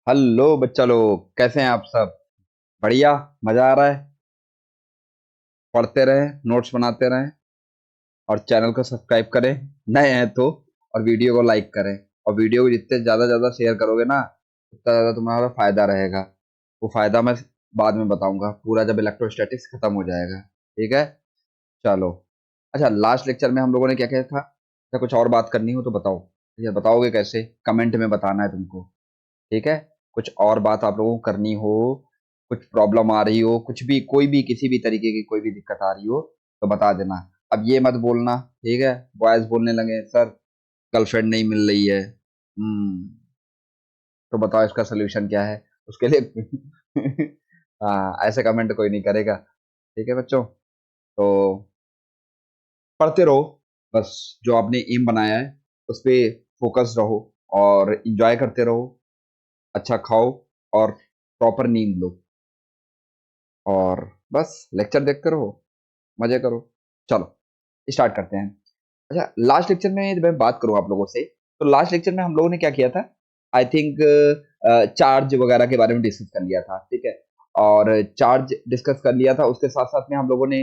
Hello बच्चा लोग, कैसे हैं आप सब? बढ़िया। मजा आ रहा है। पढ़ते रहें, नोट्स बनाते रहें और चैनल को सब्सक्राइब करें नए हैं तो। और वीडियो को लाइक करें। और वीडियो को जितने ज़्यादा ज़्यादा शेयर करोगे ना, उतना ज़्यादा तुम्हारा फायदा रहेगा। वो फायदा मैं बाद में बताऊंगा, पूरा जब इलेक्ट्रोस्टैटिक्स खत्म हो जाएगा। ठीक है। चलो। अच्छा, लास्ट लेक्चर में हम लोगों ने क्या किया था? क्या कुछ और बात करनी हो तो बताओ। ये बताओगे कैसे? कमेंट में बताना है तुमको। ठीक है। कुछ और बात आप लोगों को करनी हो, कुछ प्रॉब्लम आ रही हो, कुछ भी, कोई भी किसी भी तरीके की कोई भी दिक्कत आ रही हो तो बता देना। अब ये मत बोलना, ठीक है? बॉयज बोलने लगे, सर गर्लफ्रेंड नहीं मिल रही है। तो बताओ इसका सोल्यूशन क्या है उसके लिए। हाँ, ऐसे कमेंट कोई नहीं करेगा। ठीक है बच्चों। तो पढ़ते रहो, बस। जो आपने एम बनाया है उस पे फोकस रहो और इंजॉय करते रहो। अच्छा खाओ और प्रॉपर नींद लो और बस लेक्चर देखते रहो, मजे करो। चलो स्टार्ट करते हैं। अच्छा, लास्ट लेक्चर में जब मैं बात करूं आप लोगों से, तो लास्ट लेक्चर में हम लोगों ने क्या किया था? आई थिंक चार्ज वगैरह के बारे में डिस्कस कर लिया था। ठीक है। और चार्ज डिस्कस कर लिया था, उसके साथ साथ में हम लोगों ने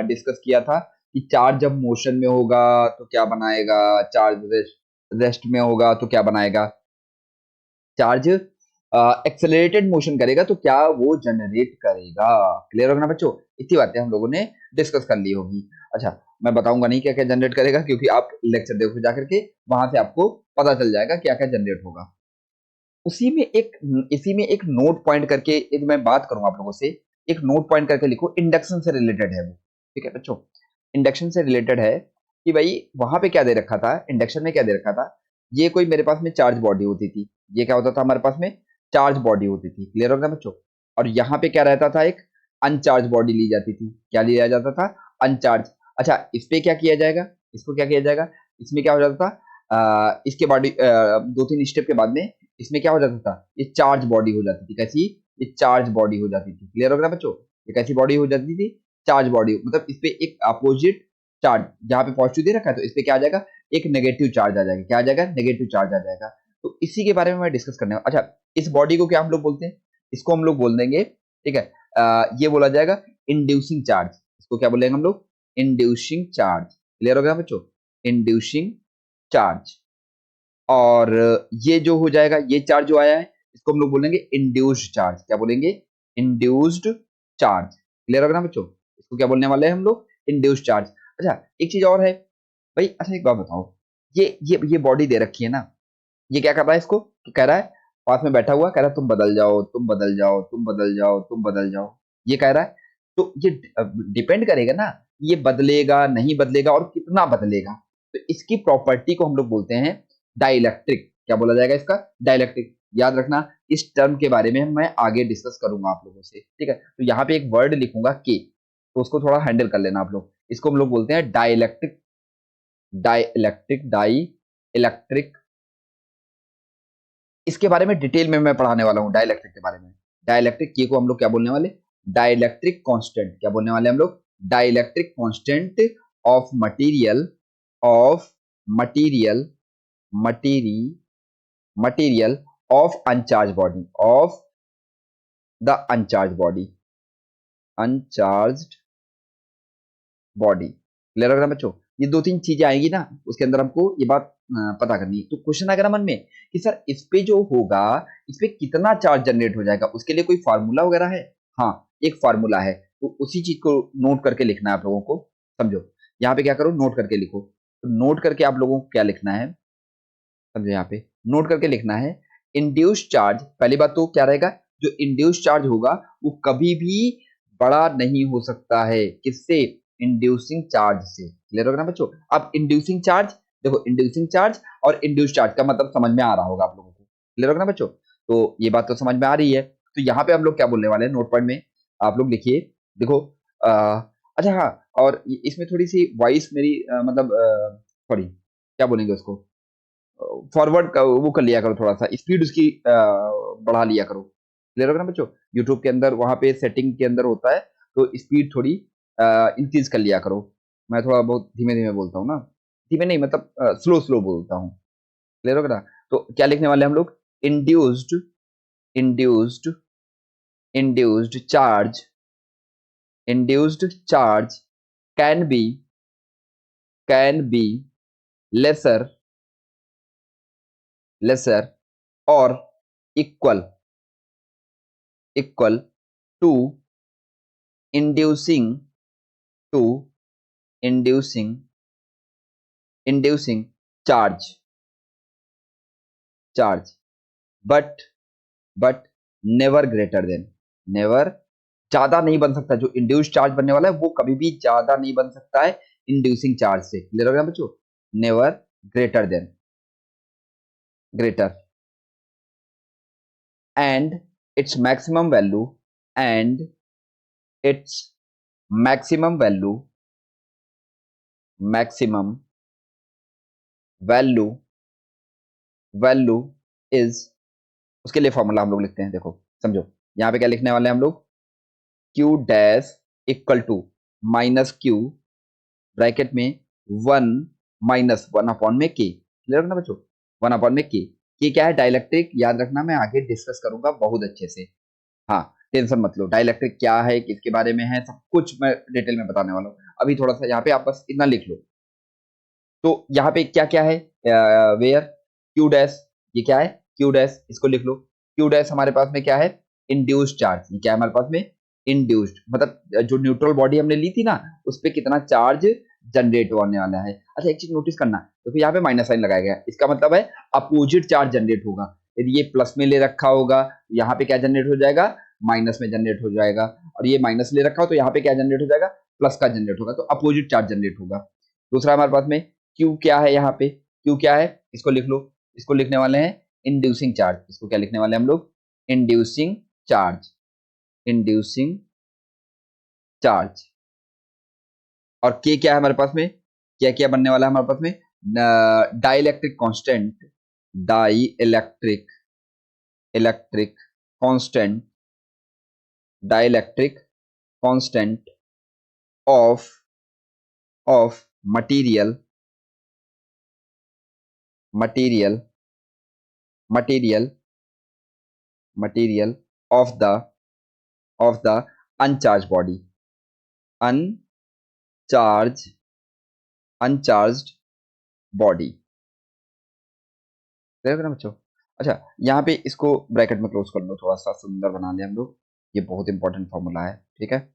डिस्कस किया था कि चार्ज जब मोशन में होगा तो क्या बनाएगा, चार्ज रेस्ट रेस्ट में होगा तो क्या बनाएगा, चार्ज एक्सेलरेटेड मोशन करेगा तो क्या वो जनरेट करेगा। क्लियर होगा ना बच्चों? इतनी बातें हम लोगों ने डिस्कस कर ली होगी। अच्छा, मैं बताऊंगा नहीं क्या क्या जनरेट करेगा, क्योंकि आप लेक्चर देखो जाकर के, वहां से आपको पता चल जाएगा क्या क्या जनरेट होगा। उसी में एक इसी में एक नोट पॉइंट करके एक मैं बात करूंगा आप लोगों से। एक नोट पॉइंट करके लिखो, इंडक्शन से रिलेटेड है वो। ठीक है बच्चों। इंडक्शन से रिलेटेड है कि भाई वहां पे क्या दे रखा था, इंडक्शन में क्या दे रखा था। ये कोई मेरे पास में चार्ज बॉडी होती थी। ये क्या होता था हमारे पास में? चार्ज बॉडी होती थी। क्लियर हो गया बच्चों? और यहाँ पे क्या रहता था? एक अनचार्ज बॉडी ली जाती थी। क्या लिया जाता था? अनचार्ज। अच्छा, इस पे क्या किया जाएगा? इसको क्या किया जाएगा? इसमें क्या हो जाता था? इसके बॉडी दो तीन स्टेप के बाद में इसमें क्या हो जाता था? ये चार्ज बॉडी हो जाती थी। कैसी? ये चार्ज बॉडी हो जाती थी। क्लियर हो गया बच्चों? ये कैसी बॉडी हो जाती थी? Charge body. मतलब इस पे एक अपोजिट चार्ज, जहां पे पॉजिटिव दे रखा है तो इस पे क्या आ जाएगा? एक नेगेटिव चार्ज आ जाएगा। क्या आ जाएगा? नेगेटिव चार्ज आ जाएगा। तो इसी के बारे में मैं डिस्कस करने वाला। अच्छा, इस बॉडी को क्या हम लोग बोलते हैं? इसको हम लोग बोल देंगे, ठीक है, ये बोला जाएगा इंड्यूसिंग चार्ज। इसको क्या बोलेंगे हम लोग? Inducing charge. क्लियर हो गया बच्चों? Inducing charge. और ये जो हो जाएगा, ये चार्ज जो आया है, इसको हम लोग बोलेंगे इंड्यूस्ड चार्ज। क्या बोलेंगे? Induced charge. क्लियर होगा ना बच्चों? इसको क्या बोलने वाले हैं हम लोग? Induced charge. अच्छा, एक चीज और है भाई। अच्छा, एक बात बताओ। ये बॉडी दे रखी है ना, ये क्या कर रहा है? इसको कह रहा है, पास में बैठा हुआ कह रहा है तुम बदल जाओ, तुम बदल जाओ, तुम बदल जाओ, तुम बदल जाओ। ये कह रहा है। तो ये डिपेंड करेगा ना, ये बदलेगा नहीं बदलेगा और कितना बदलेगा। तो इसकी प्रॉपर्टी को हम लोग बोलते हैं डाइलेक्ट्रिक। क्या बोला जाएगा इसका? डाइलेक्ट्रिक। याद रखना, इस टर्म के बारे में मैं आगे डिस्कस करूंगा आप लोगों से। ठीक है। तो यहाँ पे एक वर्ड लिखूंगा के, तो उसको थोड़ा हैंडल कर लेना आप लोग। इसको हम लोग बोलते हैं डाइलेक्ट्रिक। Dielectric, die electric. इसके बारे में डिटेल में मैं पढ़ाने वाला हूँ, डाइलेक्ट्रिक के बारे में। डाइलेक्ट्रिक की को हम लोग क्या बोलने वाले? Dielectric constant. क्या बोलने वाले हम लोग? Dielectric constant of material, of material, material material of uncharge body, of the uncharge body, uncharged body. Clear हो गया बच्चों? ये दो तीन चीजें आएंगी ना, उसके अंदर हमको ये बात पता करनी है। तो क्वेश्चन आएगा ना मन में कि सर इस पे जो होगा, इस पे कितना चार्ज जनरेट हो जाएगा, उसके लिए कोई फार्मूला वगैरह है? हाँ, एक फार्मूला है। तो उसी चीज को नोट करके लिखना है आप लोगों को। समझो, यहाँ पे क्या करो, नोट करके लिखो। तो नोट करके आप लोगों को क्या लिखना है? समझो, यहाँ पे नोट करके लिखना है इंड्यूस्ड चार्ज। पहली बात तो क्या रहेगा? जो इंड्यूस्ड चार्ज होगा वो कभी भी बड़ा नहीं हो सकता है। किससे? इंड्यूसिंग चार्ज से। क्लियर होगा ना बच्चों? अब इंड्यूसिंग चार्ज, देखो इंड्यूसिंग चार्ज और इंड्यूस्ड चार्ज का मतलब समझ में आ रहा होगा आप लोगों को। क्लियर होगा ना बच्चों? तो ये बात तो समझ में आ रही है। तो यहाँ पे हम लोग क्या बोलने वाले हैं, नोट पॉइंट में आप लोग लिखिए। देखो, आ, अच्छा हाँ, और इसमें थोड़ी सी वॉइस मेरी मतलब सॉरी, क्या बोलेंगे उसको, फॉरवर्ड वो कर लिया करो, थोड़ा सा स्पीड उसकी बढ़ा लिया करो। क्लियर होगा ना बच्चों? यूट्यूब के अंदर वहां पे सेटिंग के अंदर होता है, तो स्पीड थोड़ी इंक्रीज कर लिया करो। मैं थोड़ा बहुत धीमे धीमे बोलता हूँ ना, धीमे नहीं मतलब स्लो स्लो बोलता हूँ। क्लियर होगा ना? तो क्या लिखने वाले हम लोग? Induced induced induced charge induced charge can be lesser or equal to inducing to inducing charge but never greater than never ज्यादा नहीं बन सकता। जो इंड्यूस चार्ज बनने वाला है वो कभी भी ज्यादा नहीं बन सकता है इंड्यूसिंग चार्ज से। क्लियर हो गया बच्चों? Never greater than greater and its maximum value and its maximum value is उसके लिए फॉर्मूला हम लोग लिखते हैं। देखो समझो यहाँ पे क्या लिखने वाले हैं हम लोग, Q dash equal to minus Q bracket में 1 माइनस 1 अपॉन में K। क्लियर ना बच्चों? 1 अपॉन में K। K क्या है? डाइलेक्ट्रिक। याद रखना, मैं आगे डिस्कस करूंगा बहुत अच्छे से। हाँ, टेंशन मत लो, डाइलेक्ट्रिक क्या है, किसके बारे में है, सब कुछ मैं डिटेल में बताने वाला हूँ। अभी थोड़ा सा यहाँ पे आप बस इतना लिख लो। तो यहाँ पे क्या क्या है, वेयर क्यू डैश, ये क्या है क्यू डैश, इसको लिख लो। क्यू डैश हमारे पास में क्या है? Induced charge. ये क्या है हमारे पास में? इंड्यूस्ड, मतलब जो न्यूट्रल बॉडी हमने ली थी ना, उस पर कितना चार्ज जनरेट होने वाला है। अच्छा एक चीज नोटिस करना, तो यहाँ पे माइनस साइन लगाया गया, इसका मतलब है अपोजिट चार्ज जनरेट होगा। यदि ये प्लस में ले रखा होगा, यहाँ पे क्या जनरेट हो जाएगा? माइनस में जनरेट हो जाएगा। और ये माइनस ले रखा हो तो यहाँ पे क्या जनरेट हो जाएगा? प्लस का जनरेट होगा। तो अपोजिट चार्ज जनरेट होगा। दूसरा हमारे पास में क्यू क्या है, यहाँ पे क्यू क्या है, इसको लिख लो। इसको लिखने वाले हैं इंड्यूसिंग चार्ज। इसको क्या लिखने वाले हैं हम लोग? Inducing charge. Inducing charge. और के क्या है हमारे पास में? क्या क्या बनने वाला है हमारे पास में? Dielectric constant. Electric constant dielectric constant of material of the uncharge body. Uncharged body. ना बच्चों? अच्छा यहाँ पे इसको ब्रैकेट में क्लोज कर लो, थोड़ा सा सुंदर बना लें हम लोग। ये बहुत इंपॉर्टेंट फॉर्मूला है, ठीक है?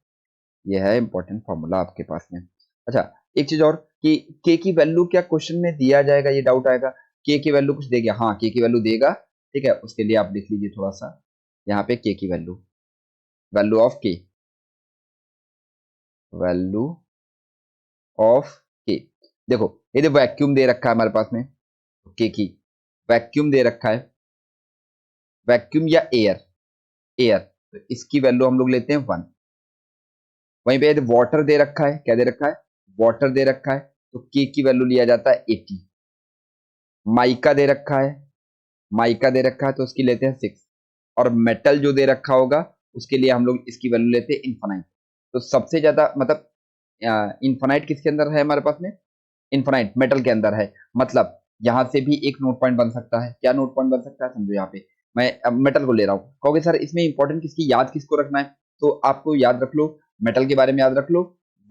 ये है इंपॉर्टेंट फॉर्मूला आपके पास में। अच्छा एक चीज और कि के की वैल्यू क्या क्वेश्चन में दिया जाएगा, ये डाउट आएगा। के की वैल्यू कुछ देगा? हाँ के की वैल्यू देगा, ठीक है? उसके लिए आप लिख लीजिए थोड़ा सा यहाँ पे के की वैल्यू ऑफ के, वैल्यू ऑफ के। देखो ये वैक्यूम दे रखा है हमारे पास में, के की वैक्यूम दे रखा है, वैक्यूम या एयर, तो इसकी वैल्यू हम लोग लेते हैं 1। वहीं पे यदि वाटर दे रखा है, क्या दे रखा है? वाटर दे रखा है, तो के की वैल्यू लिया जाता है 80। माइका दे रखा है, तो उसकी लेते हैं 6। और मेटल जो दे रखा होगा उसके लिए हम लोग इसकी वैल्यू लेते हैं इन्फानाइट। तो सबसे ज्यादा मतलब इन्फानाइट किसके अंदर है हमारे पास में? इन्फानाइट मेटल के अंदर है। मतलब यहाँ से भी एक नोट पॉइंट बन सकता है। क्या नोट पॉइंट बन सकता है? समझो यहाँ पे मैं मेटल को ले रहा हूँ, कहोगे सर इसमें इंपॉर्टेंट किसकी, याद किसको रखना है? तो आपको याद रख लो, मेटल के बारे में याद रख लो,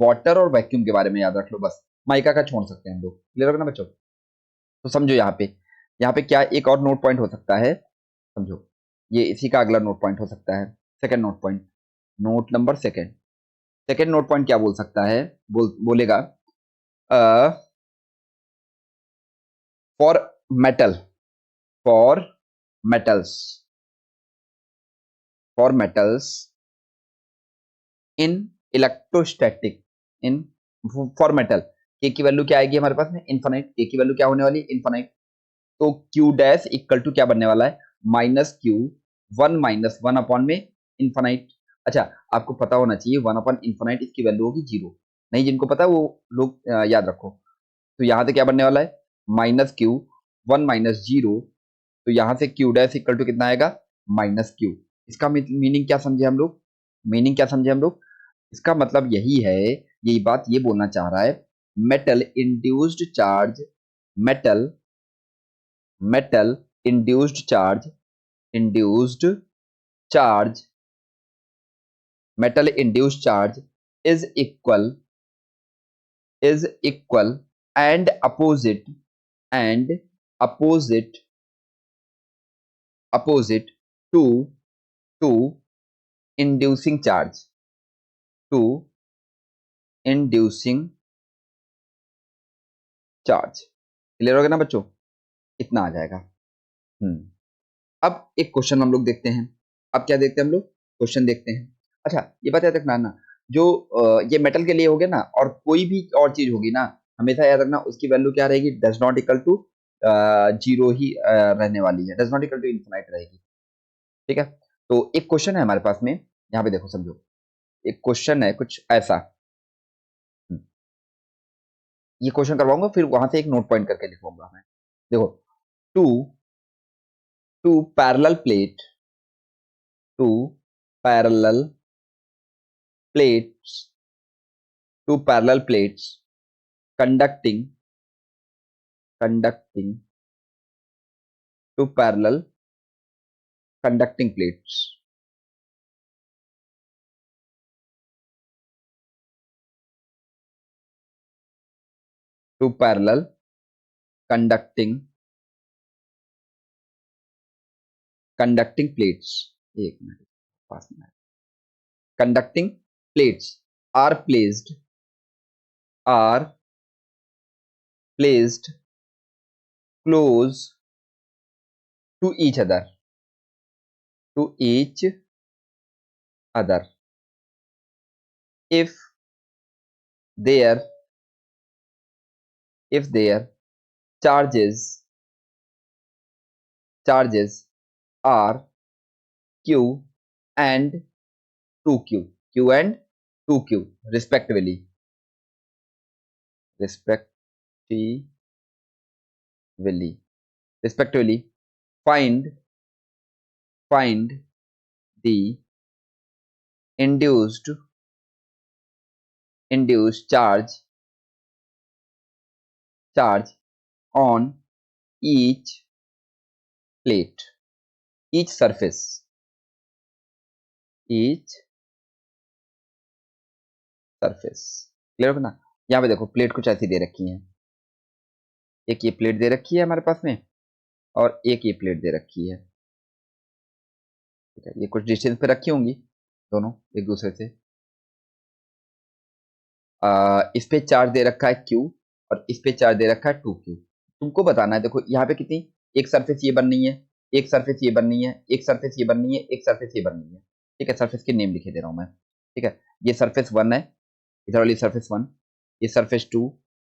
वाटर और वैक्यूम के बारे में याद रख लो, बस माइका का छोड़ सकते हैं हम लोग। क्लियर होगा ना बच्चों? तो समझो यहाँ पे क्या एक और नोट पॉइंट हो सकता है, समझो ये इसी का अगला नोट पॉइंट हो सकता है। Second note point, note number second note point क्या बोल सकता है? बोलेगा for metal for metals in electrostatic in for metal. के की वैल्यू क्या आएगी हमारे पास में? इन्फानाइट। के की वैल्यू क्या होने वाली? इन्फानाइट। तो क्यू डैश इक्वल टू क्या बनने वाला है? माइनस क्यू 1 माइनस 1 अपॉन में इन्फानाइट। अच्छा आपको पता होना चाहिए 1 अपॉन इन्फानाइट इसकी वैल्यू होगी 0। नहीं जिनको पता वो लोग याद रखो। तो यहाँ से क्या बनने वाला है? Minus Q 1 minus 0। तो यहाँ से क्यू डैश इक्वल टू कितना आएगा? Minus Q. इसका मीनिंग क्या समझे हम लोग? इसका मतलब यही है, यही बात ये बोलना चाह रहा है, metal induced charge metal induced charge, metal induced charge is equal and opposite to to inducing charge, to inducing charge। Clear हो गया ना बच्चों? इतना आ जाएगा। अब एक क्वेश्चन हम लोग देखते हैं। अब क्या देखते हैं हम लोग? क्वेश्चन देखते हैं। अच्छा ये बता याद रखना ना, जो ये मेटल के लिए हो गया ना, और कोई भी और चीज होगी ना, हमेशा याद रखना उसकी वैल्यू क्या रहेगी? Does not equal to zero ही रहने वाली है, does not equal to infinite रहेगी। ठीक है, तो एक क्वेश्चन है हमारे पास में, यहाँ पे देखो समझो, एक क्वेश्चन है कुछ ऐसा। ये क्वेश्चन करवाऊंगा, फिर वहां से एक नोट पॉइंट करके लिखवाऊंगा मैं। देखो, two two parallel plate, two parallel plates, two parallel plates conducting two parallel conducting plates, two parallel conducting plates, एक मिनट, पास में, conducting plates are placed close to each other, if their charges are q and 2q, respectively, find the induced charge on each plate, each surface, clear हो ना? यहाँ पे देखो plate कुछ ऐसी दे रखी है, एक ये प्लेट दे रखी है हमारे पास में, और एक ये प्लेट दे रखी है। ठीक है, ये कुछ डिस्टेंस पे रखी होंगी दोनों एक दूसरे से। इस पे चार्ज दे रखा है Q और इस पे चार्ज दे रखा है 2Q। तुमको बताना है, देखो यहाँ पे कितनी, एक सरफेस ये बननी है, एक सरफेस ये बननी है, एक सरफेस ये बननी है, एक सरफेस ये बननी है। ठीक है, सरफेस के नेम लिखे दे रहा हूँ मैं। ठीक है, ये सरफेस 1 है, इधर वाली सरफेस 1, ये सरफेस 2,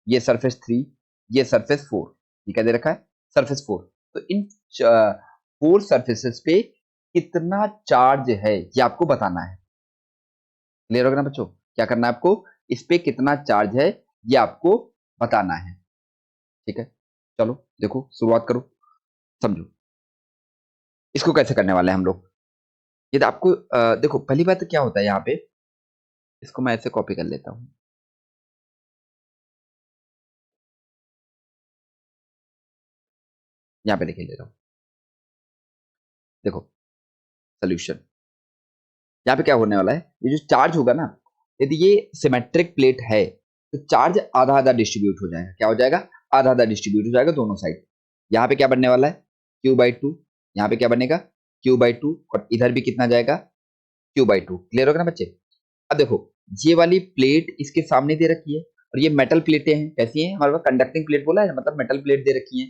ये सरफेस 3, ये सरफेस 4। ये क्या दे रखा है? सरफेस 4। तो इन 4 सरफेसेस पे कितना चार्ज है ये आपको बताना है। क्लियर होगा ना बच्चों? क्या करना है आपको? इस पे कितना चार्ज है ये आपको बताना है। ठीक है, चलो देखो शुरुआत करो, समझो इसको कैसे करने वाले हैं हम लोग। ये तो आपको देखो पहली बात तो क्या होता है यहाँ पे, इसको मैं ऐसे कॉपी कर लेता हूँ, यहाँ पे लिखे ले रहा हूँ। देखो सोल्यूशन, यहाँ पे क्या होने वाला है, ये जो चार्ज होगा ना, यदि ये सिमेट्रिक प्लेट है तो चार्ज आधा आधा डिस्ट्रीब्यूट हो जाएगा। क्या हो जाएगा? आधा आधा डिस्ट्रीब्यूट हो जाएगा दोनों साइड। यहाँ पे क्या बनने वाला है? Q/2। यहाँ पे क्या बनेगा? Q/2। और इधर भी कितना जाएगा? Q/2। क्लियर होगा ना बच्चे? अब देखो ये वाली प्लेट इसके सामने दे रखी है, और ये मेटल प्लेटें हैं, कैसी हैं हमारे पास? कंडक्टिंग प्लेट बोला है, मतलब मेटल प्लेट दे रखी है।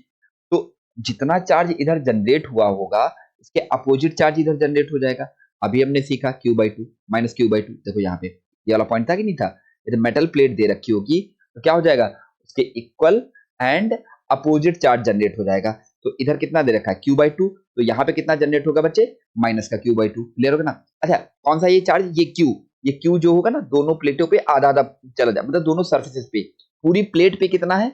तो जितना चार्ज इधर जनरेट हुआ होगा, इसके अपोजिट चार्ज इधर जनरेट हो जाएगा। अभी हमने सीखा Q/2 माइनस Q/2। देखो यहाँ पे ये वाला पॉइंट था कि नहीं था? यदि मेटल प्लेट दे रखी होगी तो क्या हो जाएगा? उसके equal and opposite charge generate हो जाएगा। तो इधर कितना दे रखा है? Q/2। तो यहाँ पे कितना जनरेट होगा बच्चे? माइनस का Q/2। क्लियर होगा ना? अच्छा कौन सा ये चार्ज? ये Q जो होगा ना, दोनों प्लेटों पे आधा आधा चला जाए, मतलब दोनों सर्फेसेस पे। पूरी प्लेट पे कितना है?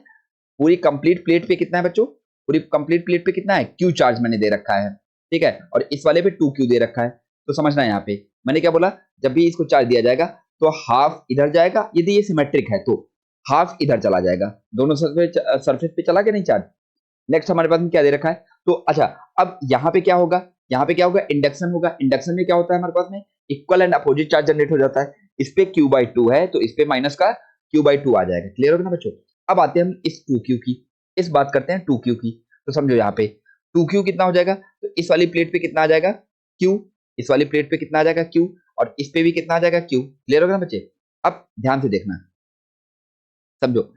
पूरी कंप्लीट प्लेट पे कितना है बच्चों? पूरी कंप्लीट प्लेट पे कितना है? Q चार्ज मैंने दे रखा है। ठीक है, और इस वाले पे 2Q दे रखा है। तो समझना यहाँ पे मैंने क्या बोला, जब भी इसको चार्ज दिया जाएगा तो हाफ इधर जाएगा, यदि ये सिमेट्रिक है तो हाफ इधर चला जाएगा। दोनों सरफेस पे चला के नहीं चार्ज। नेक्स्ट हमारे पास में क्या दे रखा है? तो अच्छा अब यहाँ पे क्या होगा? यहाँ पे क्या होगा, इंडक्शन होगा। इंडक्शन में क्या होता है हमारे पास में, equal and opposite charge generate हो जाता है। इस पे Q/2 है तो इस पे माइनस का Q/2 आ जाएगा। क्लियर हो गया ना बच्चों। अब आते हैं हम इस 2Q की, इस बात करते हैं 2Q की। तो समझो यहाँ पे 2Q कितना हो जाएगा, तो इस वाली प्लेट पे कितना आ जाएगा Q, इस वाली प्लेट पे कितना आ जाएगा Q, और इस पे भी कितना आ जाएगा Q। क्लियर हो गया ना बच्चे। अब ध्यान से देखना, समझो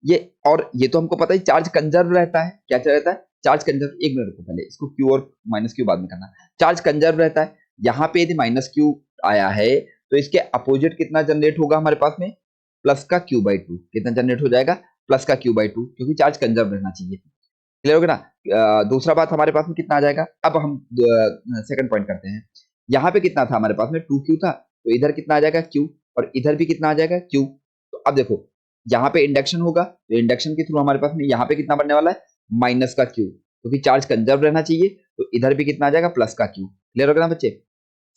ये, और ये तो हमको पता है चार्ज कंजर्व रहता है। क्या रहता है, चार्ज कंजर्व। एक मिनट रुको, पहले इसको Q और माइनस Q बाद में करना। चार्ज कंजर्व रहता है। यहाँ पे यदि माइनस Q आया है तो इसके अपोजिट कितना जनरेट होगा हमारे पास में, प्लस का Q/2। कितना जनरेट हो जाएगा, प्लस का Q/2, क्योंकि चार्ज कंजर्व रहना चाहिए। क्लियर हो गया ना। दूसरा बात हमारे पास में कितना आ जाएगा, अब हम सेकंड पॉइंट करते हैं। यहाँ पे कितना था हमारे पास में 2Q था, तो इधर कितना आ जाएगा Q, और इधर भी कितना आ जाएगा Q। तो अब देखो यहाँ पे इंडक्शन होगा, तो इंडक्शन के थ्रू हमारे पास में यहाँ पे कितना बनने वाला है, माइनस का Q, क्योंकि चार्ज कंजर्व रहना चाहिए। तो इधर भी कितना आ जाएगा, प्लस का Q। क्लियर हो गया ना बच्चे,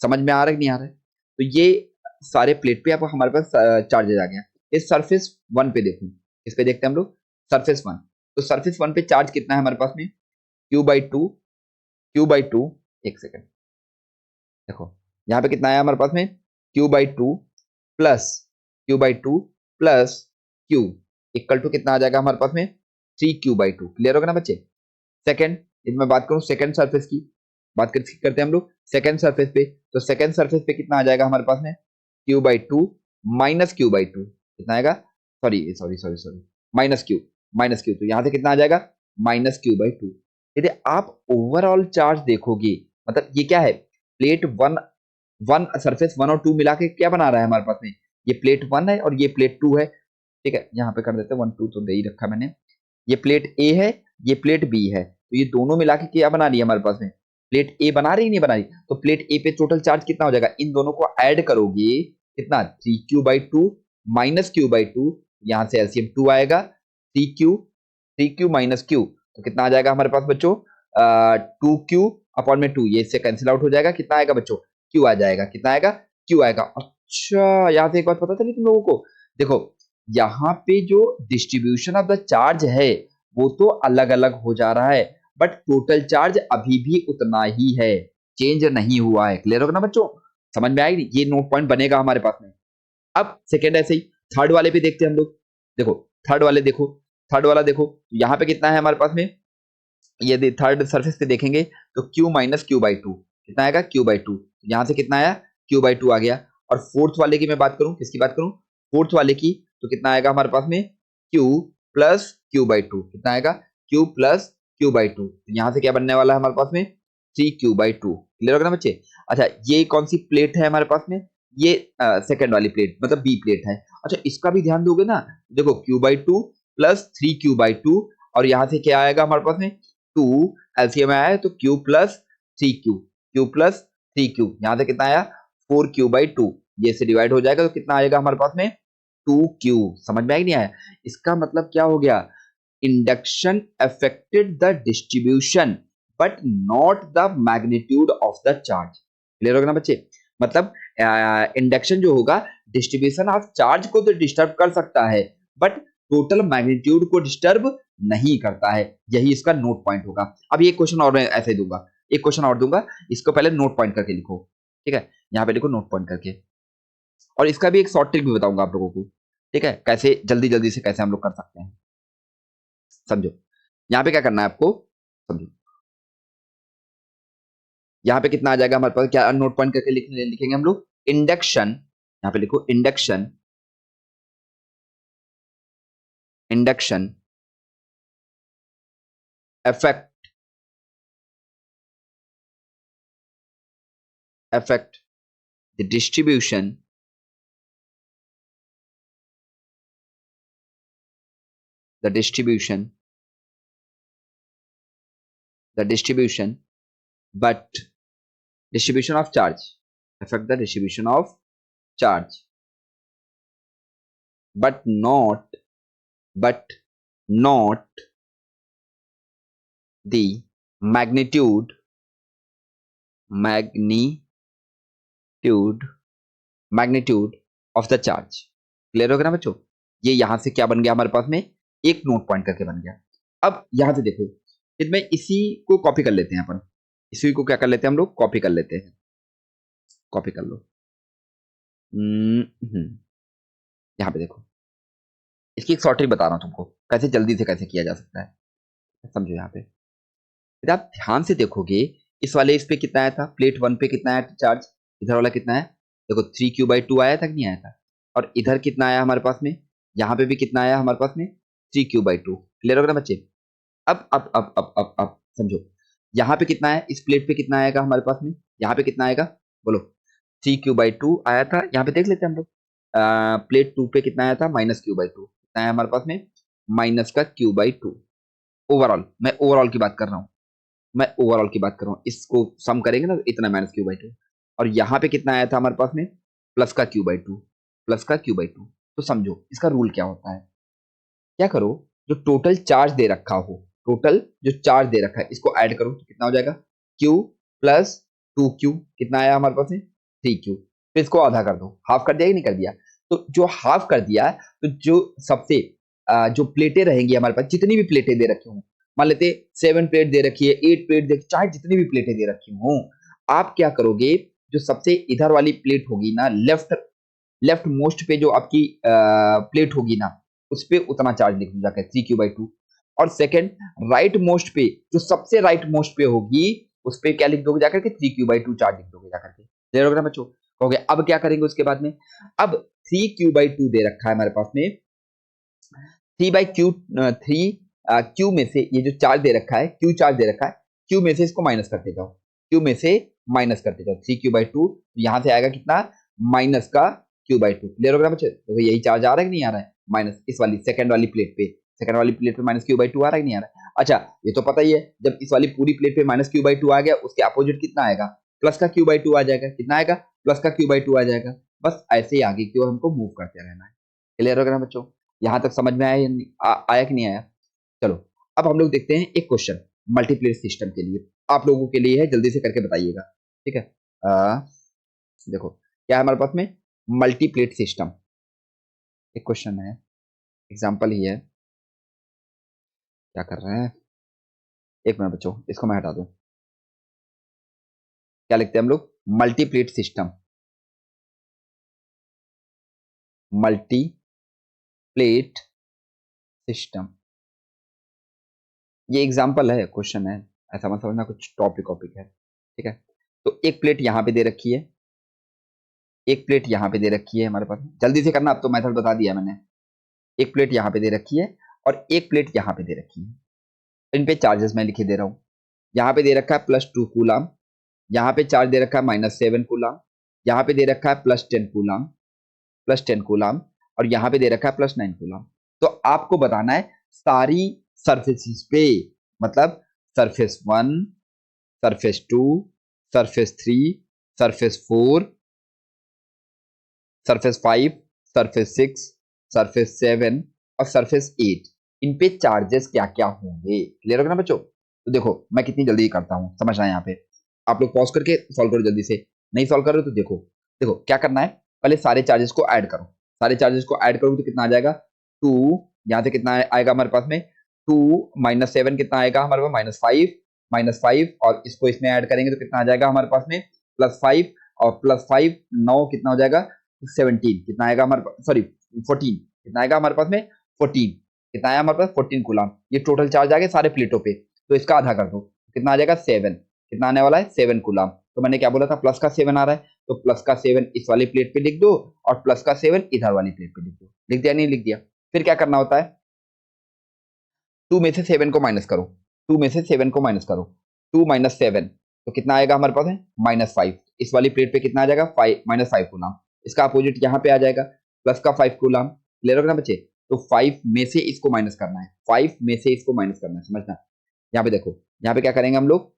समझ में आ रहा है कि नहीं आ रहा है। तो ये सारे प्लेट पे अब हमारे पास चार्जेज आ गया। इस सरफेस 1 पे देखो, इस पे देखते हैं हम लोग सरफेस 1। तो सरफेस 1 पे चार्ज कितना है हमारे पास में, Q/2, Q/2। एक सेकंड देखो, यहाँ पे कितना है हमारे पास में Q/2 plus Q/2 plus Q equal to कितना आ जाएगा हमारे पास में 3Q/2। क्लियर होगा ना बच्चे। सेकंड, यदि मैं बात करूं सेकंड सरफेस की, बात करते हैं हम लोग सेकंड सरफेस पे। तो सेकंड सरफेस पे कितना आ जाएगा हमारे पास में Q/2 माइनस Q/2। कितना आएगा, sorry sorry sorry sorry, minus Q तो यहाँ से कितना आ जाएगा, माइनस Q/2। यदि आप ओवरऑल चार्ज देखोगे, मतलब ये क्या है, प्लेट 1, सरफेस 1 और 2 मिला के क्या बना रहा है हमारे पास में, ये प्लेट 1 है और ये प्लेट 2 है। ठीक है, यहाँ पे कर देते हैं 1 2 तो दे ही रखा मैंने। ये प्लेट ए है, ये प्लेट बी है, तो ये दोनों मिला के क्या बना रही है हमारे पास में, प्लेट ए बना रही नहीं बना रही। तो प्लेट ए पे टोटल चार्ज कितना हो जाएगा, इन दोनों को ऐड करोगे कितना 3Q/2 माइनस Q/2, यहाँ से एलसीएम 2 आएगा, 3Q माइनस Q, तो कितना आ जाएगा हमारे पास बच्चों 2Q अपॉन में 2, ये इससे कैंसिल आउट हो जाएगा। कितना आएगा बच्चों, Q आ जाएगा। कितना आएगा, Q आएगा। अच्छा, यहाँ से एक बात पता चली तुम लोगों को, देखो यहाँ पे जो डिस्ट्रीब्यूशन ऑफ द चार्ज है वो तो अलग अलग हो जा रहा है, बट टोटल चार्ज अभी भी उतना ही है, चेंज नहीं हुआ है। क्लियर होगा ना बच्चों, समझ में आएगी, ये नोट पॉइंट बनेगा हमारे पास में। अब सेकेंड ऐसे ही थर्ड वाले पे देखते हैं हम लोग। देखो थर्ड वाले देखो, थर्ड वाला देखो, यहाँ पे कितना है हमारे पास में, यदि थर्ड सरफेस पे देखेंगे तो Q माइनस Q/2, कितना आएगा Q/2, यहाँ से कितना आया Q/2 आ गया। और फोर्थ वाले की मैं बात करूं, किसकी बात करूं, फोर्थ वाले की, तो कितना आएगा हमारे पास में Q प्लस Q/2। कितना आएगा Q प्लस Q/2, यहाँ से क्या बनने वाला है हमारे पास में 3Q/2। क्लियर होगा ना बच्चे। अच्छा, ये कौन सी प्लेट है हमारे पास में, ये सेकेंड वाली प्लेट, मतलब बी प्लेट है। अच्छा, इसका भी ध्यान दोगे ना, देखो Q/2 प्लस 3Q/2, और यहाँ से क्या आएगा हमारे पास में 2, एलसीएम में आया तो Q plus 3Q, Q plus 3Q, यहाँ से कितना आया 4Q/2, ये से डिवाइड हो जाएगा तो कितना आएगा हमारे पास में 2Q। समझ में आया नहीं आया, इसका मतलब क्या हो गया, induction affected the distribution but not the magnitude of the charge. Clear होगा ना बच्चे, मतलब इंडक्शन जो होगा डिस्ट्रीब्यूशन ऑफ चार्ज को तो डिस्टर्ब कर सकता है, बट टोटल मैग्नीट्यूड को डिस्टर्ब नहीं करता है। यही इसका नोट पॉइंट होगा। अब ये क्वेश्चन और मैं ऐसे दूंगा, एक क्वेश्चन और दूंगा, इसको पहले नोट पॉइंट करके लिखो। ठीक है, यहाँ पे लिखो नोट पॉइंट करके, और इसका भी एक शॉर्ट ट्रिक भी बताऊंगा आप लोगों को। ठीक है, कैसे जल्दी जल्दी से कैसे हम लोग कर सकते हैं, समझो। यहाँ पे क्या करना है आपको, समझो यहाँ पे कितना आ जाएगा हमारे पास, क्या नोट पॉइंट करके लिखेंगे हम लोग, इंडक्शन, यहाँ पे लिखो induction, induction affect the distribution the distribution the distribution but distribution of charge, affect the distribution of charge but not the magnitude magnitude of the charge। Clear हो गया ना बच्चों, ये यहां से क्या बन गया हमारे पास में, एक नोट पॉइंट करके बन गया। अब यहां से देखो, फिर मैं इसी को कॉपी कर लेते हैं अपन। इस सुई को क्या कर लेते हैं हम लोग, कॉपी कर लेते हैं, कॉपी कर लो। यहाँ पे देखो, इसकी एक शॉर्टकट बता रहा हूँ तुमको, कैसे जल्दी से कैसे किया जा सकता है, समझो। यहाँ पे यदि आप ध्यान से देखोगे, इस वाले इस पे कितना आया था, प्लेट 1 पे कितना आया था चार्ज, इधर वाला कितना है, देखो 3q/2 आया था कि नहीं आया था, और इधर कितना आया हमारे पास में, यहाँ पे भी कितना आया हमारे पास में, 3q/2। क्लियर हो गया ना बच्चे। अब समझो, यहाँ पे कितना है, इस प्लेट पे कितना आएगा हमारे पास में, यहाँ पे कितना आएगा, बोलो। 3q/2 आया था, यहाँ पे देख लेते हैं हम लोग। प्लेट 2 पे कितना आया था, -q/2, कितना है हमारे पास में, -q/2। ओवरऑल, मैं ओवरऑल की बात कर रहा हूँ, मैं ओवरऑल की बात कर रहा हूँ, इसको सम करेंगे ना, इतना -q/2। और यहाँ पे कितना आया था हमारे पास में, +q/2, +q/2। तो समझो इसका रूल क्या होता है, क्या करो, जो टोटल चार्ज दे रखा हो, टोटल जो चार्ज दे रखा है, इसको ऐड करो तो कितना हो जाएगा, q प्लस 2q, कितना आया हमारे पास में, 3q। फिर इसको आधा कर दो, हाफ कर दिया कि नहीं कर दिया, तो जो हाफ कर दिया, तो जो सबसे जो प्लेटें रहेंगी हमारे पास, जितनी भी प्लेटें दे रखी हूँ, मान लेते 7 प्लेट दे रखी है, 8 प्लेट दे, चाहे जितनी भी प्लेटें दे रखी हूँ, आप क्या करोगे, जो सबसे इधर वाली प्लेट होगी ना, लेफ्ट लेफ्ट मोस्ट पे जो आपकी प्लेट होगी ना, उस पे उतना चार्ज लिख दो जाकर 3q/2। और सेकंड, राइट मोस्ट पे, जो सबसे राइट मोस्ट पे होगी, उस पे क्या लिख दोगे जाकर के, 3q/2 चार्ज लिख दोगे जाकर के। क्लियर हो गया बच्चों। कहोगे अब क्या करेंगे उसके बाद में, अब 3q/2 दे रखा है हमारे पास में, 3 में से ये जो चार्ज दे रखा है, q चार्ज दे रखा है, q में से इसको माइनस करते जाओ, q में से माइनस करते जाओ, 3q/2, यहाँ से आएगा कितना, माइनस का q/2। क्लियर हो गया बच्चे, तो यही चार्ज आ रहा है कि नहीं आ रहा है, माइनस इस वाली सेकंड वाली प्लेट पे, सेकंड वाली प्लेट पे -q/2 आ रहा है कि नहीं आ रहा है। अच्छा, ये तो पता ही है, जब इस वाली पूरी प्लेट पे -q/2 आ गया, उसके अपोजिट कितना आएगा, प्लस का q/2 आ जाएगा, कितना आएगा, प्लस का q/2 आ जाएगा। बस ऐसे ही आगे की ओर हमको मूव करते रहना है। क्लियर हो गया ना बच्चों, यहाँ तक समझ में आया या आया कि नहीं आया। चलो, अब हम लोग देखते हैं एक क्वेश्चन मल्टीप्लेट सिस्टम के लिए, आप लोगों के लिए है, जल्दी से करके बताइएगा, ठीक है। देखो क्या है हमारे पास में, मल्टीप्लेट सिस्टम, एक क्वेश्चन है, एग्जाम्पल ही है। क्या कर रहे हैं, एक मिनट बच्चों, इसको मैं हटा दूं। क्या लिखते हैं हम लोग, मल्टीप्लेट सिस्टम, मल्टीप्लेट सिस्टम, ये एग्जाम्पल है, क्वेश्चन है, ऐसा मत समझना कुछ टॉपिक वॉपिक है, ठीक है। तो एक प्लेट यहाँ पे दे रखी है, एक प्लेट यहाँ पे दे रखी है हमारे पास, जल्दी से करना, अब तो मेथड बता दिया मैंने। एक प्लेट यहाँ पे दे रखी है, और एक प्लेट यहाँ पे दे रखी है, इन पे चार्जेस मैं लिखे दे रहा हूँ। यहाँ पे दे रखा है +2 कूलाम, यहाँ पे चार्ज दे रखा है -7 कूलाम, यहाँ पे दे रखा है +10 कूलाम, +10 कूलाम, और यहाँ पे दे रखा है +9 कूलाम। तो आपको बताना है सारी सरफेसिस पे, मतलब surface 1, surface 2, surface 3, surface 4, surface 5, surface 6, surface 7 और सरफेस 8, इन पे चार्जेस क्या क्या होंगे। क्लियर हो गया ना बच्चों। तो देखो मैं कितनी जल्दी करता हूँ, समझना है यहाँ पे, आप लोग पॉज करके सॉल्व करो जल्दी से, नहीं सॉल्व करो तो देखो, देखो क्या करना है, पहले सारे चार्जेस को ऐड करो, सारे चार्जेस को ऐड करोगे तो कितना आ जाएगा, 2, यहाँ से कितना आएगा हमारे पास में, 2 -7 कितना आएगा हमारे पास, -5, और इसको इसमें ऐड करेंगे तो कितना आ जाएगा हमारे पास में, +5, और +5 9 कितना हो जाएगा, 17, कितना आएगा हमारे पास, सॉरी 14, कितना आएगा हमारे पास में, 14, कितना आया हमारे पास, 14 कूलाम। ये टोटल चार्ज आ गया सारे प्लेटों पे, तो इसका आधा कर दो, कितना आ जाएगा, 7, कितना आने वाला है, 7 कूलाम। तो मैंने क्या बोला था, प्लस का 7 आ रहा है, तो प्लस का 7 इस वाली प्लेट पे लिख दो, और प्लस का 7 इधर वाली प्लेट पे लिख दो। लिख दिया नहीं लिख दिया। फिर क्या करना होता है, 2 में से 7 को माइनस करो, 2 में से 7 को माइनस करो, 2 - 7, तो कितना आएगा हमारे पास है, -5। इस वाली प्लेट पे कितना आ जाएगा, -5 कूलाम। इसका अपोजिट यहाँ पे आ जाएगा, प्लस का 5 कूलाम। क्लियर हो गया ना बच्चे। तो 5 में से इसको माइनस करना है, 5 में से इसको माइनस करना है, समझना। यहाँ पे देखो, यहाँ पे क्या करेंगे हम लोग,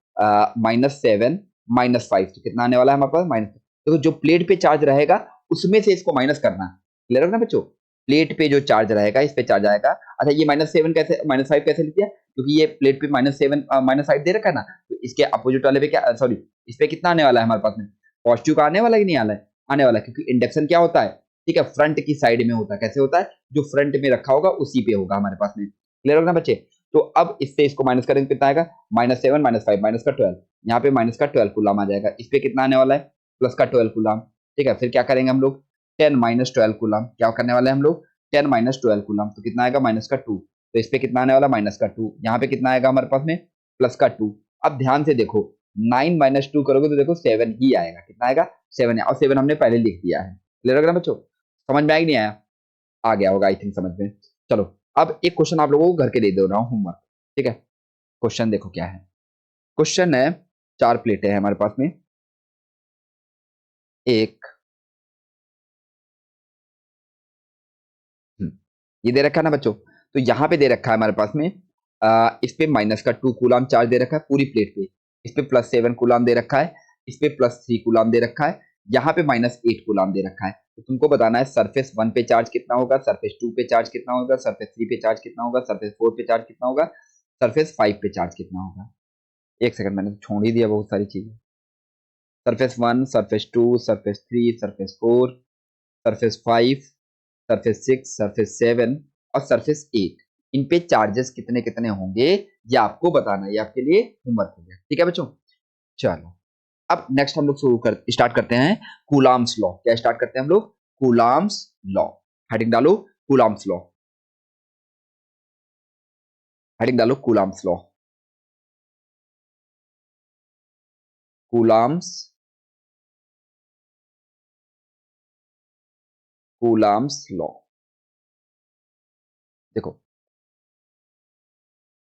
-7 -5, तो कितना आने वाला है हमारे पास, माइनस। तो जो प्लेट पे चार्ज रहेगा उसमें से इसको माइनस करना है। क्लियर हो गया ना बच्चों। प्लेट पे जो चार्ज रहेगा इस पे चार्ज आएगा। अच्छा, ये -7 कैसे, -5 कैसे लिख दिया, क्योंकि ये प्लेट पे -7 -5 दे रखा है ना, तो इसके अपोजिट वाले पे क्या, सॉरी इस पे कितना आने वाला है हमारे पास में, पॉजिटिव का आने वाला है कि नहीं आना है, आने वाला है, क्योंकि इंडक्शन क्या होता है, ठीक है, फ्रंट की साइड में होता है। कैसे होता है, जो फ्रंट में रखा होगा उसी पे होगा हमारे पास में। क्लियर होगा ना बच्चे। तो अब इससे इसको माइनस करेंगे कितना आएगा, -7 -5 माइनस का 12, यहाँ पे माइनस का 12 कूलम आ जाएगा, इस पे कितना आने वाला है, प्लस का 12 कूलम। ठीक है, फिर क्या करेंगे हम लोग, 10 माइनस 12 कूलम, क्या करने वाले हैं हम लोग, 10 माइनस 12 कूलम, तो कितना आएगा, माइनस का 2, तो इस पे कितना आने वाला, माइनस का 2, यहाँ पे कितना आएगा हमारे पास में, प्लस का 2। अब ध्यान से देखो, 9 माइनस 2 करोगे तो देखो 7 ही आएगा, कितना आएगा, 7 है, और 7 हमने पहले लिख दिया है। क्लियर होगा ना बच्चों, समझ में आया कि नहीं आया, आ गया होगा आई थिंक समझ में। चलो अब एक क्वेश्चन आप लोगों को घर के दे दे रहा हूँ होमवर्क। ठीक है, क्वेश्चन देखो क्या है, क्वेश्चन है 4 प्लेटें हैं हमारे पास में, एक ये दे रखा है ना बच्चों, तो यहाँ पे दे रखा है हमारे पास में इस पे माइनस का 2 कूलम चार्ज दे रखा है पूरी प्लेट पे, इस पे +7 कूलम दे रखा है, इस पे +3 कूलम दे रखा है, यहाँ पे -8 कूलम दे रखा है। तो तुमको बताना है सरफेस 1 पे चार्ज कितना होगा, सरफेस 2 पे चार्ज कितना होगा, सरफेस 3 पे चार्ज कितना होगा, सरफेस 4 पे चार्ज कितना होगा, सरफेस 5 पे चार्ज कितना होगा। एक सेकंड, मैंने तो छोड़ ही दिया बहुत सारी चीजें। Surface 1, surface 2, surface 3, surface 4, surface 5, surface 6, surface 7 और सरफेस 8, इन पे चार्जेस कितने कितने होंगे ये आपको बताना है, ये आपके लिए होमवर्क हो गया। ठीक है बच्चों, चलो अब नेक्स्ट हम लोग स्टार्ट करते हैं कूलाम्स लॉ। क्या स्टार्ट करते हैं हम लोग, कूलाम्स लॉ। हेडिंग डालो कूलाम्स लॉ, हेडिंग डालो coulombs law, coulombs, coulombs law. देखो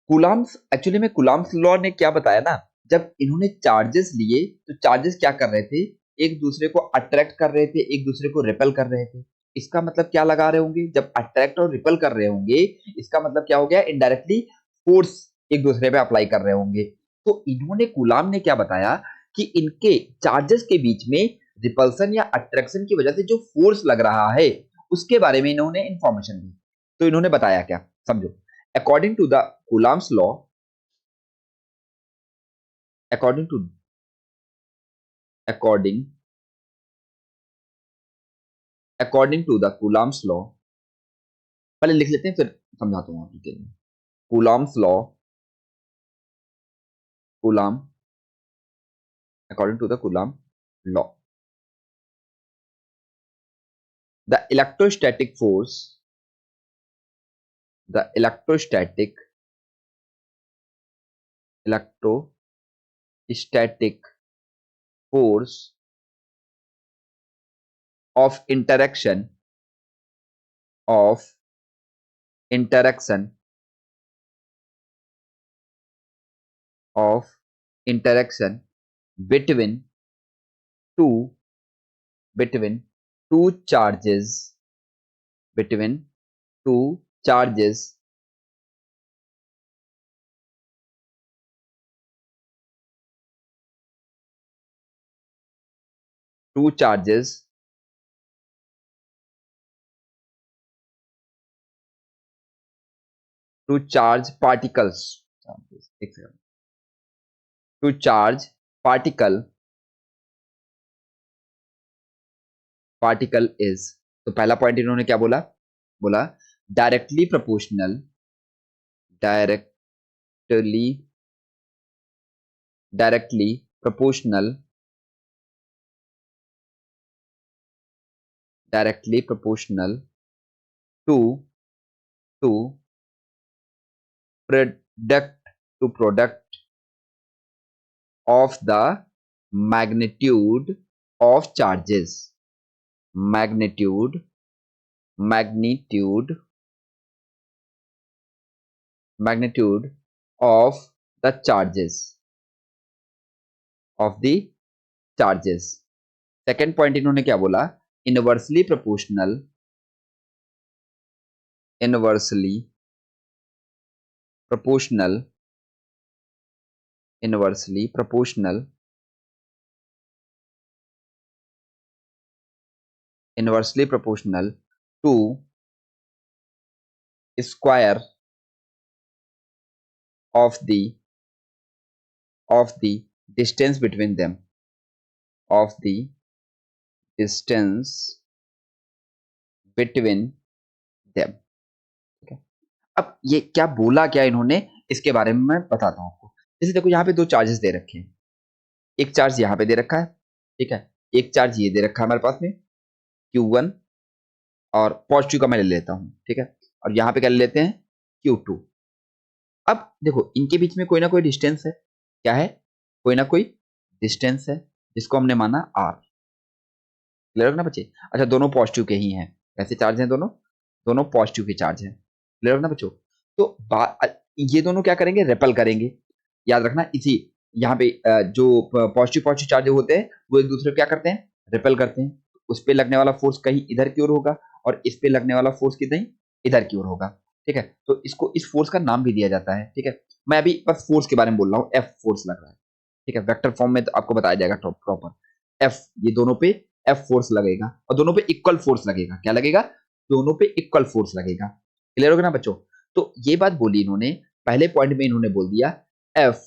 कूलाम्स, एक्चुअली में कूलाम्स लॉ ने क्या बताया ना, जब इन्होंने चार्जेस लिए तो चार्जेस क्या कर रहे थे, एक दूसरे को अट्रैक्ट कर रहे थे, एक दूसरे को रिपेल कर रहे थे। इसका मतलब क्या लगा रहे होंगे, जब अट्रैक्ट और रिपेल कर रहे होंगे, इसका मतलब क्या हो गया, इनडायरेक्टली फोर्स एक दूसरे पे अप्लाई कर रहे होंगे। तो इन्होंने कूलाम ने क्या बताया कि इनके चार्जेस के बीच में रिपल्सन या अट्रैक्शन की वजह से जो फोर्स लग रहा है उसके बारे में इन्होंने इंफॉर्मेशन दी। तो इन्होंने बताया क्या, समझो, according to the Coulomb's law, according to according according to the Coulomb's law, पहले लिख लेते हैं फिर समझाता हूँ डिटेल में। Coulomb's law, Coulomb, according to the Coulomb law, the electrostatic force, the electrostatic force of of interaction of interaction between two between two charges between two charges two charges to charge particles to charge particle is, तो पहला point इन्होंने क्या बोला, बोला directly proportional, directly directly proportional, directly proportional to to product to product of the magnitude of charges, magnitude magnitude magnitude of the charges of the charges। Second point इन्होंने क्या बोला, inversely proportional, inversely proportional, inversely proportional, inversely proportional to square of the distance between them, of the distance between them। ठीक है, अब ये क्या बोला क्या इन्होंने, इसके बारे में मैं बताता हूँ आपको। जैसे देखो यहाँ पे 2 चार्जेस दे रखे हैं। एक चार्ज यहाँ पे दे रखा है, ठीक है? एक चार्ज ये दे रखा है हमारे पास में Q1 और पॉजिटिव का मैं ले लेता हूँ, ठीक है? और यहाँ पे क्या ले लेते हैं Q2। अब देखो इनके बीच में कोई ना कोई डिस्टेंस है। क्या है? कोई ना कोई डिस्टेंस है जिसको हमने माना R। क्लियर हो ना बच्चे? अच्छा दोनों पॉजिटिव के ही हैं। कैसे चार्ज हैं दोनों? दोनों पॉजिटिव के चार्ज हैं। क्लियर हो ना बच्चों? तो ये दोनों क्या करेंगे? रिपेल करेंगे। याद रखना इसी यहाँ पे जो पॉजिटिव पॉजिटिव चार्ज होते हैं वो एक दूसरे को क्या करते हैं? रिपेल करते हैं। उस पे लगने वाला फोर्स कहीं इधर की ओर होगा और इस पे लगने वाला फोर्स कितनी इधर की ओर होगा। ठीक है? तो इसको इस फोर्स का नाम भी दिया जाता है। ठीक है? मैं अभी बस फोर्स के बारे में बोल रहा हूँ। एफ फोर्स लग रहा है। ठीक है? वेक्टर फॉर्म में तो आपको बताया जाएगा प्रॉपर। एफ ये दोनों पे एफ फोर्स लगेगा और दोनों पे इक्वल फोर्स लगेगा। क्या लगेगा? दोनों पे इक्वल फोर्स लगेगा। क्लियर हो गया ना बच्चों? तो ये बात बोली इन्होंने, पहले पॉइंट में इन्होंने बोल दिया एफ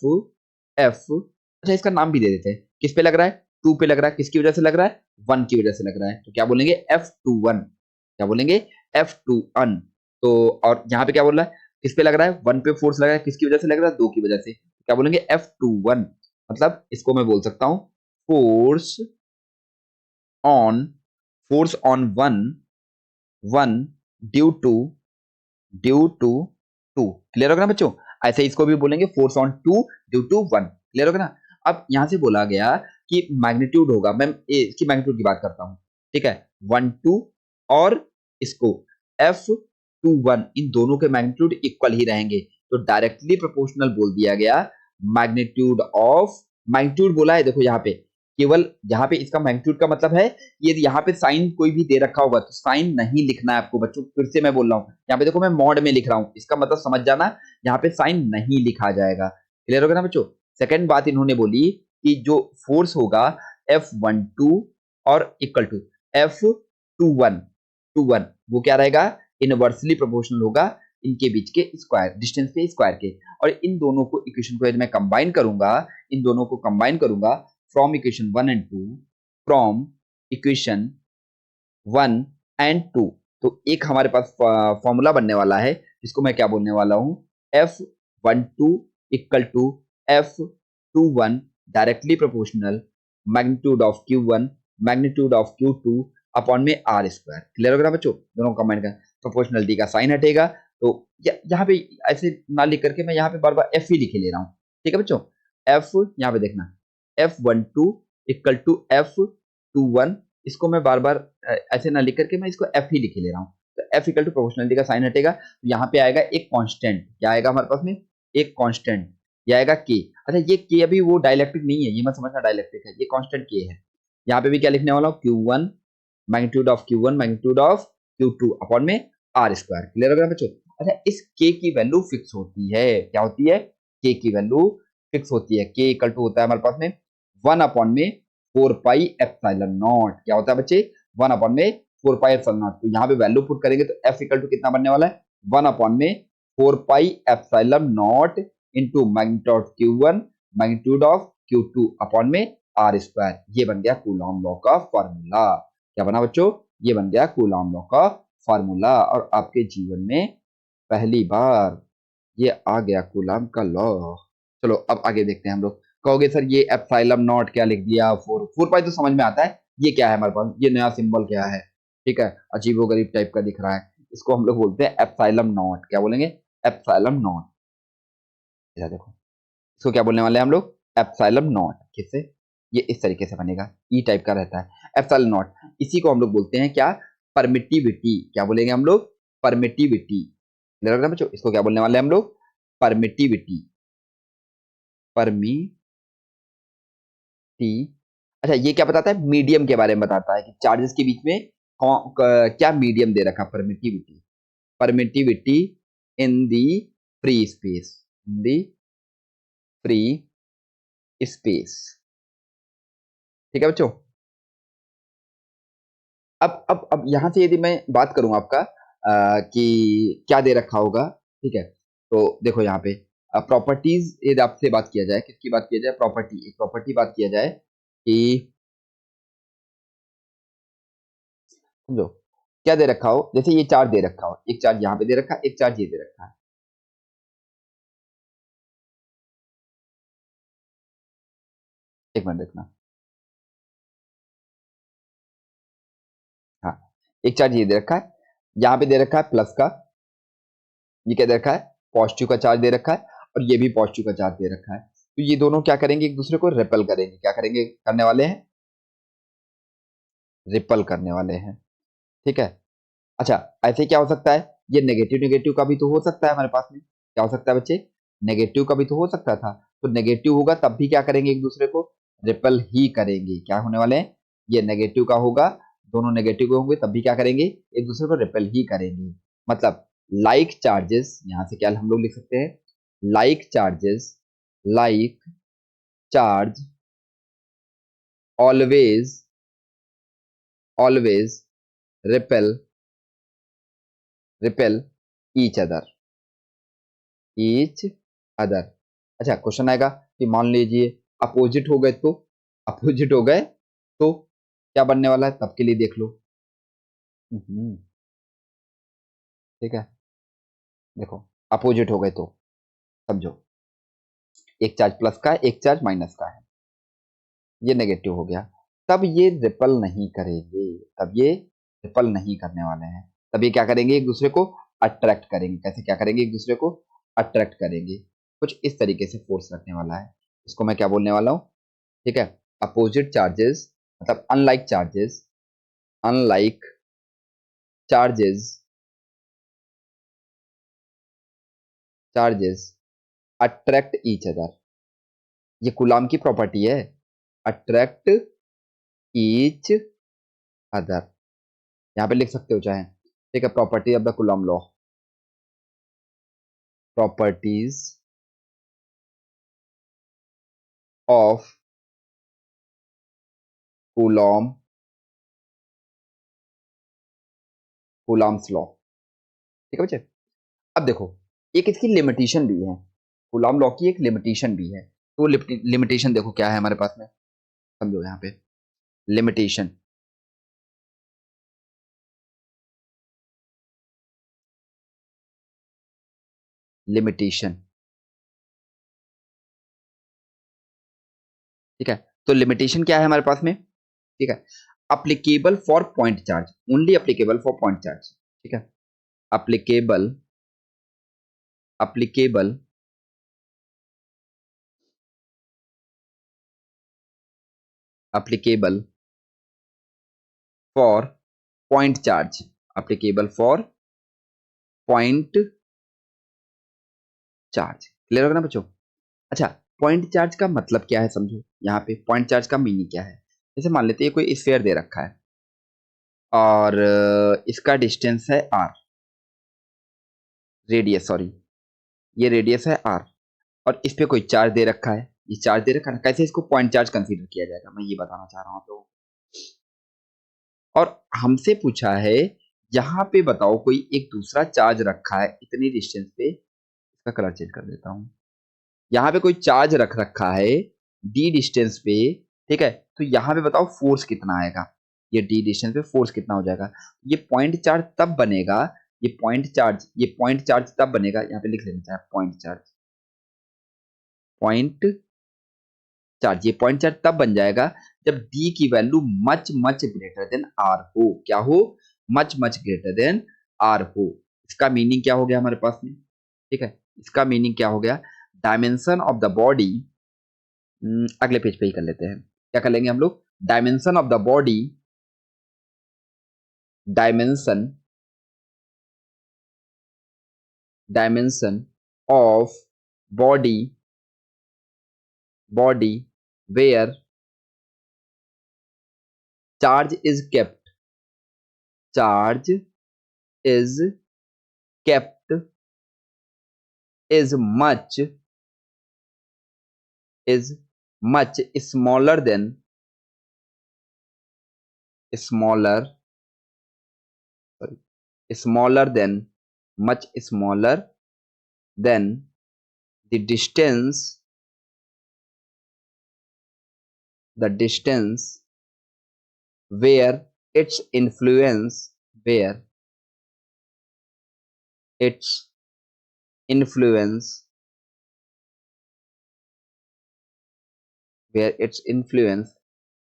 एफ। अच्छा इसका नाम भी दे देते हैं। किस पे लग रहा है? टू पे लग रहा है। किसकी वजह से लग रहा है? वन की वजह से लग रहा है। तो क्या बोलेंगे? F21। क्या बोलेंगे? F21। तो और यहाँ पे क्या बोल रहा है? किस पे लग रहा है? वन पे फोर्स लग रहा है। किसकी वजह से लग रहा है? दो की वजह से। क्या बोलेंगे? F21। मतलब इसको मैं बोल सकता हूँ force on one one due to due to two. Clear होगा ना बच्चों? ऐसे इसको भी बोलेंगे force on two due to one. Clear होगा ना? अब यहां से बोला गया कि मैग्नीट्यूड होगा। मैं इसकी मैग्नीट्यूड की बात करता हूं। ठीक है? 1 2 और इसको F21 इन दोनों के मैग्नीट्यूड इक्वल ही रहेंगे। तो डायरेक्टली प्रोपोर्शनल बोल दिया गया मैग्नीट्यूड ऑफ। मैग्नीट्यूड बोला है देखो यहाँ पे, केवल यहाँ पे इसका मैग्नीट्यूड का मतलब है ये यहाँ पे साइन कोई भी दे रखा होगा तो साइन नहीं लिखना है आपको बच्चों। फिर से मैं बोल रहा हूँ, यहाँ पे देखो मैं मॉड में लिख रहा हूँ, इसका मतलब समझ जाना, यहाँ पे साइन नहीं लिखा जाएगा। क्लियर होगा ना बच्चों? सेकंड बात इन्होंने बोली कि जो फोर्स होगा F12 और इक्वल टू F21 वो क्या रहेगा? इनवर्सली प्रोपोर्शनल होगा इनके बीच के स्क्वायर डिस्टेंस के स्क्वायर के। और इन दोनों को इक्वेशन को यदि मैं कंबाइन करूंगा, इन दोनों को कंबाइन करूंगा from equation 1 and 2, from equation 1 and 2, तो एक हमारे पास फॉर्मूला बनने वाला है जिसको मैं क्या बोलने वाला हूं? F12 equal to F21 directly proportional magnitude of Q1 magnitude of Q2 upon में आर स्क्वायर। क्लियर होगा बच्चों? दोनों कंबाइन का प्रोपोर्शनलिटी का साइन हटेगा। तो यहाँ पे ऐसे ना लिख करके मैं यहाँ पे बार बार एफ ही लिखे ले रहा हूँ। ठीक है बच्चों? एफ यहाँ पे देखना F12 इक्वल टू F21, इसको मैं बार बार ऐसे ना लिख करके मैं इसको एफ ही लिखे ले रहा हूँ। तो एफ इक्वल टू प्रोपोर्शनलिटी का साइन हटेगा तो यहाँ पे आएगा एक कांस्टेंट। क्या आएगा हमारे पास में? एक कांस्टेंट। ये आएगा के। अच्छा ये के अभी वो डायलेक्ट्रिक नहीं है, ये मत समझना डायलेक्ट्रिक है, ये कांस्टेंट के है। यहाँ पे भी क्या लिखने वाला हूँ? Q1 magnitude of Q1 magnitude of Q2 upon में आर स्क्वायर। क्लियर हो गया बच्चों? अच्छा इस के की वैल्यू फिक्स होती है। क्या होती है? के की वैल्यू फिक्स होती है। के इक्वल टू होता है हमारे पास में 1 अपॉन में 4 पाई एप्सिलॉन नॉट। क्या होता है बच्चे? 1 अपॉन में 4 पाई एप्सिलॉन नॉट। तो यहाँ पे वैल्यू पुट करेंगे तो एफ इक्वल टू कितना बनने वाला है? 1 अपॉन में 4 pi epsilon naught into magnitude of Q1 magnitude of Q2 upon में आर स्क्वायर। ये बन गया कूलॉम लॉ का फॉर्मूला। क्या बना बच्चों? ये बन गया कूलॉम लॉ का फॉर्मूला। और आपके जीवन में पहली बार ये आ गया कूलॉम का लॉ। चलो अब आगे देखते हैं हम लोग। कहोगे सर ये एप्सिलॉन नॉट क्या लिख दिया? 4 पाई तो समझ में आता है। ये क्या है हमारे पास? ये नया सिंबल क्या है? ठीक है, अजीबोगरीब टाइप का दिख रहा है। इसको हम लोग बोलते हैं एप्सिलॉन नॉट। क्या बोलेंगे? Epsilon not. देखो इसको क्या बोलने वाले हैं हम लोग? Epsilon not. किससे? ये इस तरीके से बनेगा, ई टाइप का रहता है एप्सिलॉन नॉट। इसी को हम लोग बोलते हैं क्या? परमिटिविटी। क्या बोलेंगे हम लोग? परमिटिविटी। लग रहा है बच्चों? इसको क्या बोलने वाले हैं हम लोग? परमिटिविटी। परमिटी। अच्छा ये क्या बताता है? मीडियम के बारे में बताता है कि चार्जेस के बीच में क्या मीडियम दे रखा? परमिटिविटी। परमिटिविटी इन दी फ्री स्पेस। इन दी फ्री स्पेस। ठीक है बच्चों? अब यहाँ से यदि मैं बात करूं आपका कि क्या दे रखा होगा, ठीक है? तो देखो यहाँ पे प्रॉपर्टीज यदि आपसे बात किया जाए, किसकी बात किया जाए? प्रॉपर्टी, एक प्रॉपर्टी बात किया जाए कि समझो क्या दे रखा हो, जैसे ये चार्ज दे रखा हो, एक चार्ज यहाँ पे दे रखा है, एक चार्ज ये दे रखा है। एक मिनट देखना। हाँ, एक चार्ज ये दे रखा है, यहाँ पे दे रखा है प्लस का, ये क्या दे रखा है, पॉजिटिव का चार्ज दे रखा है, और ये भी पॉजिटिव का चार्ज दे रखा है। तो ये दोनों क्या करेंगे, एक दूसरे को रिपेल करेंगे। क्या करेंगे, करने वाले हैं, रिपेल करने वाले हैं। ठीक है। अच्छा, ऐसे क्या हो सकता है, ये नेगेटिव नेगेटिव का भी तो हो सकता है हमारे पास में। क्या हो सकता है बच्चे, नेगेटिव का भी तो हो सकता था। तो नेगेटिव होगा तब भी क्या करेंगे, एक दूसरे को रिपेल ही करेंगे। क्या होने वाले हैं, ये नेगेटिव का होगा, दोनों नेगेटिव के होंगे तब भी क्या करेंगे, एक दूसरे को रिपेल ही करेंगे। मतलब लाइक चार्जेस, यहां से क्या हम लोग लिख सकते हैं, like charges, like charge always, always repel, repel each other, each other. अच्छा, क्वेश्चन आएगा कि मान लीजिए अपोजिट हो गए तो, अपोजिट हो गए तो क्या बनने वाला है, तब के लिए देख लो। ठीक है, देखो अपोजिट हो गए तो समझो, एक चार्ज प्लस का है, एक चार्ज माइनस का है, ये नेगेटिव हो गया, तब ये रिपल नहीं करेंगे, तब ये रिपल नहीं करने वाले हैं। तब ये क्या करेंगे, एक दूसरे को अट्रैक्ट करेंगे। कैसे क्या करेंगे, एक दूसरे को अट्रैक्ट करेंगे, कुछ इस तरीके से फोर्स रखने वाला है। इसको मैं क्या बोलने वाला हूँ, ठीक है, अपोजिट चार्जेस, मतलब unlike charges, unlike charges, charges attract each other. ये कूलाम की प्रॉपर्टी है, अट्रैक्ट ईच अदर। यहाँ पे लिख सकते हो चाहे। ठीक है, property of the coulomb law, properties of Coulomb, coulombs law. ठीक है बच्चे। अब देखो, एक इसकी लिमिटेशन भी है, कूलाम लॉ की एक लिमिटेशन भी है। तो लिमिटेशन देखो क्या है हमारे पास में, समझो यहाँ पे लिमिटेशन, लिमिटेशन। ठीक है, तो लिमिटेशन क्या है हमारे पास में, ठीक है, applicable for point charge, only applicable for point charge. ठीक है, applicable, applicable applicable for point charge, applicable for point charge। Clear होगा ना बच्चों। अच्छा, पॉइंट चार्ज का मतलब क्या है समझो, यहाँ पे पॉइंट चार्ज का मीनिंग क्या है। जैसे मान लेते हैं कोई स्फीयर दे रखा है और इसका डिस्टेंस है r, रेडियस सॉरी, ये रेडियस है r, और इस पे कोई चार्ज दे रखा है, ये चार्ज दे रखा है ना, कैसे इसको पॉइंट चार्ज कंसीडर किया जाएगा, मैं ये बताना चाह रहा हूँ आप लोगों को। और हमसे पूछा है, यहाँ पे बताओ कोई एक दूसरा चार्ज रखा है इतनी डिस्टेंस पे, इसका कलर चेंज कर देता हूँ, यहाँ पे कोई चार्ज रख रखा है डी डिस्टेंस पे। ठीक है, तो यहाँ पे बताओ फोर्स कितना आएगा, ये डी डिस्टेंस पे फोर्स कितना हो जाएगा। ये पॉइंट चार्ज तब बनेगा, ये पॉइंट चार्ज, ये पॉइंट चार्ज तब बनेगा, यहाँ पे लिख लेना चाहे पॉइंट चार्ज, पॉइंट चार्ज, ये पॉइंट चार्ज तब बन जाएगा जब डी की value much much greater than R हो। क्या हो, much much greater than R हो। इसका मीनिंग क्या हो गया हमारे पास में, ठीक है, इसका मीनिंग क्या हो गया, डायमेंशन ऑफ द बॉडी, अगले पेज पे ही कर लेते हैं। क्या कर लेंगे हम लोग, dimension of the body, dimension, dimension of body, body where charge is kept, charge is kept is much, is much smaller than, smaller, sorry, smaller than, much smaller than the distance, the distance where its influence, where its influence where its influence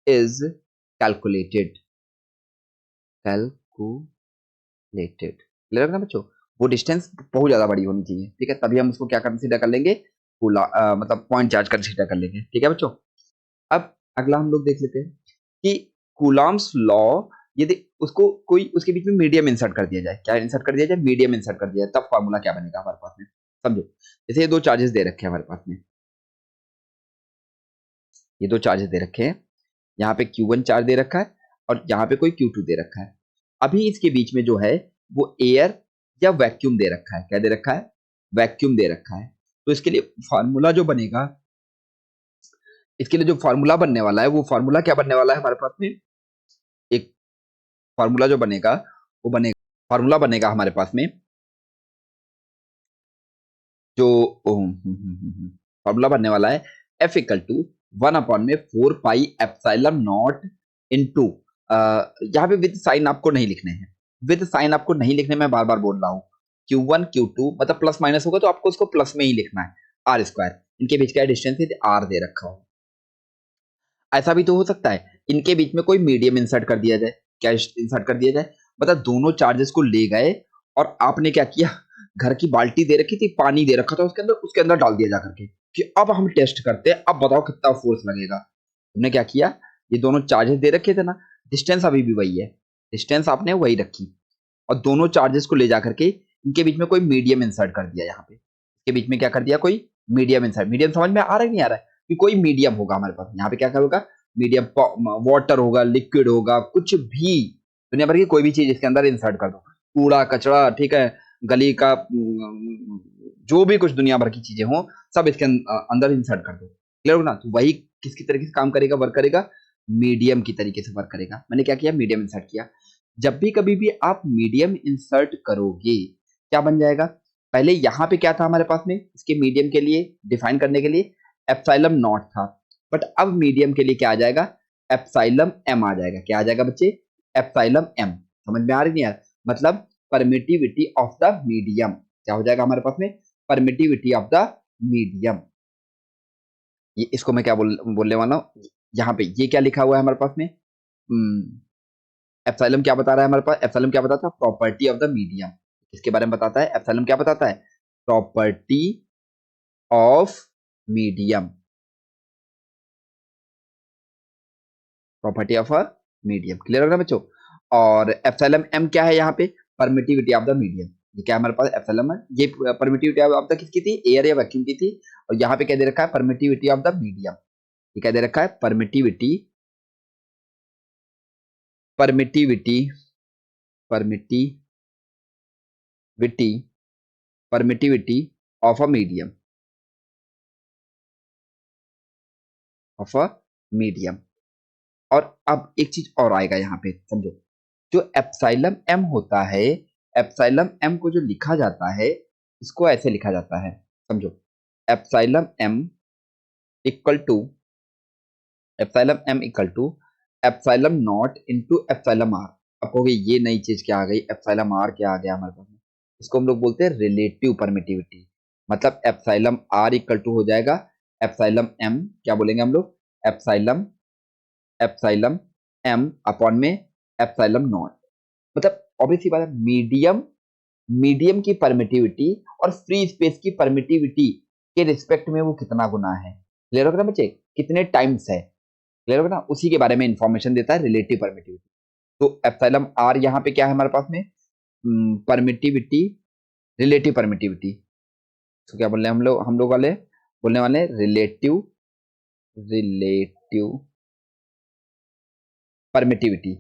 is calculated, calculated, clear है ना बच्चों? वो distance बहुत ज्यादा बड़ी होनी चाहिए, ठीक है, तभी हम उसको क्या कंसीडर कर लेंगे, मतलब पॉइंट चार्ज कंसीडर कर लेंगे, ठीक है बच्चों। अब अगला हम लोग देख लेते हैं कि कूलॉम्स लॉ, यदि उसको कोई उसके बीच में मीडियम इंसर्ट कर दिया जाए, क्या इंसर्ट कर दिया जाए, मीडियम इंसर्ट कर दिया जाए, तब फॉर्मूला क्या बनेगा हमारे पास में, समझो। जैसे ये दो चार्जेस दे रखे हैं हमारे पास में, ये दो चार्जेस दे रखे हैं, यहाँ पे Q1 चार्ज दे रखा है और यहाँ पे कोई Q2 दे रखा है। अभी इसके बीच में जो है वो एयर या वैक्यूम दे रखा है, क्या दे रखा है, वैक्यूम दे रखा है। तो इसके लिए फार्मूला जो बनेगा, इसके लिए जो फार्मूला बनने वाला है, वो फार्मूला क्या बनने वाला है हमारे पास में, एक फार्मूला जो बनेगा वो बनेगा, फार्मूला बनेगा हमारे पास में जो फार्मूला बनने वाला है F equal to 1/4 pi epsilon naught into, यहाँ पे विद साइन आपको नहीं लिखने हैं, विद साइन आपको नहीं लिखने, मैं बार बार बोल रहा हूँ। Q1 Q2 मतलब प्लस माइनस होगा तो आपको उसको प्लस में ही लिखना है, आर स्क्वायर, इनके बीच का डिस्टेंस है आर दे रखा हो। ऐसा भी तो हो सकता है इनके बीच में कोई मीडियम इंसर्ट कर दिया जाए, क्या इंसर्ट कर दिया जाए, मतलब दोनों चार्जेस को ले गए और आपने क्या किया, घर की बाल्टी दे रखी थी, पानी दे रखा था उसके अंदर डाल दिया जा करके कि अब हम टेस्ट करते हैं, अब बताओ कितना फोर्स लगेगा। तुमने क्या किया, ये दोनों चार्जेस दे रखे थे ना, डिस्टेंस अभी भी वही है, डिस्टेंस आपने वही रखी और दोनों चार्जेस को ले जा करके इनके बीच में कोई मीडियम इंसर्ट कर दिया, यहाँ पे इसके बीच में क्या कर दिया, कोई मीडियम इंसर्ट। मीडियम समझ में आ रहा है नहीं आ रहा है, कि कोई मीडियम होगा हमारे पास, यहाँ पे क्या होगा, मीडियम, वाटर होगा, लिक्विड होगा, कुछ भी दुनिया भर की कोई भी चीज इसके अंदर इंसर्ट कर दो, कूड़ा कचरा, ठीक है, गली का जो भी कुछ दुनिया भर की चीजें हो सब इसके अंदर इंसर्ट कर दो, क्लियर हो ना। तो वही किसकी तरीके से काम करेगा, वर्क करेगा, मीडियम की तरीके से वर्क करेगा। मैंने क्या किया, मीडियम इंसर्ट किया। जब भी कभी भी आप मीडियम इंसर्ट करोगे क्या बन जाएगा, पहले यहाँ पे क्या था हमारे पास में, इसके मीडियम के लिए डिफाइन करने के लिए एप्सिलॉन नॉट था, बट अब मीडियम के लिए क्या आ जाएगा, एप्सिलॉन एम आ जाएगा। क्या आ जाएगा बच्चे, एप्सिलॉन एम। समझ में आ रही नहीं यार, मतलब परमिटिविटी ऑफ द मीडियम क्या हो जाएगा हमारे पास में, परमिटिविटी ऑफ द मीडियम। ये इसको मैं क्या बोलने वाला हूँ, यहाँ पे ये क्या लिखा हुआ है हमारे पास में, एप्सिलॉन क्या बता रहा है हमारे पास, एप्सिलॉन क्या बताता है, प्रॉपर्टी ऑफ द मीडियम। इसके बारे में बताता है एप्सिलॉन, क्या बताता है, property of medium, property of a medium, clear होगा बच्चों। और एप्सिलॉन एम क्या है यहाँ पे, परमिटिविटी ऑफ द मीडियम। ये क्या हमारे पास एप्सिलॉन है, ये परमिटिविटी ऑफ द किसकी थी, एयर या वैक्यूम की थी, और यहाँ पे क्या दे रखा है, परमिटिविटी ऑफ द मीडियम। ये क्या दे रखा है, permittivity, permittivity, permittivity, permittivity of a medium, of a medium. और अब एक चीज और आएगा यहाँ पे समझो, जो एप्सिलॉन एम होता है, एप्सिलॉन एम को जो लिखा जाता है इसको ऐसे लिखा जाता है, समझो, epsilon M equal to, epsilon M equal to epsilon naught into epsilon R. अब कहोगे ये नई चीज क्या आ गई, एप्सिलॉन आर क्या आ गया हमारे पास में, इसको हम लोग बोलते हैं रिलेटिव परमिटिविटी। मतलब एप्सिलॉन आर इक्वल टू हो जाएगा एप्सिलॉन एम, क्या बोलेंगे हम लोग, एप्सिलॉन, एप्सिलॉन एम अपॉन में एप्सिलॉन नॉट। मतलब ऑब्वियसली बात है, मीडियम, मीडियम की परमिटिविटी और फ्री स्पेस की परमिटिविटी के रिस्पेक्ट में वो कितना गुना है, क्लियर होगा ना बच्चे, कितने टाइम्स है, क्लियर होगा ना, उसी के बारे में इंफॉर्मेशन देता है रिलेटिव परमिटिविटी। तो एप्सिलॉन आर यहाँ पे क्या है हमारे पास में, परमिटिविटी, रिलेटिव परमिटिविटी, तो क्या बोल रहे हैं हम लोग वाले बोलने वाले relative, relative permittivity,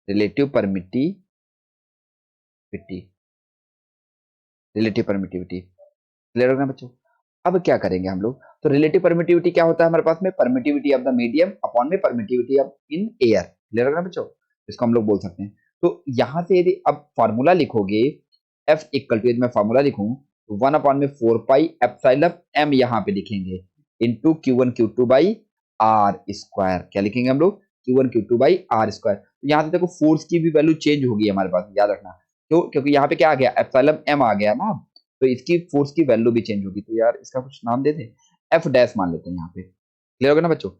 relative permittivity, relative permittivity, clear होगा ना बच्चों। अब क्या करेंगे हम लोग, तो रिलेटिव परमिटिविटी क्या होता है हमारे पास में, permittivity of the medium upon में permittivity of in air, clear होगा ना बच्चों, इसको हम लोग बोल सकते हैं। तो यहां से यदि अब फार्मूला लिखोगे, एफ इक्वल टू, यदि मैं फार्मूला लिखूं तो 1/4 पाई एप्सिलॉन एम यहाँ पे लिखेंगे into Q1 Q2 by are square. क्या लिखेंगे हम लोग, Q1 Q2 by are square. तो यहाँ से देखो फोर्स की भी वैल्यू चेंज होगी हमारे पास, याद रखना, क्यों, क्योंकि यहाँ पे क्या आ गया, एप्सिलॉन एम आ गया ना, तो इसकी फोर्स की वैल्यू भी चेंज होगी। तो यार इसका कुछ नाम दे दे, एफ डैश मान लेते हैं यहाँ पे, क्लियर हो गया ना बच्चों।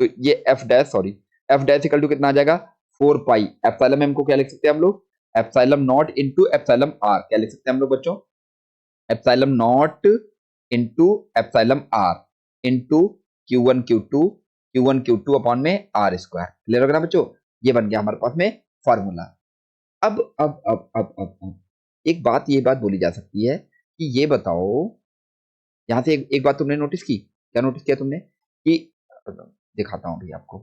तो ये F dash, sorry, F dash equal to कितना आ जाएगा 4 पाई एप्सिलॉन एम को क्या लिख सकते हैं हम लोग, epsilon naught into epsilon R, क्या लिख सकते हैं हम लोग बच्चों, epsilon naught into epsilon R into Q one Q two upon में आर स्क्वायर, क्लियर हो गया ना बच्चों। ये बन गया हमारे पास में फॉर्मूला। अब एक बात, ये बात बोली जा सकती है कि ये बताओ, यहाँ से एक बात तुमने नोटिस की, क्या नोटिस किया तुमने कि, दिखाता हूँ अभी आपको,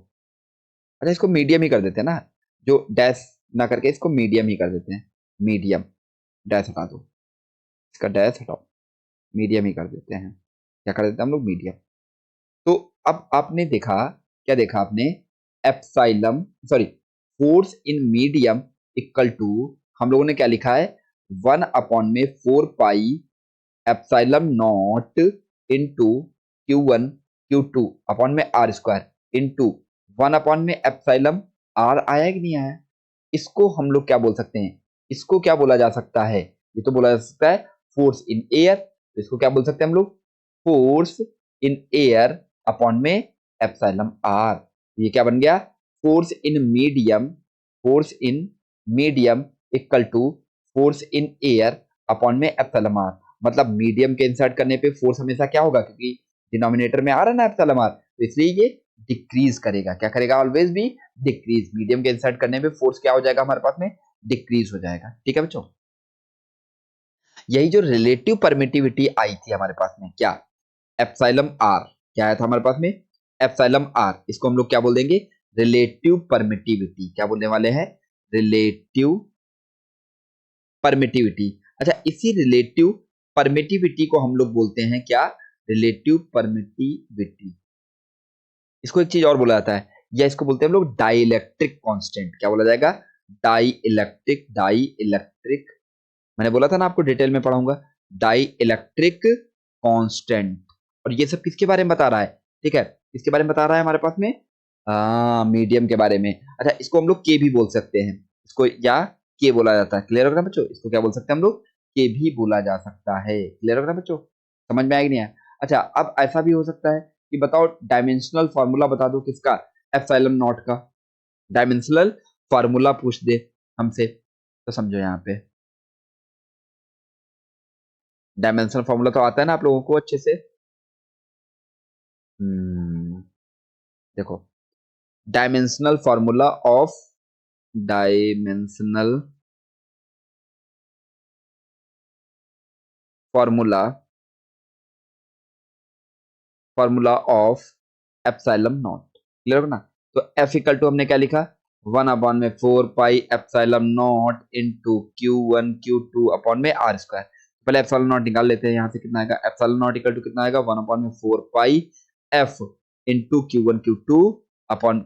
अच्छा इसको मीडियम ही कर देते हैं ना, जो डैश ना करके इसको मीडियम ही कर देते हैं, मीडियम, डैश हटा दो, इसका डैश हटाओ, मीडियम ही कर देते हैं, क्या कर देते हैं हम लोग, मीडियम। तो अब आपने देखा, क्या देखा आपने, epsilon, sorry, force in medium equal to, हम लोगों ने क्या लिखा है, 1/4 pi epsilon naught into Q1 Q2 upon में आर स्क्वायर इंटू 1 में एप्साइलम आर, आया कि नहीं आया। इसको हम लोग क्या बोल सकते हैं, इसको क्या बोला जा सकता है, ये तो बोला जा सकता है फोर्स इन एयर, तो इसको क्या बोल सकते हैं हम लोग, फोर्स इन एयर अपॉन में एप्सिलॉन आर। ये क्या बन गया, force in medium, force in medium equal to force in air upon में एप्सिलॉन आर। मतलब मीडियम के इंसर्ट करने पे फोर्स हमेशा क्या होगा, क्योंकि डिनोमिनेटर में आ रहा है ना एप्सिलॉन आर, तो इसलिए ये डिक्रीज करेगा, क्या करेगा, ऑलवेज भी डिक्रीज। मीडियम के इंसर्ट करने पे फोर्स क्या हो जाएगा हमारे पास में, डिक्रीज हो जाएगा, ठीक है बच्चों। यही जो रिलेटिव परमिटिविटी आई थी हमारे पास में, क्या, एप्सिलॉन आर, क्या आया था हमारे पास में, एप्सिलॉन आर, इसको हम लोग क्या बोल देंगे, रिलेटिव परमिटिविटी, क्या बोलने वाले हैं, रिलेटिव परमिटिविटी। अच्छा, इसी रिलेटिव परमिटिविटी को हम लोग बोलते हैं क्या, रिलेटिव परमिटिविटी। इसको एक चीज और बोला जाता है, या इसको बोलते हैं हम लोग डाइइलेक्ट्रिक कांस्टेंट, क्या बोला जाएगा, डाइइलेक्ट्रिक, डाइइलेक्ट्रिक, मैंने बोला था ना आपको डिटेल में पढ़ाऊंगा, डाई इलेक्ट्रिक कांस्टेंट। और ये सब किसके बारे में बता रहा है, ठीक है, किसके बारे में बता रहा है हमारे पास में, मीडियम के बारे में। अच्छा, इसको हम लोग के भी बोल सकते हैं, इसको या के बोला जाता है, क्लियर होगा ना बच्चों, इसको क्या बोल सकते हैं हम लोग, के भी बोला जा सकता है, क्लियर होगा ना बच्चों, समझ में आएगी नहीं आया। अच्छा, अब ऐसा भी हो सकता है कि बताओ डायमेंशनल फॉर्मूला बता दो किसका, एप्सिलॉन नॉट का, डायमेंशनल फॉर्मूला पूछ दे हमसे, तो समझो यहाँ पे डायमेंशनल फॉर्मूला तो आता है ना आप लोगों को अच्छे से। देखो, dimensional formula of, dimensional formula, formula of epsilon not, clear हो ना। तो एफ इक्वल टू हमने क्या लिखा, 1/4 pi epsilon naught into Q1 Q2 upon में आर स्क्वायर। पहले एप्सिलॉन नॉट निकाल लेते हैं, यहाँ से कितना आएगा, एप्सिलॉन नॉट इक्वल टू कितना आएगा, 1/4 pi F into Q1 Q2 upon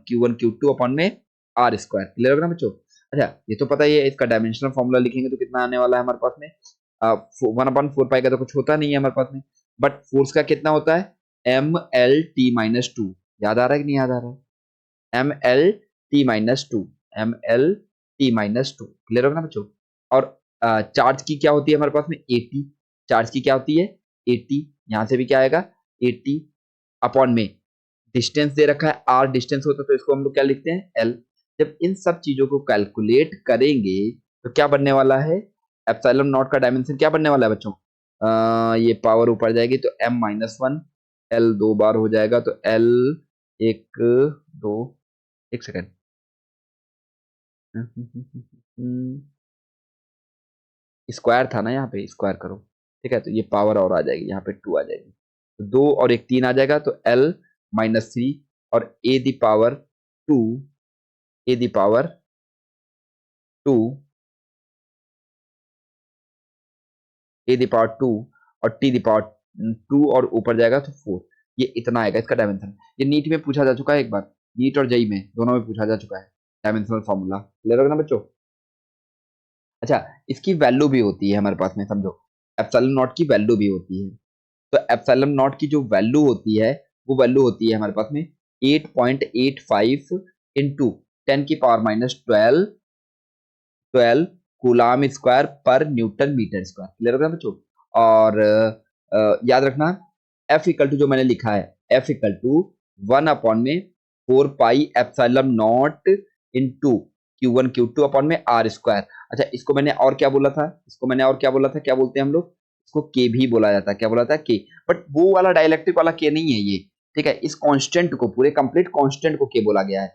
में आर स्क्वायर, क्लियर होगा ना बच्चों। अच्छा, ये तो पता ही है, इसका डायमेंशनल फॉर्मूला लिखेंगे तो कितना आने वाला है हमारे पास में, 1/4 पाई का तो कुछ होता नहीं है हमारे पास में, बट फोर्स का कितना होता है, MLT-2, याद आ रहा है कि नहीं याद आ रहा है, MLT-2, MLT-2, क्लियर होगा ना बच्चों। और चार्ज की क्या होती है हमारे पास में, AT, चार्ज की क्या होती है, AT, यहां से भी क्या आएगा, AT अपॉन में डिस्टेंस दे रखा है, R डिस्टेंस होता है, तो इसको हम लोग क्या लिखते हैं, L। जब इन सब चीजों को कैलकुलेट करेंगे तो क्या बनने वाला है, एप्सिलॉन नॉट का डायमेंशन क्या बनने वाला है बच्चों, ये पावर ऊपर जाएगी तो M-1, L 2 बार हो जाएगा तो L, 1 2, 1 सेकेंड, स्क्वायर था ना, यहाँ पे स्क्वायर करो, ठीक है, तो ये पावर और आ जाएगी, यहाँ पे 2 आ जाएगी, तो 2 और 1 3 आ जाएगा, तो L-3 और A 2, A 2, A 2 और T 2 और ऊपर जाएगा तो 4, ये इतना आएगा इसका डायमेंशन। ये नीट में पूछा जा चुका है एक बार, नीट और जेई में दोनों में पूछा जा चुका है डायमेंशनल फॉर्मूला, क्लियर होगा ना बच्चों। अच्छा, इसकी वैल्यू भी होती है हमारे पास में, समझो, एप्सिलॉन नॉट की वैल्यू भी होती है। तो एप्सिलॉन नॉट की जो वैल्यू होती है, वो वैल्यू होती है हमारे पास में 8.85 इंटू 10⁻12 कूलाम स्क्वायर पर न्यूटन मीटर स्क्वायर, क्लियर होगा बच्चों। और याद रखना एफ इक्वल टू जो मैंने लिखा है, एफ इक्वल टू 1 अपॉन में 4 pi epsilon naught into Q1 Q2 upon में आर स्क्वायर। अच्छा, इसको मैंने और क्या बोला था, इसको मैंने और क्या बोला था, क्या बोलते हैं हम लोग इसको, के भी बोला जाता है, क्या बोला था, के। बट वो वाला डाइलेक्ट्रिक वाला के नहीं है ये, ठीक है। इस कांस्टेंट को, पूरे कंप्लीट कांस्टेंट को के बोला गया है,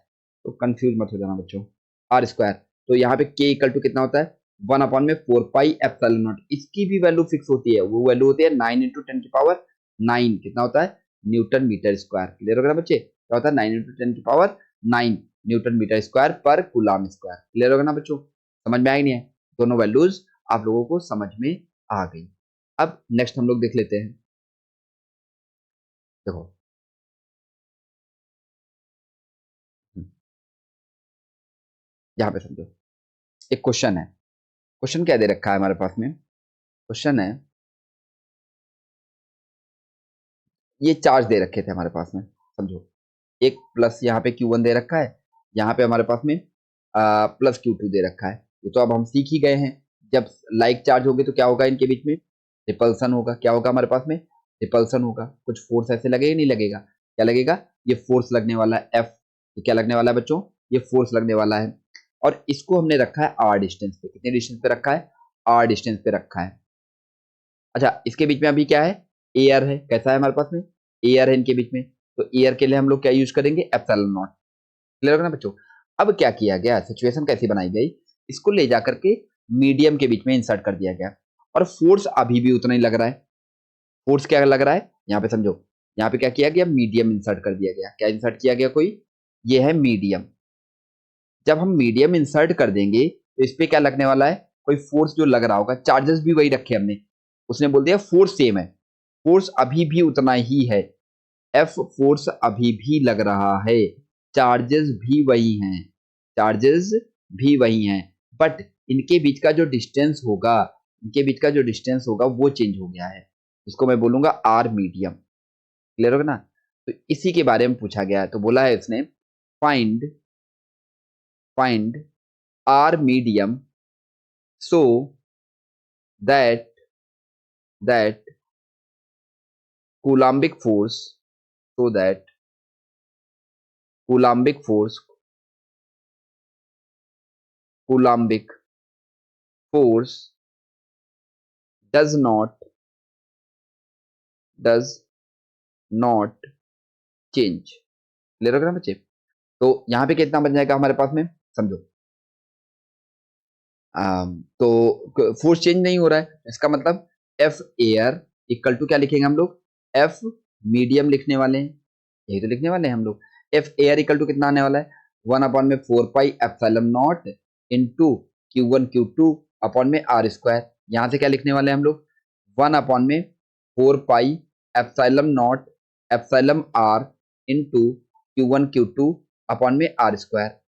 तो कंफ्यूज मत हो जाना बच्चों। आर स्क्वायर, तो यहाँ पे के इक्वल टू कितना होता है, 1 अपॉन में 4 पाई एप्सिलॉन नॉट। इसकी भी वैल्यू फिक्स होती है, वो वैल्यू होती है 9 इंटू 10 की पावर 9, कितना होता है, न्यूटन मीटर स्क्वायर। क्लियर हो गया बच्चे, क्या होता है, 9 इंटू 10 की पावर 9 न्यूटन मीटर स्क्वायर पर कूलाम स्क्वायर। क्लियर होगा ना बच्चों, समझ में आई नहीं है, दोनों वैल्यूज आप लोगों को समझ में आ गई। अब नेक्स्ट हम लोग देख लेते हैं, देखो यहाँ पे समझो, एक क्वेश्चन है। क्वेश्चन क्या दे रखा है हमारे पास में, क्वेश्चन है, ये चार्ज दे रखे थे हमारे पास में, समझो, एक प्लस यहाँ पे Q1 दे रखा है, यहाँ पे हमारे पास में प्लस Q2 दे रखा है। ये तो अब हम सीख ही गए हैं, जब लाइक चार्ज होंगे तो क्या होगा, इनके बीच में रिपल्सन होगा। क्या होगा हमारे पास में, रिपल्सन होगा। कुछ फोर्स ऐसे लगेगा, नहीं लगेगा, क्या लगेगा, ये फोर्स लगने वाला है एफ। ये क्या लगने वाला है बच्चों, ये फोर्स लगने वाला है। और इसको हमने रखा है आर डिस्टेंस पे। कितने डिस्टेंस पे रखा है, आर डिस्टेंस पे रखा है। अच्छा, इसके बीच में अभी क्या है, एयर है। कैसा है हमारे पास में, एयर है इनके बीच में। तो एयर के लिए हम लोग क्या यूज करेंगे, एप्सिलॉन नॉट। क्लियर होगा ना बच्चों। अब क्या किया गया, सिचुएशन कैसी बनाई गई, इसको ले जाकर के मीडियम के बीच में इंसर्ट कर दिया गया, और फोर्स अभी भी उतना ही लग रहा है। फोर्स क्या लग रहा है, यहाँ पे समझो, यहाँ पे क्या किया गया, मीडियम इंसर्ट कर दिया गया। क्या इंसर्ट किया गया, कोई, ये है मीडियम। जब हम मीडियम इंसर्ट कर देंगे तो इस पे क्या लगने वाला है, कोई फोर्स जो लग रहा होगा। चार्जेस भी वही रखे हमने, उसने बोल दिया फोर्स सेम है, फोर्स अभी भी उतना ही है, एफ फोर्स अभी भी लग रहा है, चार्जेस भी वही हैं, चार्जेस भी वही हैं, बट इनके बीच का जो डिस्टेंस होगा, इनके बीच का जो डिस्टेंस होगा वो चेंज हो गया है। इसको मैं बोलूंगा आर मीडियम। क्लियर होगा ना। तो इसी के बारे में पूछा गया है, तो बोला है इसने, find find R medium so that that coulombic force, so that coulombic force, coulombic force does not change. Clear होगा ना बच्चे। तो यहाँ पे कितना बन जाएगा हमारे पास में, समझो, तो फोर्स चेंज नहीं हो रहा है, इसका मतलब एफ एयर इक्वल टू क्या लिखेंगे हम लोग, एफ मीडियम लिखने वाले हैं, यही तो लिखने वाले हैं हम लोग। एफ एयर इक्वल टू कितना आने वाला है, 1 अपॉन में 4 pi epsilon naught into Q1 Q2 upon में आर स्क्वायर। यहाँ से क्या लिखने वाले हैं हम लोग, 1 अपॉन में 4 pi epsilon naught epsilon R into Q1 Q2 upon में आर स्क्वायर।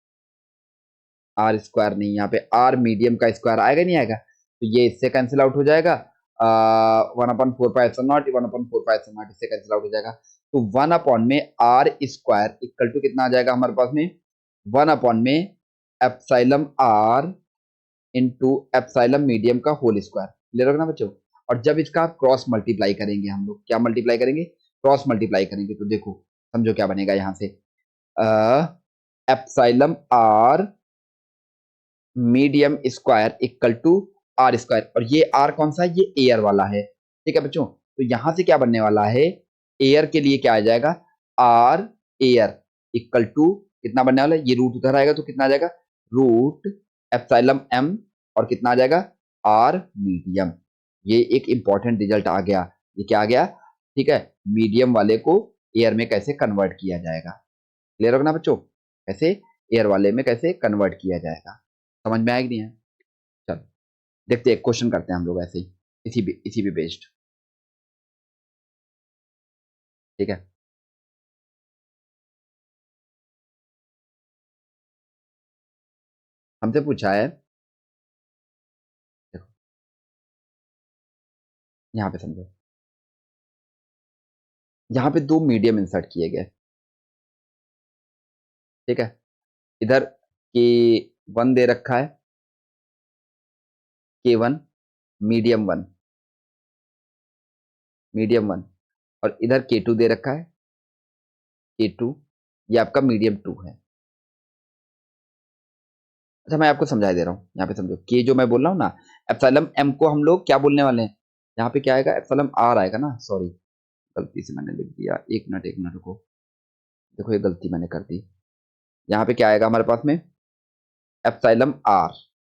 आर स्क्वायर नहीं, यहाँ पे आर मीडियम का स्क्वायर आएगा, नहीं आएगा, तो ये इससे कैंसिल आउट हो जाएगा। 1/4 पाई नॉट 1/4 पाई नॉट इससे कैंसिल आउट हो जाएगा। तो 1 अपॉन में आर स्क्वायर इक्वल टू कितना आ जाएगा हमारे पास में, 1 अपॉन में epsilon are into epsilon medium का होल स्क्वायर। क्लियर होगा ना बच्चों। और जब इसका क्रॉस मल्टीप्लाई करेंगे हम लोग, क्या मल्टीप्लाई करेंगे, क्रॉस मल्टीप्लाई करेंगे, तो देखो समझो क्या बनेगा यहाँ से, epsilon R medium square equal to R square, और ये आर कौन सा है, ये एयर वाला है, ठीक है बच्चों। तो यहां से क्या बनने वाला है, एयर के लिए क्या आ जाएगा, आर एयर इक्वल टू कितना बनने वाला है, ये रूट उधर आएगा तो कितना आ जाएगा, रूट एप्सिलम एम, और कितना आ जाएगा, आर मीडियम। ये एक इंपॉर्टेंट रिजल्ट आ गया, ये क्या आ गया, ठीक है, मीडियम वाले को एयर में कैसे कन्वर्ट किया जाएगा। क्लियर होगा ना बच्चों, कैसे एयर वाले में कैसे कन्वर्ट किया जाएगा, समझ में आया कि नहीं है। चलो देखते हैं, क्वेश्चन करते हैं हम लोग ऐसे ही, इसी भी बेस्ड, ठीक है। हमसे पूछा है, देखो यहाँ पे समझो, यहाँ पे दो मीडियम इंसर्ट किए गए, ठीक है। इधर के वन दे रखा है, के one, medium one, medium one, और इधर K2 दे रखा है, K2 ये आपका मीडियम 2 है। अच्छा मैं आपको समझा दे रहा हूँ, यहाँ पे समझो के जो मैं बोल रहा हूँ ना, एप्सिलॉन एम को हम लोग क्या बोलने वाले हैं, यहाँ पे क्या आएगा, एप्सिलॉन आर आएगा ना, सॉरी गलती से मैंने लिख दिया, एक मिनट रुको, देखो ये गलती मैंने कर दी। यहाँ पे क्या आएगा हमारे पास में, एप्सिलॉन आर,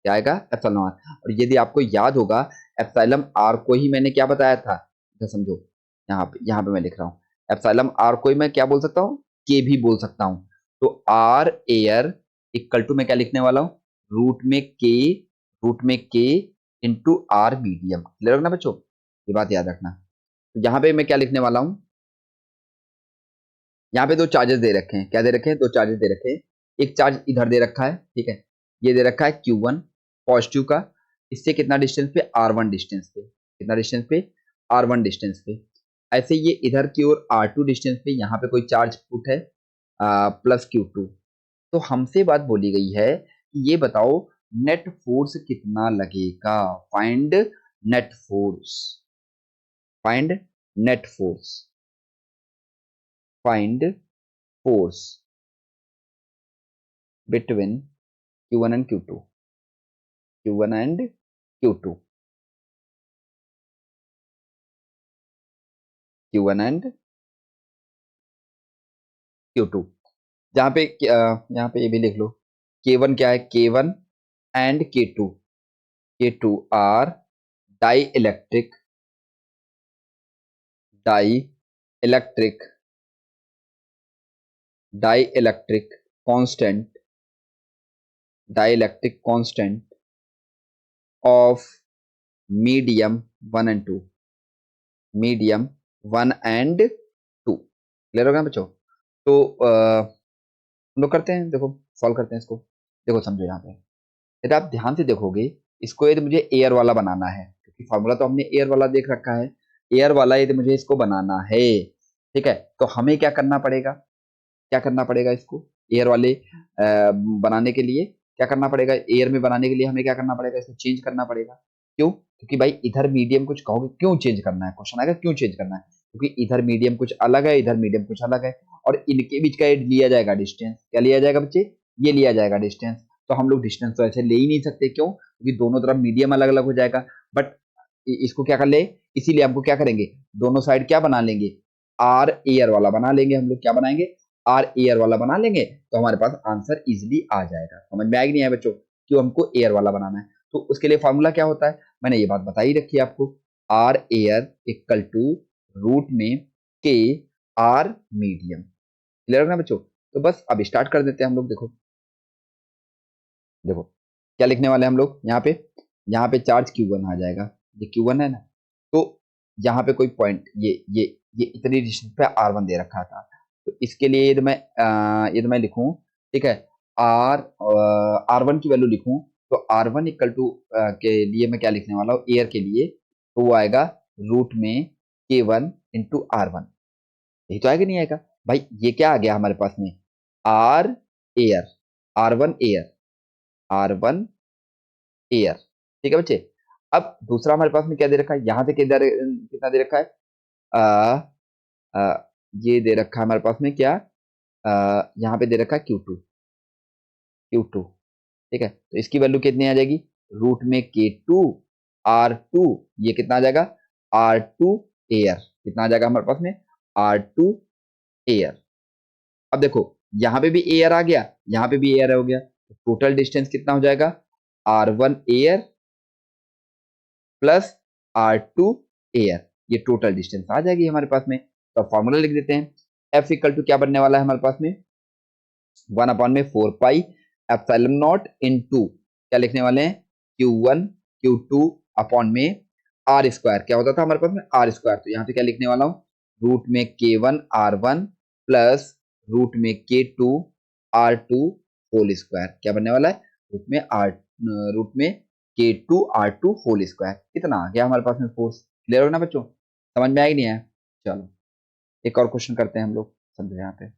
क्या आएगा एप्सिलॉन आर। और यदि आपको याद होगा, एप्सिलॉन आर को ही मैंने क्या बताया था, तो समझो यहाँ पे मैं लिख रहा हूँ, एप्सिलॉन आर को ही मैं क्या बोल सकता हूँ, के भी बोल सकता हूँ। तो आर एयर इक्वल टू मैं क्या लिखने वाला हूँ, रूट में के इंटू आर मीडियम। क्लियर ना बच्चों, ये बात याद रखना। तो यहाँ पे मैं क्या लिखने वाला हूँ, यहाँ पे दो चार्जेस दे रखे हैं, क्या दे रखे हैं, दो चार्जेस दे रखे हैं। एक चार्ज इधर दे रखा है, ठीक है, ये दे रखा है Q1 पॉजिटिव का, इससे कितना डिस्टेंस पे, R1 डिस्टेंस पे, कितना डिस्टेंस पे, R1 डिस्टेंस पे। ऐसे ये इधर की ओर R2 डिस्टेंस पे, यहाँ पे कोई चार्ज पुट है प्लस Q2। तो हमसे बात बोली गई है कि ये बताओ नेट फोर्स कितना लगेगा, find net force, find net force, find force between Q1 and Q2, Q1 and Q2, Q1 and Q2। जहाँ पे यहाँ पे ये भी लिख लो, K1 क्या है, K1 and K2, K2 are dielectric, dielectric, dielectric constant, dielectric constant of medium 1 and 2, medium 1 and 2। Clear होगा बच्चों। तो हम लोग करते हैं, देखो सॉल्व करते हैं इसको। देखो समझो यहाँ पे, यदि आप ध्यान से देखोगे, इसको यदि मुझे एयर वाला बनाना है, क्योंकि फॉर्मूला तो हमने एयर वाला देख रखा है, एयर वाला यदि मुझे इसको बनाना है, ठीक है, तो हमें क्या करना पड़ेगा, क्या करना पड़ेगा इसको, एयर वाले बनाने के लिए क्या करना पड़ेगा, एयर में बनाने के लिए हमें क्या करना पड़ेगा, इसको चेंज करना पड़ेगा। क्यों, क्योंकि भाई इधर मीडियम कुछ कहोगे, क्यों चेंज करना है, क्वेश्चन आएगा क्यों चेंज करना है, क्योंकि इधर मीडियम कुछ अलग है, इधर मीडियम कुछ अलग है, और इनके बीच का लिया जाएगा डिस्टेंस, क्या लिया जाएगा बच्चे, ये लिया जाएगा डिस्टेंस। तो हम लोग डिस्टेंस तो ऐसे ले ही नहीं सकते, क्यों, क्योंकि दोनों तरफ मीडियम अलग अलग हो जाएगा। बट इसको क्या कर ले, इसीलिए हमको क्या करेंगे, दोनों साइड क्या बना लेंगे, आर एयर वाला बना लेंगे, हम लोग क्या बनाएंगे, आर एयर वाला बना लेंगे, तो हमारे पास आंसर इजिली आ जाएगा। समझ में आएगी नहीं है बच्चों, क्यों हमको एयर वाला बनाना है। तो उसके लिए फॉर्मूला क्या होता है, मैंने ये बात बताई रखी है आपको, R air equal to root में के आर मीडियम। क्लियर है ना बच्चों। तो बस अब स्टार्ट कर देते हैं हम लोग। देखो देखो क्या लिखने वाले हैं हम लोग, यहाँ पे चार्ज Q1 आ जाएगा, ये Q1 है ना, तो यहाँ पे कोई पॉइंट, ये इतनी डिस्टेंस पे R1 दे रखा था, तो इसके लिए यदि मैं लिखूं, ठीक है, R1 की वैल्यू लिखूं, तो R1 इक्वल टू के लिए मैं क्या लिखने वाला हूँ, एयर के लिए, तो वो आएगा रूट में K1 इंटू R1। यही तो आएगा नहीं आएगा भाई, ये क्या आ गया हमारे पास में, are air, R1 air, R1 air, ठीक है बच्चे। अब दूसरा हमारे पास में क्या दे रखा है, यहाँ से कितना दे रखा है, आ, आ, ये दे रखा है हमारे पास में क्या, यहाँ पे दे रखा है Q2, Q2, ठीक है, तो इसकी वैल्यू कितनी आ जाएगी, रूट में K2 R2, ये कितना आ जाएगा, R2 एयर, कितना आ जाएगा हमारे पास में, R2 एयर। अब देखो यहाँ पे भी एयर आ गया, यहाँ पे भी एयर हो गया, तो टोटल डिस्टेंस कितना हो जाएगा, R1 air plus R2 air, ये टोटल डिस्टेंस आ जाएगी हमारे पास में। तो फॉर्मूला लिख देते हैं, F इक्वल टू क्या बनने वाला है हमारे पास में, 1/4 pi epsilon naught into, क्या लिखने वाले हैं, Q1 Q2 अपॉन में आर स्क्वायर, क्या होता था हमारे पास में, आर स्क्वायर। तो यहाँ पे क्या लिखने वाला हूँ, रूट में K1 R1 प्लस रूट में K2 R2 होल स्क्वायर, क्या बनने वाला है, रूट में K2 R2 होल स्क्वायर। इतना आ गया हमारे पास में फोर्स। क्लियर हो ना बच्चों, समझ में आई नहीं है। चलो एक और क्वेश्चन करते हैं हम लोग, समझो यहाँ पे,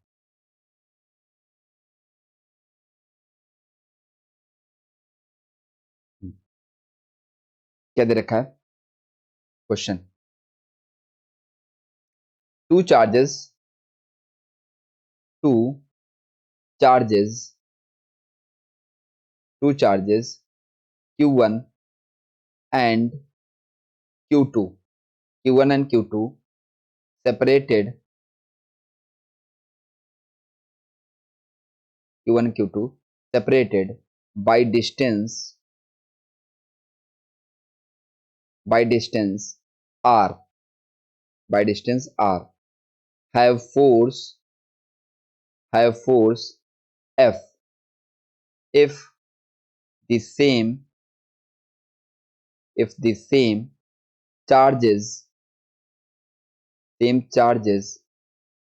क्या दे रखा है question, two charges two charges two charges q1 and q2 q1 and q2 separated q1 and q2 separated by distance by distance r by distance r have force F if the same charges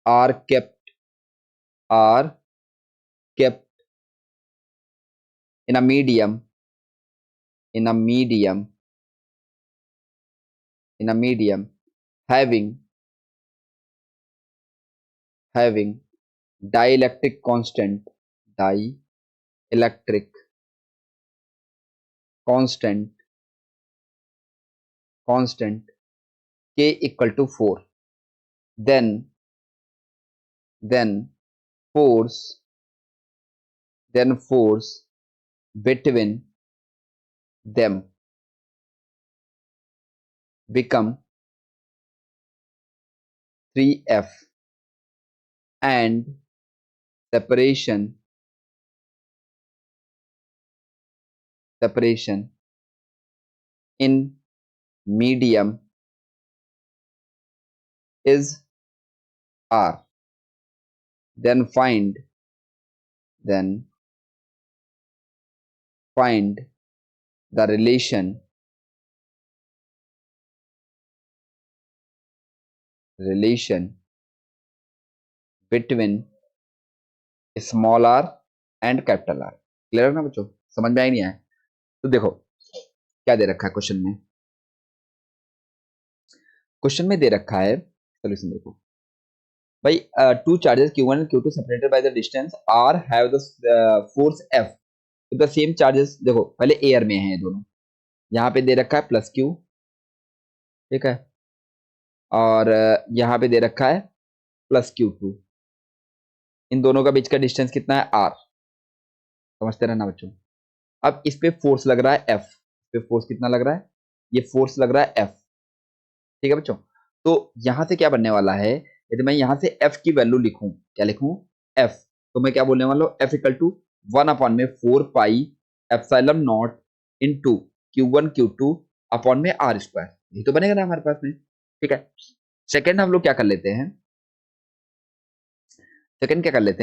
are kept in a medium having dielectric constant k equal to 4, then force between them become 3F and separation in medium is R. Then find the relation between small r and capital R. Clear है ना बच्चों? समझ में आई नहीं आया? तो देखो क्या दे रखा है क्वेश्चन में दे रखा है सोल्यूशन देखो भाई, two charges q1 and q2 separated by the distance r have the force f the same charges. देखो पहले एयर में है दोनों, यहाँ पे दे रखा है प्लस q, ठीक है, और यहाँ पे दे रखा है प्लस q2. इन दोनों का बीच का डिस्टेंस कितना है r. समझते रहना बच्चों. अब इस पे फोर्स लग रहा है f. इस पे फोर्स कितना लग रहा है? ये फोर्स लग रहा है f. ठीक है बच्चों. तो यहां से क्या बनने वाला है, यदि मैं यहां से f की वैल्यू लिखूं, क्या लिखूं? f. तो मैं क्या बोलने वाला हूं? f equal to 1/4 pi epsilon naught into q1 q2 upon में r स्क्वायर. यही तो बनेगा ना हमारे पास में. ठीक है. सेकंड हम लोग क्या कर लेते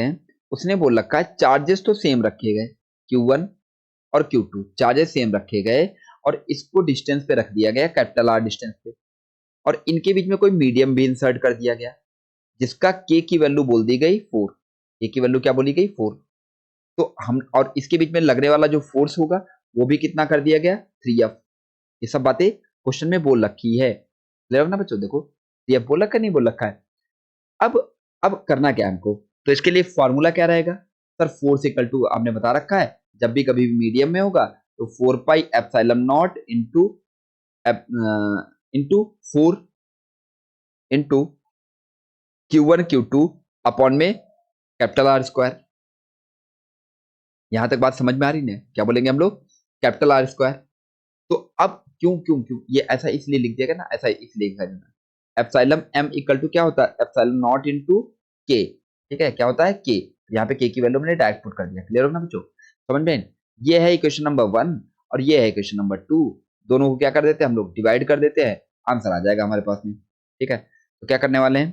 हैं, उसने बोल रखा है चार्जेस तो सेम रखे गए, q1 और q2 चार्जेस सेम रखे गए और इसको डिस्टेंस पे रख दिया गया कैपिटल R डिस्टेंस पे, और इनके बीच में कोई मीडियम भी इंसर्ट कर दिया गया जिसका k की वैल्यू बोल दी गई 4. k की वैल्यू क्या बोली गई? 4. तो हम और इसके बीच में लगने वाला जो फोर्स होगा वो भी कितना कर दिया गया? 3F. ये सब बातें क्वेश्चन में बोल रखी है. क्लियर ना बच्चों? देखो 3F बोल रखा नहीं बोल रखा है. अब करना क्या है हमको, तो इसके लिए फॉर्मूला क्या रहेगा सर? फोर्स इक्वल टू आपने बता रखा है, जब भी कभी भी मीडियम में होगा तो 4 pi epsilon naught into 4 into q1 q2 upon में कैपिटल R स्क्वायर. यहां तक बात समझ में आ रही है? क्या बोलेंगे हम लोग? Capital R square. तो अब क्यों ये ऐसा इसलिए लिख दिया गया ना, ऐसा इसलिए लिखा जाना. एप्सिलॉन m इक्वल टू क्या होता है? Epsilon naught into k. ठीक है, क्या होता है? k. यहाँ पे k की वैल्यू मैंने डायरेक्ट पुट कर दिया. क्लियर हो ना बच्चों? समझ में? ये है इक्वेशन नंबर 1 और ये है इक्वेशन नंबर 2. दोनों को क्या कर देते हैं हम लोग? डिवाइड कर देते हैं, आंसर आ जाएगा हमारे पास में. ठीक है, तो क्या करने वाले हैं?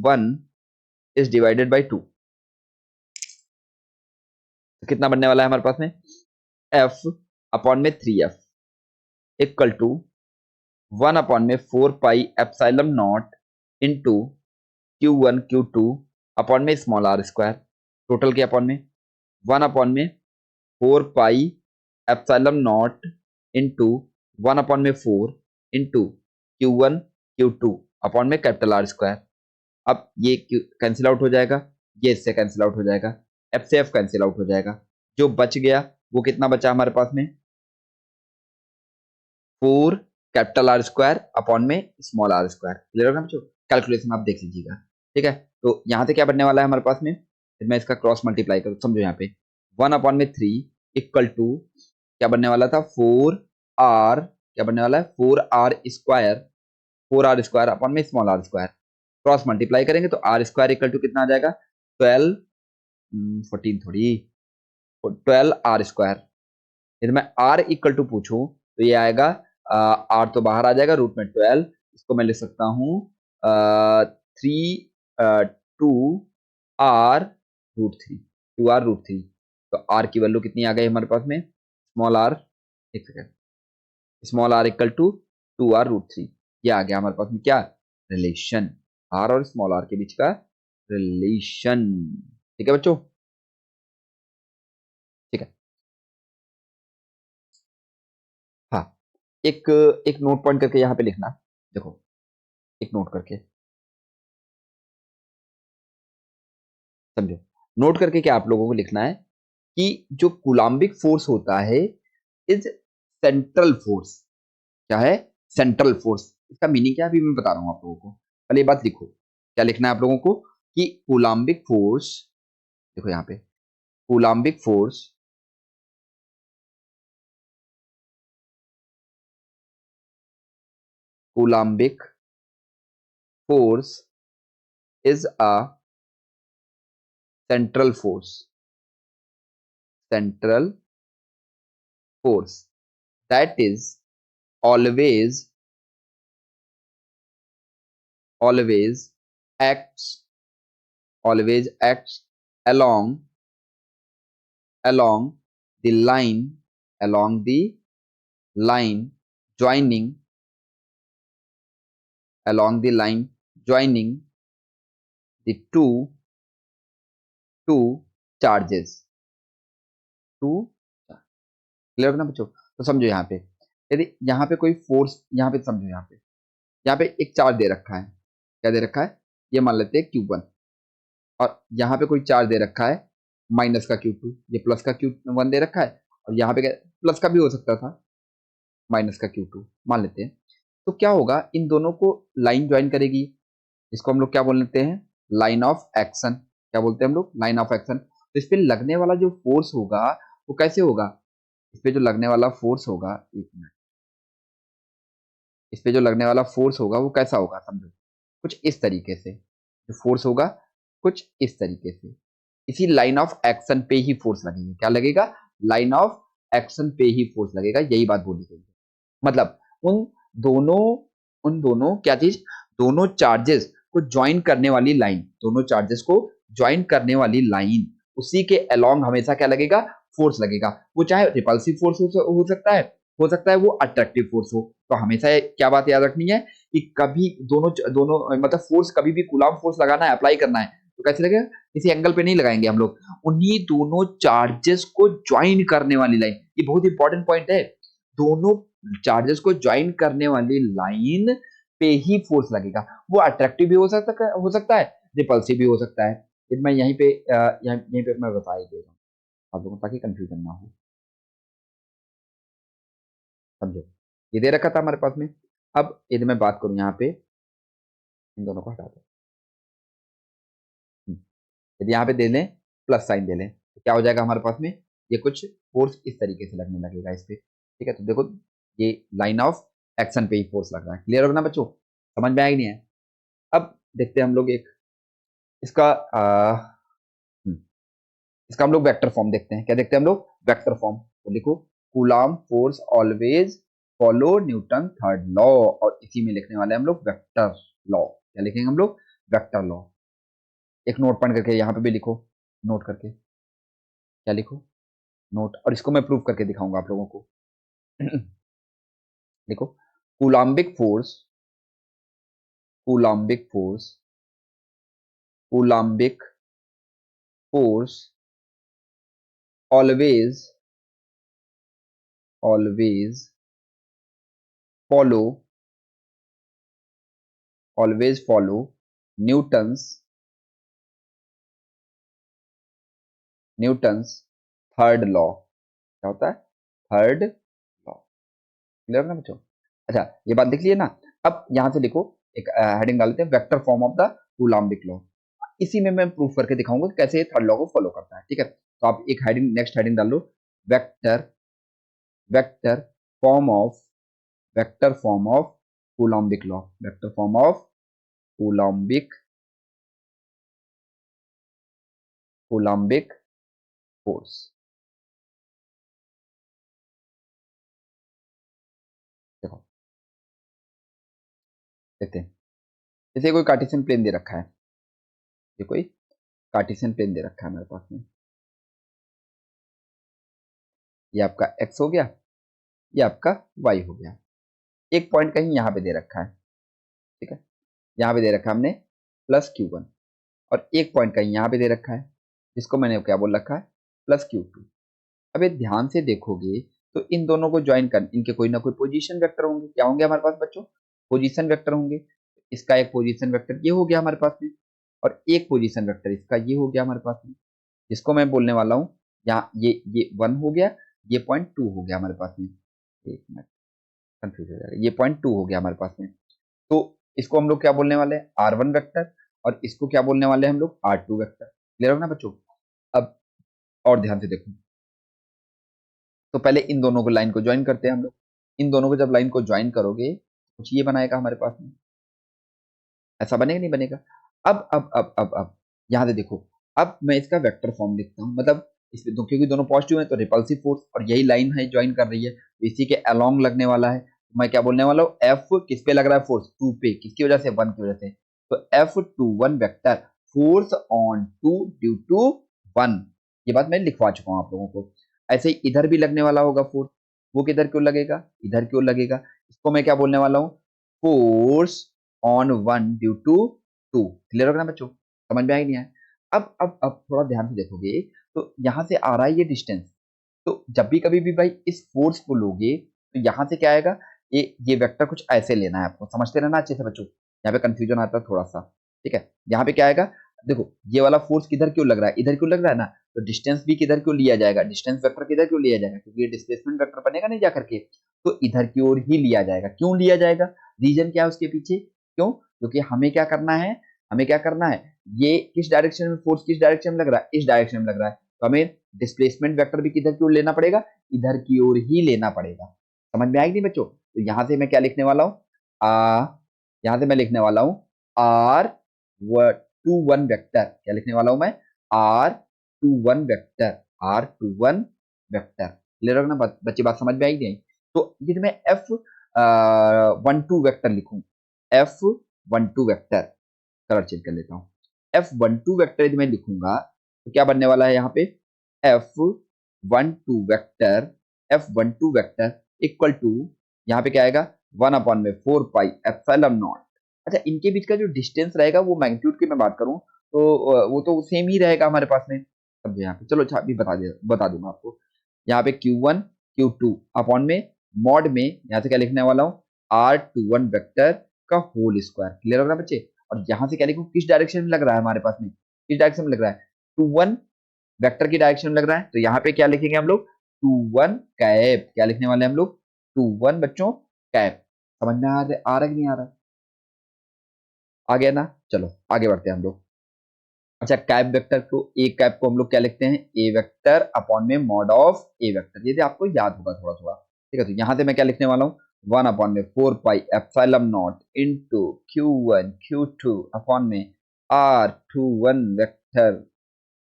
1 इज डिवाइडेड बाई 2. तो कितना बनने वाला है हमारे पास में? f अपॉन में 3f equal to 1/4 pi epsilon naught into q1 q2 upon में स्मॉल r स्क्वायर. टोटल के अपॉन में 1/4 pi epsilon naught into 1/4 into q1 q2 upon में कैपिटल R स्क्वायर. अब ये कैंसिल आउट हो जाएगा, ये इससे कैंसिल आउट हो जाएगा, f से f कैंसिल आउट हो जाएगा. जो बच गया वो कितना बचा हमारे पास में? 4 कैपिटल R स्क्वायर अपॉन में स्मॉल r स्क्वायर. क्लियर होगा बच्चों? कैलकुलेशन आप देख लीजिएगा। ठीक है, तो यहाँ से क्या बनने वाला है हमारे पास में, फिर मैं इसका क्रॉस मल्टीप्लाई करूँ, समझो यहाँ पे 1/3 इक्वल टू क्या बनने वाला था 4r, क्या बनने वाला है 4r², 4r² अपॉन में स्मॉल r², क्रॉस मल्टीप्लाई करेंगे तो r² इक्वल टू कितना आ जाएगा 12, 14 थोड़ी 12r²। यदि मैं r इक्वल टू पूछूं तो ये आएगा r तो बाहर आ जाएगा, रूट में 12, इसको मैं लिख सकता हूँ 2r√3, 2r√3। तो r की वैल्यू कितनी आ गई हमारे पास में, स्मॉल r, एक second, small r equal to 2r√3। ये आ गया हमारे पास में क्या, रिलेशन, r और स्मॉल r के बीच का रिलेशन। ठीक है बच्चों, ठीक है। हाँ, एक एक नोट पॉइंट करके यहाँ पे लिखना, देखो एक नोट करके समझो, नोट करके क्या आप लोगों को लिखना है कि जो कूलाम्बिक फोर्स होता है इज सेंट्रल फोर्स। क्या है, सेंट्रल फोर्स। इसका मीनिंग क्या है अभी मैं बता रहा हूं आप लोगों को, पहले ये बात लिखो। क्या लिखना है आप लोगों को कि कूलाम्बिक फोर्स, देखो यहाँ पे coulombic force coulombic force is a central force, central force that is always always acts always acts along along the line joining along the line joining the two charges, two, clear ना बच्चों। तो समझो यहाँ पे, यदि यहाँ पे कोई फोर्स, यहाँ पे समझो, यहाँ पे एक चार्ज दे रखा है, क्या दे रखा है, ये मान लेते हैं Q1, और यहाँ पे कोई चार्ज दे रखा है माइनस का Q2, ये प्लस का Q1 दे रखा है, और यहाँ पे प्लस का भी हो सकता था, माइनस का Q2 मान लेते हैं। तो क्या होगा, इन दोनों को लाइन ज्वाइन करेगी, इसको हम लोग क्या बोल लेते हैं, लाइन ऑफ एक्शन। क्या बोलते हैं हम लोग, लाइन ऑफ एक्शन। तो इस पे लगने वाला जो फोर्स होगा वो कैसे होगा, इस पे जो लगने वाला फोर्स होगा, एक मिनट, इस पे जो लगने वाला फोर्स होगा वो कैसा होगा समझो, कुछ इस तरीके से, जो फोर्स होगा कुछ इस तरीके से, इसी लाइन ऑफ एक्शन पे ही फोर्स लगेगा। क्या लगेगा, लाइन ऑफ एक्शन पे ही फोर्स लगेगा, यही बात बोली गई है। मतलब उन दोनों क्या चीज, दोनों चार्जेस को ज्वाइन करने वाली लाइन, दोनों चार्जेस को ज्वाइन करने वाली लाइन, उसी के अलोंग हमेशा क्या लगेगा, फोर्स लगेगा। वो चाहे रिपल्सिव फोर्स हो सकता है, हो सकता है वो अट्रैक्टिव फोर्स हो। तो हमेशा क्या बात याद रखनी है कि कभी दोनों दोनों मतलब फोर्स कभी भी कूलाम फोर्स लगाना है, अप्लाई करना है, तो कैसे लगेगा, किसी एंगल पे नहीं लगाएंगे हम लोग, उन्हीं दोनों चार्जेस को ज्वाइन करने वाली लाइन, ये बहुत इंपॉर्टेंट पॉइंट है। दोनों चार्जेस को ज्वाइन करने वाली लाइन पे ही फोर्स लगेगा। वो अट्रैक्टिव भी हो सकता है, रिपल्सिव भी हो सकता है। ये मैं यहीं पे यहीं पे मैं बता ही दे रहा हूँ आप लोगों को, ताकि कंफ्यूजन ना हो, समझो। ये दे रखा था हमारे पास में। अब यदि मैं बात करूं यहाँ पे, इन दोनों को हटा दो, यदि यहाँ पे दे लें प्लस साइन दे लें तो क्या हो जाएगा हमारे पास में, ये कुछ फोर्स इस तरीके से लगने लगेगा इस पे। ठीक है, तो देखो ये लाइन ऑफ एक्शन पे ही फोर्स लग रहा है। क्लियर होगा ना बच्चों, समझ में आया कि नहीं है। अब देखते हैं हम लोग एक इसका हम्म, इसका हम लोग वेक्टर फॉर्म देखते हैं। क्या देखते हैं हम लोग, वेक्टर फॉर्म। तो लिखो, coulomb force always follow Newton third law, और इसी में लिखने वाले हम लोग वेक्टर लॉ। क्या लिखेंगे हम लोग, वेक्टर लॉ। एक नोट पढ़ करके यहाँ पे भी लिखो, नोट करके क्या लिखो, नोट, और इसको मैं प्रूव करके दिखाऊंगा आप लोगों को। देखो, coulombic force, coulombic force, coulombic force always always follow always follow Newton's Newton's third law. क्या होता है, थर्ड लॉ। क्लियर ना बच्चों। अच्छा, ये बात देख लिए ना। अब यहां से लिखो, एक हेडिंग डाल देते हैं vector form of the Coulombic law. इसी में मैं प्रूफ करके दिखाऊंगा कि कैसे थर्ड लॉ को फॉलो करता है। ठीक है, तो आप एक हेडिंग, नेक्स्ट हेडिंग डाल लो, vector vector form of vector form of coulombic law, vector form of coulombic coulombic force. देखो देखते हैं, जैसे कोई कार्टेशियन प्लेन दे रखा है, ये कोई कार्टेशियन प्लेन दे रखा है मेरे पास में, ये आपका एक्स हो गया, ये आपका वाई हो गया, एक पॉइंट कहीं यहाँ पे दे रखा है। ठीक है, यहाँ पे दे रखा है हमने +Q1, और एक पॉइंट कहीं यहाँ पे दे रखा है जिसको मैंने क्या बोल रखा है +Q2। अब ये ध्यान से देखोगे तो इन दोनों को ज्वाइन कर, इनके कोई ना कोई पोजीशन वेक्टर होंगे। क्या होंगे हमारे पास बच्चों? पोजीशन वेक्टर होंगे। इसका एक पोजीशन वेक्टर ये हो गया हमारे पास में, और एक पोजीशन वेक्टर इसका ये हो गया हमारे पास में, जिसको मैं बोलने वाला हूँ यहाँ ये 1 हो गया, ये पॉइंट 2 हो गया हमारे पास में। एक मिनट, कंफ्यूज हो जाएगा, ये पॉइंट 2 हो गया हमारे पास में। तो इसको हम लोग क्या बोलने वाले हैं R1 वेक्टर, और इसको क्या बोलने वाले हैं हम लोग R2 वेक्टर। क्लियर हो ना बच्चों? अब और ध्यान से देखो, तो पहले इन दोनों को लाइन को ज्वाइन करते हैं हम लोग। इन दोनों को जब लाइन को ज्वाइन करोगे कुछ ये बनाएगा हमारे पास में, ऐसा बनेगा नहीं बनेगा? अब यहाँ से देखो, अब मैं इसका वेक्टर फॉर्म लिखता हूँ, मतलब इसमें दो, क्योंकि दोनों पॉजिटिव है तो रिपल्सिव फोर्स, और यही लाइन है ज्वाइन कर रही है तो इसी के अलोंग लगने वाला है। तो मैं क्या बोलने वाला हूँ, एफ किस पे लग रहा है फोर्स? 2 पे। किसकी वजह से? 1 की वजह से। तो F21 vector force on 2 due to 1, ये बात मैं लिखवा चुका हूँ आप लोगों को। ऐसे ही इधर भी लगने वाला होगा फोर्स, वो किधर क्यों लगेगा? इधर क्यों लगेगा? इसको मैं क्या बोलने वाला हूँ, force on 1 due to 2। Clear हो गया ना बच्चों? समझ में आई नहीं आया? अब थोड़ा ध्यान से देखोगे तो यहाँ से आ रहा है ये डिस्टेंस, तो जब भी कभी भी भाई इस फोर्स को लोगे तो यहाँ से क्या आएगा, ये वेक्टर कुछ ऐसे लेना है आपको, समझते रहना अच्छे से बच्चों, यहाँ पे कंफ्यूजन आता है थोड़ा सा। ठीक है, यहाँ पे क्या आएगा, देखो ये वाला फोर्स किधर क्यों लग रहा है, इधर क्यों लग रहा है ना, तो डिस्टेंस भी किधर क्यों लिया जाएगा, डिस्टेंस वेक्टर किधर क्यों लिया जाएगा, क्योंकि ये डिस्प्लेसमेंट वेक्टर बनेगा नहीं जा करके, तो इधर की ओर ही लिया जाएगा। क्यों लिया जाएगा? रीजन क्या है उसके पीछे? क्यों? क्योंकि हमें क्या करना है, हमें क्या करना है, ये किस डायरेक्शन में फोर्स, किस डायरेक्शन में लग रहा है, इस डायरेक्शन में लग रहा है, तो हमें डिस्प्लेसमेंट वेक्टर भी किधर की ओर लेना पड़ेगा, इधर की ओर ही लेना पड़ेगा। समझ में आएगी नहीं बच्चों? तो यहां से मैं क्या लिखने वाला हूं, यहां से मैं लिखने वाला हूं R21 वेक्टर। क्या लिखने वाला हूं मैं? R21 vector, R21 vector. Clear होगा ना बच्चे? बात समझ में आई नहीं? तो यदि मैं F12 वेक्टर लिखूं, F12 वेक्टर, कलर चेंज कर लेता हूँ, F12 वेक्टर यदि मैं लिखूंगा तो क्या बनने वाला है यहाँ पे, F12 vector, F12 vector equal to, यहाँ पे क्या आएगा, 1/4 पाई एप्सिलॉन नॉट। अच्छा, इनके बीच का जो डिस्टेंस रहेगा वो मैग्नीट्यूड की मैं बात करूं तो वो तो सेम ही रहेगा हमारे पास में। अब यहाँ पे चलो, अच्छा अभी बता दूंगा आपको। यहाँ पे Q1 Q2 अपॉन में मॉड में, यहाँ से क्या लिखने वाला हूँ, R21 वेक्टर का होल स्क्वायर। क्लियर हो रहा है बच्चे? और यहां से क्या लिखूं, किस डायरेक्शन में लग रहा है हमारे पास में, किस डायरेक्शन में लग रहा है, 21 वेक्टर की डायरेक्शन में लग रहा है, तो यहाँ पे क्या लिखेंगे हम लोग, 21 कैप। क्या लिखने वाले हम लोग, 21 बच्चों कैप। समझ में आ रहा है कि नहीं आ रहा? आ गया ना? चलो आगे बढ़ते हैं हम लोग। अच्छा, कैप वेक्टर को, ए कैप को हम लोग क्या लिखते हैं, ए वेक्टर अपॉन में मॉड ऑफ ए वेक्टर, ये आपको याद होगा थोड़ा थोड़ा। ठीक है, तो यहां से मैं क्या लिखने वाला हूँ, 1/4 pi epsilon naught into Q1 Q2 upon में R21 वेक्टर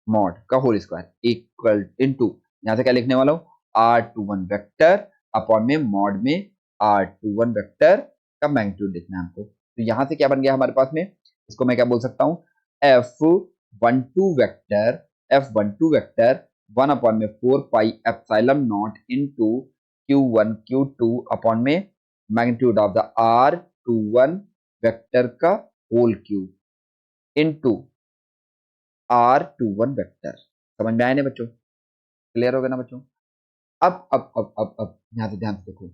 मॉड का होल स्क्वायर इक्वल इंटू, यहां से क्या लिखने वाला हूँ, R21 वेक्टर अपॉन में मॉड में R21 वेक्टर का मैग्नीट्यूड लिखना है हमको। तो यहां से क्या बन गया हमारे पास में, इसको मैं क्या बोल सकता हूँ, F12 vector, F12 vector 1/4 pi epsilon naught into Q1 Q2 upon में magnitude of the R21 vector का whole cube into R21 vector. समझ में आया ना बच्चों? क्लियर हो गया ना बच्चों? अब यहां से ध्यान से देखो,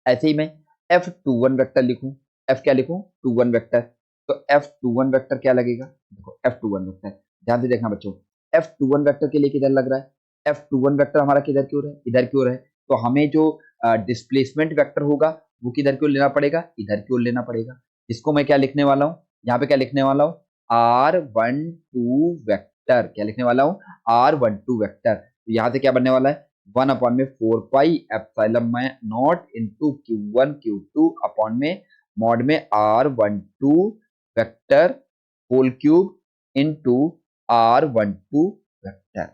ऐसे ही मैं F21 वेक्टर लिखूं, F क्या लिखूं, 21 वेक्टर, तो F21 वेक्टर क्या लगेगा, देखो F21 वेक्टर, ध्यान से देखना बच्चों, F21 वेक्टर के लिए किधर लग रहा है, F21 वेक्टर हमारा किधर क्यों रहा है, इधर क्यों रहा है, तो हमें जो डिस्प्लेसमेंट वेक्टर होगा वो किधर की ओर लेना पड़ेगा, इधर की ओर लेना पड़ेगा। इसको मैं क्या लिखने वाला हूँ, यहाँ पे क्या लिखने वाला हूँ, R12 वेक्टर, क्या लिखने वाला हूँ, R12 वेक्टर। तो यहाँ से क्या बनने वाला है, 1 अपॉन में 4 पाई एप्सिलॉन में naught into Q1 Q2 upon में मॉड में R12 vector whole cube into R12 vector.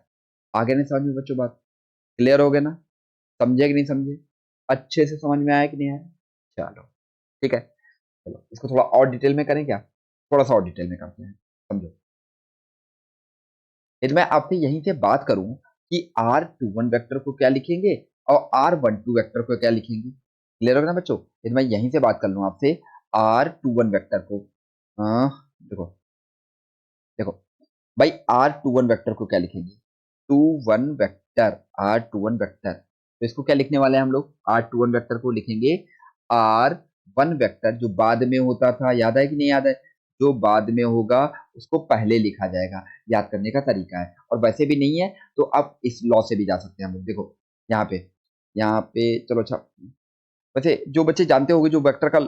आगे नहीं समझ में बच्चों बात, क्लियर हो गया ना, समझे कि नहीं समझे, अच्छे से समझ में आया कि नहीं आया, चलो ठीक है। चलो इसको थोड़ा और डिटेल में करें क्या, थोड़ा सा और डिटेल में करते हैं, समझो। यदि मैं आपसे यहीं से बात करूं कि R21 वेक्टर को क्या लिखेंगे और R12 वेक्टर को क्या लिखेंगे, क्लियर होगा ना बच्चों। यदि मैं यहीं से बात कर लूं आपसे R21 वेक्टर को, देखो देखो भाई, R21 वेक्टर को क्या लिखेंगे, 21 वेक्टर, R21 वेक्टर, तो इसको क्या लिखने वाले हैं हम लोग, R21 वेक्टर को लिखेंगे R1 वेक्टर, जो बाद में होता था, याद है कि नहीं याद है, जो बाद में होगा उसको पहले लिखा जाएगा, याद करने का तरीका है। और वैसे भी नहीं है तो आप इस लॉ से भी जा सकते हैं हम लोग, देखो यहाँ पे चलो अच्छा, वैसे जो बच्चे जानते होंगे, जो वेक्टर का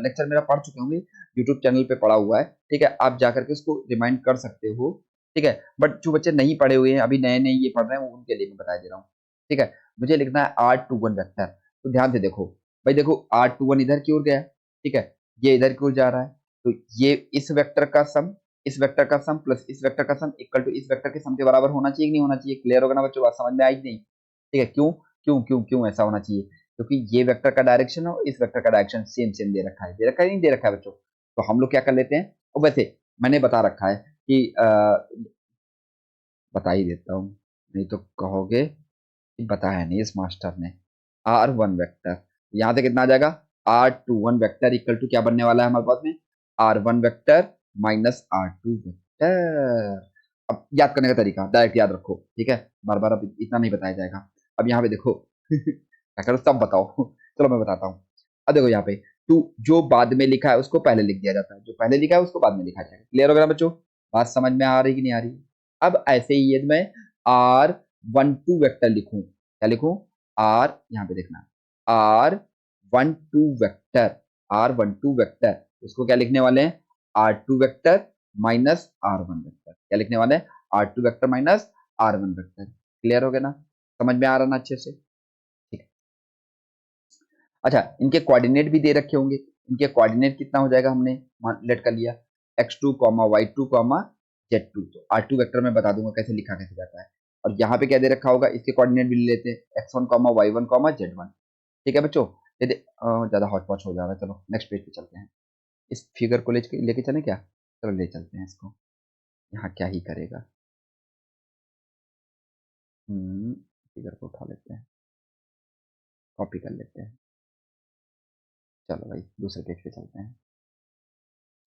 लेक्चर मेरा पढ़ चुके होंगे, यूट्यूब चैनल पे पढ़ा हुआ है, ठीक है, आप जाकर के उसको रिमाइंड कर सकते हो, ठीक है। बट जो बच्चे नहीं पढ़े हुए हैं, अभी नए नए ये पढ़ रहे हैं, उनके लिए मैं बता दे रहा हूँ, ठीक है। मुझे लिखना है R21 वेक्टर, तो ध्यान से देखो भाई, देखो R21 इधर की ओर गया, ठीक है, ये इधर की ओर जा रहा है, तो ये इस वेक्टर का सम, इस वेक्टर का सम प्लस इस वेक्टर का सम इक्वल टू इस वेक्टर के सम के बराबर होना चाहिए कि नहीं होना चाहिए, क्लियर होगा ना बच्चों, बात समझ में आई कि नहीं, ठीक है। क्यों क्यों क्यों क्यों ऐसा होना चाहिए, क्योंकि ये वेक्टर का डायरेक्शन और इस वेक्टर का डायरेक्शन सेम सेम दे रखा है, दे रखा है नहीं दे रखा है बच्चों। तो हम लोग क्या कर लेते हैं, और वैसे मैंने बता रखा है कि बता ही देता हूँ, नहीं तो कहोगे कि बताया नहीं इस मास्टर ने। R1 वेक्टर, यहाँ से कितना आ जाएगा, R21 वेक्टर इक्वल टू क्या बनने वाला है हमारे पास में, R1 vector minus R2 vector. अब याद करने का तरीका डायरेक्ट याद रखो, ठीक है, बार बार अब इतना नहीं बताया जाएगा। अब यहाँ पे देखो क्या करो, सब बताओ चलो मैं बताता हूँ। अब देखो यहाँ पे टू, जो बाद में लिखा है उसको पहले लिख दिया जाता है, जो पहले लिखा है उसको बाद में लिखा जाएगा, क्लियर होगा ना बच्चों, बात समझ में आ रही कि नहीं आ रही। अब ऐसे ही यदि मैं R12 वेक्टर लिखूं, क्या लिखूं, R, यहाँ पे देखना, R12 वेक्टर, R12 वेक्टर, इसको क्या लिखने वाले हैं, R2 vector minus R1 vector, क्या लिखने वाले हैं, R2 vector minus R1 vector, clear हो गया ना, समझ में आ रहा ना अच्छे से, ठीक है। अच्छा, इनके कोऑर्डिनेट भी दे रखे होंगे, इनके कोऑर्डिनेट कितना हो जाएगा, हमने लेट कर लिया x2 y2 z2, तो R2 वेक्टर में बता दूंगा कैसे लिखा कैसे जाता है। और यहाँ पे क्या दे रखा होगा, इसके कोऑर्डिनेट भी ले लेते हैं, x1 y1 z1, ठीक है बच्चों। ये ज्यादा हॉट पॉच हो जा रहा है, चलो नेक्स्ट पेज पे चलते हैं। इस फिगर को लेके चलें क्या, चलो ले चलते हैं इसको, यहाँ क्या ही करेगा, फिगर को उठा लेते हैं, कॉपी कर लेते हैं, चलो भाई दूसरे पेज पे चलते हैं।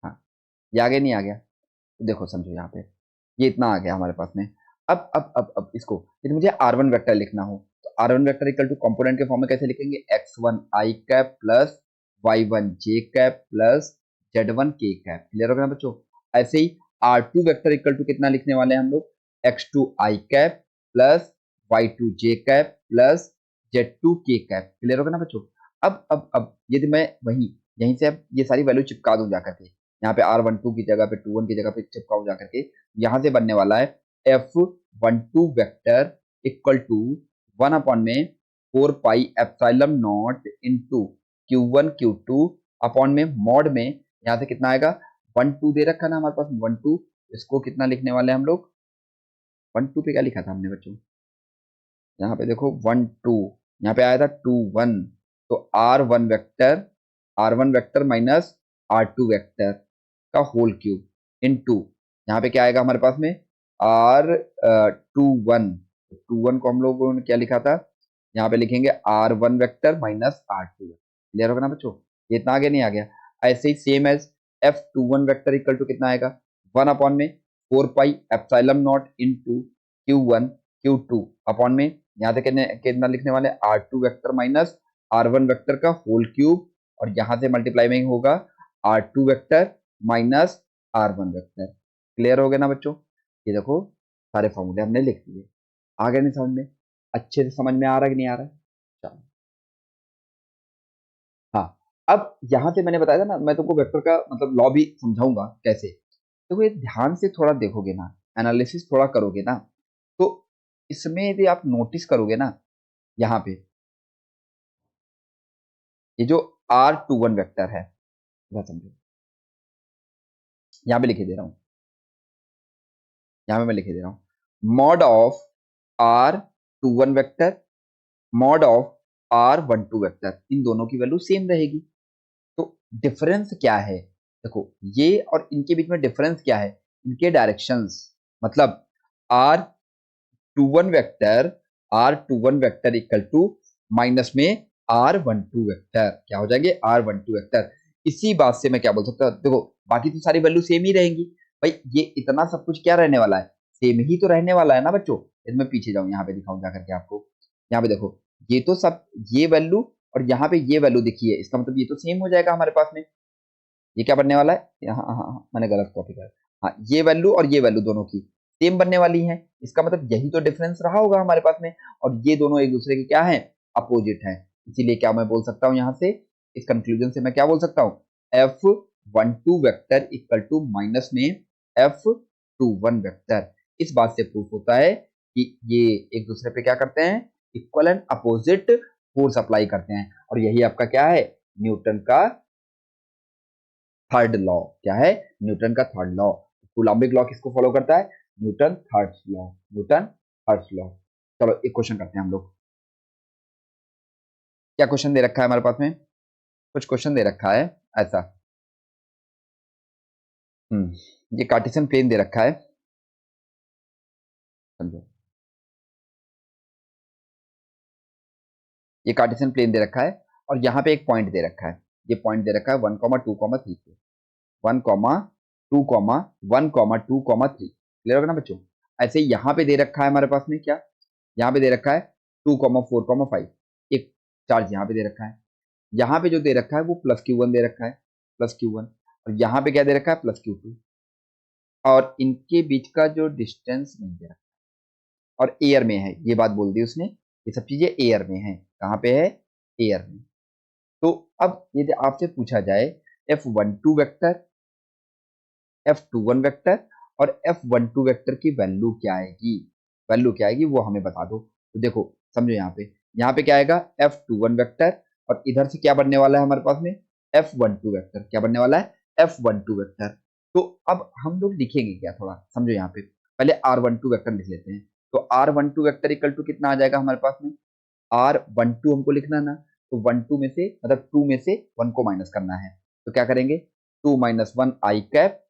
हाँ, ये आगे नहीं आ गया, देखो समझो यहाँ पे, ये इतना आ गया हमारे पास में। अब इसको, यदि मुझे R1 वेक्टर लिखना हो, तो R1 vector equal to component के फॉर्म में कैसे लिखेंगे, x1 i cap plus y1 j cap plus z1 k cap, clear हो गया ना बच्चों। ऐसे ही R2 वेक्टर इक्वल टू कितना लिखने वाले हैं हम लोग, x2 i cap plus y2 j cap plus z2 k cap, clear हो गया ना बच्चों। अब यदि मैं वही यहीं से अब ये सारी वैल्यू चिपका दूं जाकर के, यहाँ पे R12 की जगह पे 21 की जगह पे चिपकाऊ जा करके, यहाँ से बनने वाला है F12 vector equal to 1 upon में 4 pi epsilon naught into Q1 Q2 upon में मॉड में, यहाँ से कितना आएगा, 12 दे रखा ना हमारे पास, 12, इसको कितना लिखने वाले हैं हम लोग, 12 पे क्या लिखा था हमने बच्चों, यहाँ पे देखो 12, यहाँ पे आया था 21, तो R1 vector minus R2 vector का होल क्यूब इनटू, यहाँ पे क्या आएगा हमारे पास में, R21 को हम लोगों ने क्या लिखा था, यहाँ पे लिखेंगे R1 vector minus R2 vector, clear होगा ना बच्चों, ये इतना आगे नहीं आ गया। ऐसे ही same as F21 vector equal to कितना आएगा, 1 अपॉन में 4 pi epsilon naught into Q1 Q2 upon में, यहाँ से कितना लिखने वाले, R2 vector minus R1 vector का होल क्यूब, और यहाँ से मल्टीप्लाई में होगा R2 vector minus R1 vector, clear हो गया ना बच्चों। ये देखो सारे फॉर्मूले हमने लिख दिए, आ गए नहीं समझ में, अच्छे से समझ में आ रहा है कि नहीं आ रहा है, चलो अब यहाँ से मैंने बताया था ना, मैं तुमको वेक्टर का मतलब लॉ भी समझाऊंगा कैसे। तो ये ध्यान से थोड़ा देखोगे ना, एनालिसिस थोड़ा करोगे ना, तो इसमें यदि आप नोटिस करोगे ना, यहाँ पे ये जो R21 वेक्टर है, इधर समझो, यहाँ पे लिखे दे रहा हूँ, यहाँ पे मैं लिखे दे रहा हूँ, mod of R21 vector, mod of R12 vector, इन दोनों की वैल्यू सेम रहेगी। तो डिफरेंस क्या है, देखो ये और इनके बीच में डिफरेंस क्या है, इनके डायरेक्शंस। मतलब R21 vector equal to minus में R12 वेक्टर, क्या हो जाएंगे, R12 वेक्टर। इसी बात से मैं क्या बोल सकता हूँ, देखो बाकी तो सारी वैल्यू सेम ही रहेंगी भाई, ये इतना सब कुछ क्या रहने वाला है, सेम ही तो रहने वाला है ना बच्चों। यदि मैं पीछे जाऊं, यहाँ पे दिखाऊं जाकर के आपको, यहाँ पे देखो, ये तो सब ये वैल्यू और यहाँ पे ये वैल्यू दिखी है, इसका मतलब ये तो सेम हो जाएगा हमारे पास में। ये क्या बनने वाला है, यहाँ, हाँ हाँ, मैंने गलत कॉपी कर, हाँ ये वैल्यू और ये वैल्यू दोनों की सेम बनने वाली है, इसका मतलब यही तो डिफरेंस रहा होगा हमारे पास में। और ये दोनों एक दूसरे के क्या है, अपोजिट है। इसीलिए क्या मैं बोल सकता हूँ यहाँ से, इस कंक्लूजन से मैं क्या बोल सकता हूँ, F12 vector equal to minus में F21 वेक्टर। इस बात से प्रूफ होता है कि ये एक दूसरे पे क्या करते हैं, equal and opposite force apply करते हैं। और यही आपका क्या है, न्यूटन का थर्ड लॉ। क्या है, न्यूटन का थर्ड लॉ। कूलम्बिक लॉ किसको फॉलो करता है, Newton third law, Newton third law. चलो एक क्वेश्चन करते हैं हम लोग, क्या क्वेश्चन दे रखा है हमारे पास में, कुछ क्वेश्चन दे रखा है ऐसा। ये कार्टेशियन प्लेन दे रखा है, समझो, ये कार्टेशियन प्लेन दे रखा है और यहाँ पे एक पॉइंट दे रखा है, ये पॉइंट दे रखा है 1,2,3 पे, 1,2,1,2,3, क्लियर होगा ना बच्चों। ऐसे यहाँ पे दे रखा है हमारे पास में क्या, यहाँ पे दे रखा है 2,4,5, एक चार्ज यहाँ पे दे रखा है। यहाँ पे जो दे रखा है वो +Q1 दे रखा है, +Q1, और यहाँ पे क्या दे रखा है, +Q2। और इनके बीच का जो डिस्टेंस नहीं दे रखा, और एयर में है, ये बात बोल दी उसने, ये सब चीजें एयर में है, कहाँ पे है, एयर में। तो अब यदि आपसे पूछा जाए F12 वेक्टर, F21 वेक्टर और F12 वेक्टर की वैल्यू क्या आएगी, वैल्यू क्या आएगी वो हमें बता दो। तो देखो समझो, यहाँ पे क्या आएगा, F21 वेक्टर, और इधर से क्या बनने वाला है हमारे पास में, F12 वेक्टर, क्या बनने वाला है, F12 वेक्टर। तो अब हम लोग लिखेंगे क्या, थोड़ा समझो, यहाँ पे पहले R12 वेक्टर लिख लेते हैं। तो R12 वेक्टर इक्वल टू कितना आ जाएगा हमारे पास में, R12 हमको लिखना है ना, तो 12 में से मतलब 2 में से 1 को माइनस करना है। तो क्या करेंगे, 2 - 1 आई कैप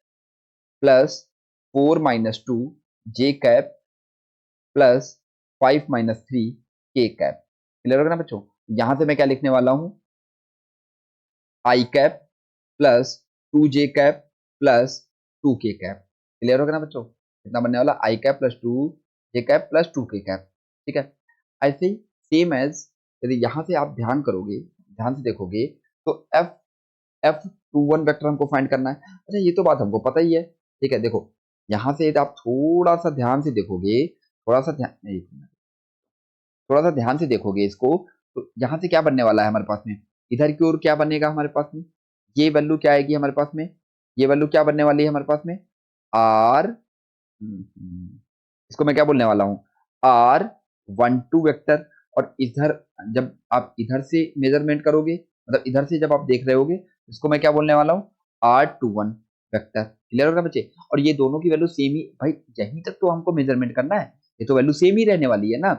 प्लस 4 - 2 जे कैप प्लस 5 - 3 के कैप, क्लियर होगा ना बच्चों। यहां से मैं क्या लिखने वाला हूं, आई कैप प्लस 2 जे कैप प्लस 2 के कैप, क्लियर होगा ना बच्चों। कितना बनने वाला, आई कैप प्लस 2 जे कैप प्लस 2 के कैप, ठीक है। ऐसे ही सेम एज, यदि यहां से आप ध्यान करोगे, ध्यान से देखोगे, तो F21 वेक्टर हमको फाइंड करना है। अच्छा ये तो बात हमको पता ही है, ठीक है। देखो यहाँ से यदि आप थोड़ा सा ध्यान से देखोगे, थोड़ा सा ध्यान, एक मिनट, थोड़ा सा ध्यान से देखोगे इसको, तो यहाँ से क्या बनने वाला है हमारे पास में, इधर की ओर क्या बनेगा हमारे पास में, ये वैल्यू क्या आएगी हमारे पास में, ये वैल्यू क्या बनने वाली है हमारे पास में, आर, इसको मैं क्या बोलने वाला हूँ, R12 वेक्टर। और इधर जब आप इधर से मेजरमेंट करोगे, मतलब इधर से जब आप देख रहे होगे, इसको मैं क्या बोलने वाला हूँ, R21 वेक्टर, क्लियर होगा बच्चे। और ये दोनों की वैल्यू सेम ही, भाई यहीं तक तो हमको मेजरमेंट करना है, ये तो वैल्यू सेम ही रहने वाली है ना।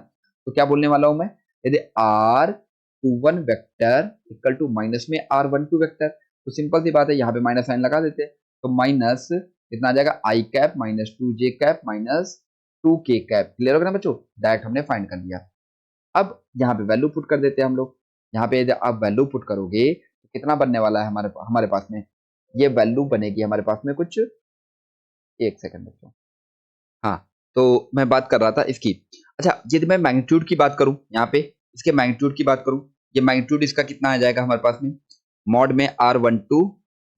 तो क्या बोलने वाला हूं मैं, यदि R21 vector equal to minus में R12 वेक्टर, तो सिंपल सी बात है, यहाँ पे माइनस साइन लगा देते हैं। तो माइनस कितना आ जाएगा, आई कैप -2 जे कैप -2 के कैप, क्लियर होगा ना बच्चों। डायरेक्ट हमने फाइंड कर लिया। अब यहाँ पे वैल्यू पुट कर देते हैं हम लोग। यहाँ पे यदि आप वैल्यू पुट करोगे तो कितना बनने वाला है हमारे हमारे पास में, ये वैल्यू बनेगी हमारे पास में कुछ, एक सेकंड बच्चों, हाँ, तो मैं बात कर रहा था इसकी। अच्छा यदि मैं मैग्नीट्यूड की बात करूं, यहाँ पे इसके मैग्नीट्यूड की बात करूं, ये मैग्नीट्यूड इसका कितना आ जाएगा हमारे पास में, मॉड में R12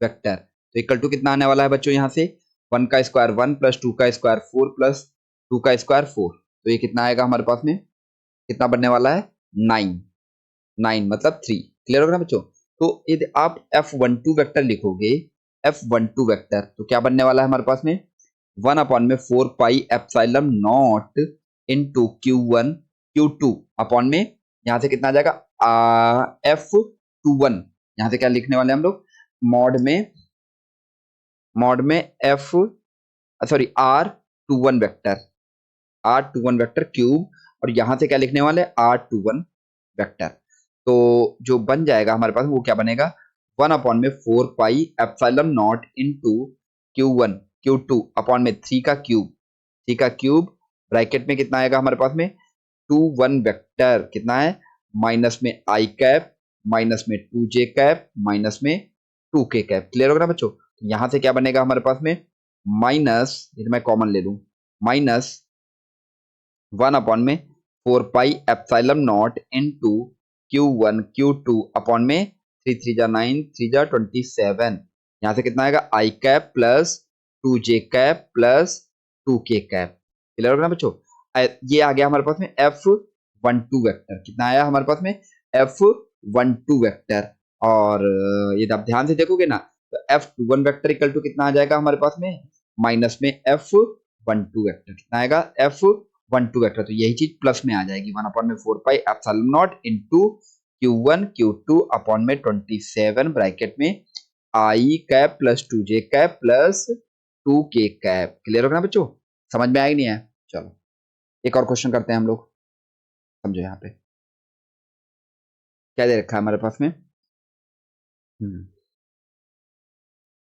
वेक्टर, तो इक्वल टू कितना आने वाला है बच्चों, यहाँ से 1 का स्क्वायर 1 प्लस 2 का स्क्वायर 4 प्लस 2 का स्क्वायर 4, तो ये कितना आएगा हमारे पास में, कितना बनने वाला है, 9, 9 मतलब 3, क्लियर होगा ना बच्चों। तो यदि आप F12 वेक्टर लिखोगे, F12 वेक्टर, तो क्या बनने वाला है हमारे पास में 1 अपॉन में 4 pi epsilon naught into Q1 Q2 upon में यहाँ से कितना आ जाएगा F21, यहाँ से क्या लिखने वाले हैं हम लोग मॉड में F sorry R21 vector, R21 vector cube, और यहाँ से क्या लिखने वाले R21 वेक्टर। तो जो बन जाएगा हमारे पास वो क्या बनेगा 1 अपॉन में 4 pi epsilon naught into Q1 Q2 upon में 3 का क्यूब ब्रैकेट में कितना आएगा हमारे पास में 21 वेक्टर कितना है माइनस में आई कैप माइनस में 2j कैप माइनस में 2k कैप। क्लियर होगा ना बच्चों? तो यहाँ से क्या बनेगा हमारे पास में माइनस, ये तो मैं कॉमन ले लूं, माइनस 1 अपॉन में 4 pi epsilon naught into Q1 Q2 upon में 3 3 जा 9 3 जा 27, यहाँ से कितना आएगा I cap plus 2j cap plus 2k cap. Clear होगा ना बच्चों? ये आ गया हमारे पास में F12 वेक्टर, कितना आया हमारे पास में F12 वेक्टर। और ये आप ध्यान से देखोगे ना तो F21 वेक्टर इक्वल टू कितना आ जाएगा हमारे पास में माइनस में F12 वेक्टर, कितना आएगा F12 वेक्टर। तो यही चीज प्लस में आ जाएगी 1 अपॉन में 4 pi epsilon naught into Q1 Q2 upon में 27 ब्रैकेट में I cap plus 2j cap plus 2k cap. Clear होगा ना बच्चों? समझ में आया नहीं है? चलो एक और क्वेश्चन करते हैं हम लोग, समझो यहाँ पे क्या दे रखा है हमारे पास में।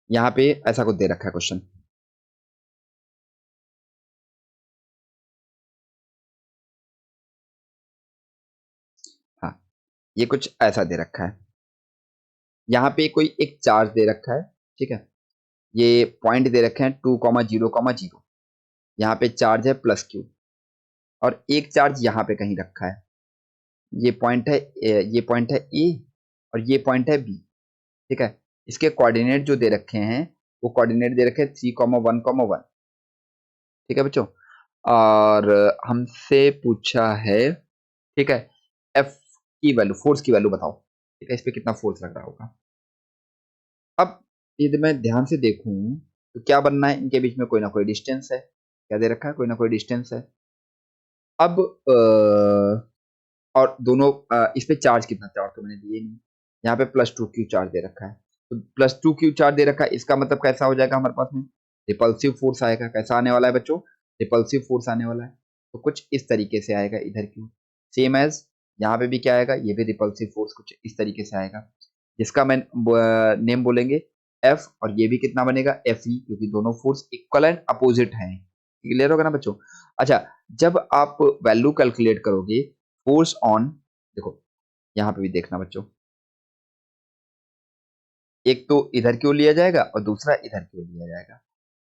यहाँ पे ऐसा कुछ दे रखा है क्वेश्चन, हाँ ये कुछ ऐसा दे रखा है। यहाँ पे कोई एक चार्ज दे रखा है, ठीक है, ये पॉइंट दे रखे हैं 2,0,0, यहाँ पे चार्ज है प्लस क्यू, और एक चार्ज यहाँ पे कहीं रखा है, ये पॉइंट है ए और ये पॉइंट है बी, ठीक है। इसके कोऑर्डिनेट जो दे रखे हैं वो कोऑर्डिनेट दे रखे हैं 3,1,1, ठीक है बच्चों। और हमसे पूछा है, ठीक है, एफ की वैल्यू, फोर्स की वैल्यू बताओ, ठीक है, इस पे कितना फोर्स लग रहा होगा। अब यदि मैं ध्यान से देखूं तो क्या बनना है, इनके बीच में कोई ना कोई डिस्टेंस है, क्या दे रखा है, कोई ना कोई डिस्टेंस है। अब और दोनों इस पे चार्ज कितना, चार्ज तो मैंने दिए नहीं, यहाँ पे +2q चार्ज दे रखा है, तो +2q चार्ज दे रखा है, इसका मतलब कैसा हो जाएगा हमारे पास में रिपल्सिव फोर्स आएगा। कैसा आने वाला है बच्चों? रिपल्सिव फोर्स आने वाला है। तो कुछ इस तरीके से आएगा इधर क्यों, सेम एज यहाँ पे भी क्या आएगा, ये भी रिपल्सिव फोर्स कुछ इस तरीके से आएगा, जिसका मैं नेम बोलेंगे एफ, और ये भी कितना बनेगा एफ ई, क्योंकि दोनों फोर्स इक्वल एंड अपोजिट हैं। क्लियर होगा ना बच्चों? अच्छा, जब आप वैल्यू कैलकुलेट करोगे फोर्स ऑन, देखो यहाँ पे भी देखना बच्चों, एक तो इधर क्यों लिया जाएगा और दूसरा इधर क्यों लिया जाएगा।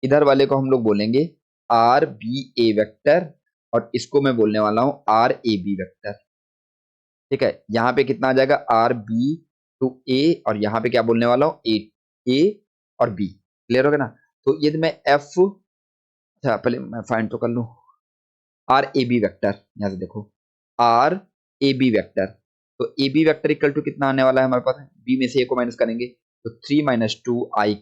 इधर वाले को हम लोग बोलेंगे आर बी ए वेक्टर, और इसको मैं बोलने वाला हूं आर ए बी वेक्टर, ठीक है। यहाँ पे कितना आ जाएगा आर बी टू ए, और यहाँ पे क्या बोलने वाला हूँ ए और बी। क्लियर हो गया ना? तो यदि मैं एफ, अच्छा पहले मैं फाइंड तो कर लूं आर ए बी वेक्टर, यहाँ से देखो आर ए बी वेक्टर, तो A B vector equal to कितना आने वाला है हमारे पास, बी में से ए को माइनस करेंगे तो 3 - 2 i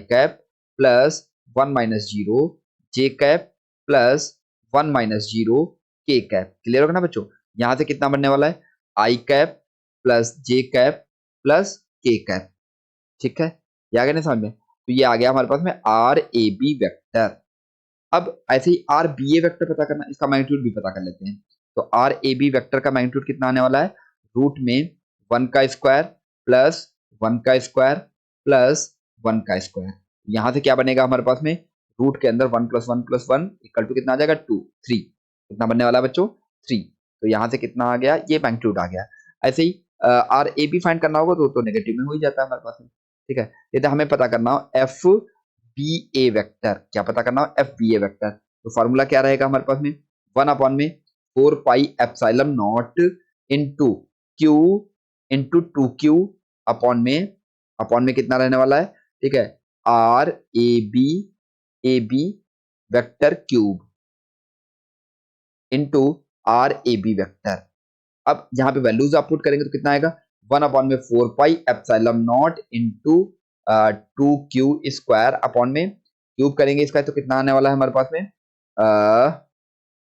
cap plus 1 - 0 J cap plus 1 - 0 के कैप। क्लियर होगा ना बच्चों? यहाँ से कितना बनने वाला है आई कैप प्लस जे कैप प्लस के कैप, ठीक है। ये आ गया ना समझ में? तो ये आ गया हमारे पास में आर ए बी वेक्टर। अब ऐसे ही आर बी ए वेक्टर पता करना, इसका मैग्नीट्यूड भी पता कर लेते हैं। तो आर ए बी वेक्टर का मैग्नीट्यूड कितना आने वाला है, रूट में 1 का स्क्वायर प्लस 1 का स्क्वायर प्लस 1 का स्क्वायर। यहाँ से क्या बनेगा हमारे पास में, रूट के अंदर 1 + 1 + 1 इक्वल टू कितना आ जाएगा 2 3, कितना बनने वाला है बच्चों 3। तो यहाँ से कितना आ गया, ये मैग्नीट्यूड आ गया। ऐसे ही आर ए बी फाइंड करना होगा तो नेगेटिव में हो ही जाता है हमारे पास में, ठीक है। यदि हमें पता करना हो एफ बी ए वेक्टर, क्या पता करना हो एफ बी ए वेक्टर, तो फॉर्मूला क्या रहेगा हमारे पास में 1 अपॉन में 4 pi epsilon naught into Q into 2q upon में कितना रहने वाला है, ठीक है, R A B vector cube into R A B vector. अब यहाँ पे वैल्यूज आप पुट करेंगे तो कितना आएगा 1/4 pi epsilon naught into 2 Q square में क्यूब करेंगे इसका तो कितना आने वाला है हमारे पास में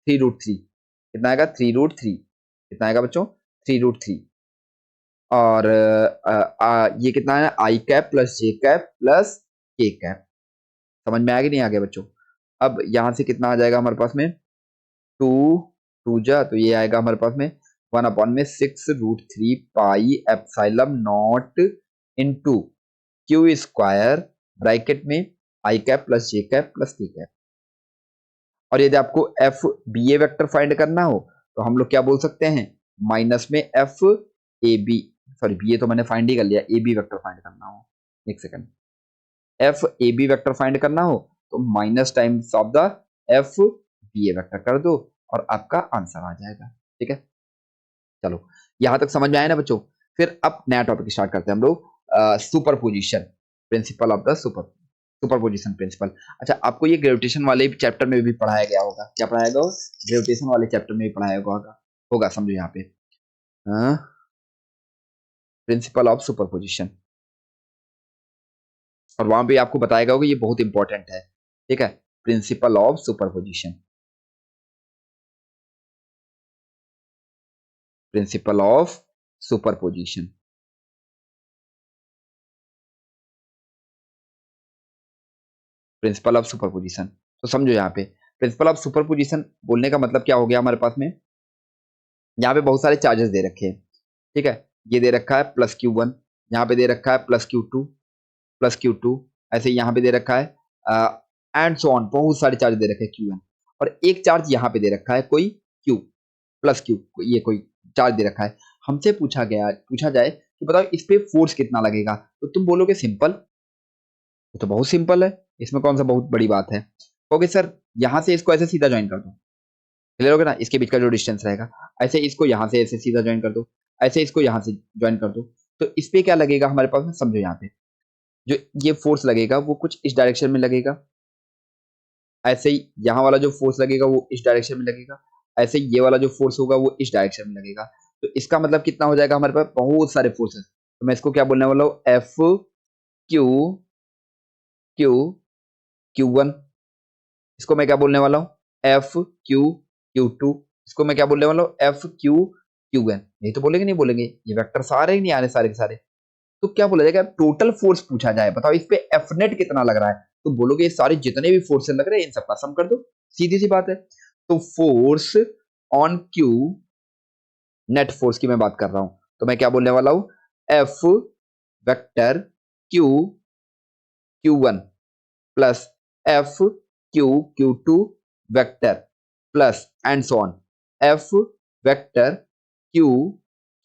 3√3। कितना आएगा 3√3। कितना आएगा बच्चों 3√3। और ये कितना है आई कैप प्लस जे कैप प्लस के कैप। समझ में आ गया नहीं आ गया बच्चों। अब यहां से कितना आ जाएगा हमारे पास में 2 जा तो ये आएगा हमारे पास में 1/6√3 पाई epsilon naught into Q square bracket में I cap plus J cap plus के कैप। और यदि आपको F B A vector find करना हो तो हम लोग क्या बोल सकते हैं माइनस में F A B, sorry B A तो मैंने फाइंड ही कर लिया, ए बी वेक्टर फाइंड करना हो, एक second, F A B vector find करना हो तो minus times of the F B A vector कर दो और आपका आंसर आ जाएगा। ठीक है, चलो यहां तक समझ में आया ना बच्चों। फिर अब नया टॉपिक स्टार्ट करते हैं हम लोग, superposition, principle of the superposition principle. अच्छा, आपको ये ग्रेविटेशन वाले चैप्टर में भी पढ़ाया गया होगा, क्या पढ़ाया गया, ग्रेविटेशन वाले चैप्टर में भी पढ़ाया होगा समझो यहाँ पे, प्रिंसिपल ऑफ सुपरपोजिशन, और वहां पे आपको बताया गया होगा ये बहुत इंपॉर्टेंट है। ठीक है, principle of superposition, principle of superposition, principle of superposition. तो समझो यहाँ पे प्रिंसिपल ऑफ सुपरपोजिशन बोलने का मतलब क्या हो गया हमारे पास में, यहाँ पे बहुत सारे चार्जेस दे रखे हैं। ठीक है, ये दे रखा है +Q1, यहाँ पे दे रखा है +Q2, ऐसे यहाँ पे दे रखा है एंड सो ऑन, बहुत सारे चार्ज दे रखे हैं Qn, और एक चार्ज यहाँ पे दे रखा है कोई Q +Q, ये कोई चार्ज दे रखा है। हमसे पूछा जाए कि बताओ इस पे फोर्स कितना लगेगा, तो तुम बोलोगे सिंपल, ये तो बहुत सिंपल है, इसमें कौन सा बहुत बड़ी बात है। कहोगे सर यहाँ से इसको ऐसे सीधा ज्वाइन कर दो, क्लियर होगा ना, इसके बीच का जो डिस्टेंस रहेगा, ऐसे इसको यहाँ से ऐसे सीधा ज्वाइन कर दो, ऐसे इसको यहाँ से ज्वाइन कर दो, तो इस पे क्या लगेगा हमारे पास में, समझो यहाँ पे जो ये फोर्स लगेगा वो कुछ इस डायरेक्शन में लगेगा, ऐसे ही यहाँ वाला जो फोर्स लगेगा वो इस डायरेक्शन में लगेगा, ऐसे ही ये वाला जो फोर्स होगा वो इस डायरेक्शन में लगेगा। तो इसका मतलब कितना हो जाएगा हमारे पास, बहुत सारे फोर्सेस। तो मैं इसको क्या बोलने वाला हूँ, एफ क्यू क्यू Q1, इसको मैं क्या बोलने वाला हूँ, एफ क्यू Q2, इसको मैं क्या बोलने वाला हूँ, एफ क्यू Qn। नहीं तो बोलेंगे नहीं बोलेंगे, ये वेक्टर सारे ही नहीं आ रहे सारे के सारे, तो क्या बोला जाएगा, टोटल फोर्स पूछा जाए, बताओ इस पे एफ नेट कितना लग रहा है, तो बोलोगे ये सारे जितने भी फोर्सेस लग रहे हैं इन सबका सम कर दो, सीधी सी बात है। तो force on Q, net force की मैं बात कर रहा हूं, तो मैं क्या बोलने वाला हूं, F vector Q Q1 plus F Q Q2 vector plus and so on F vector Q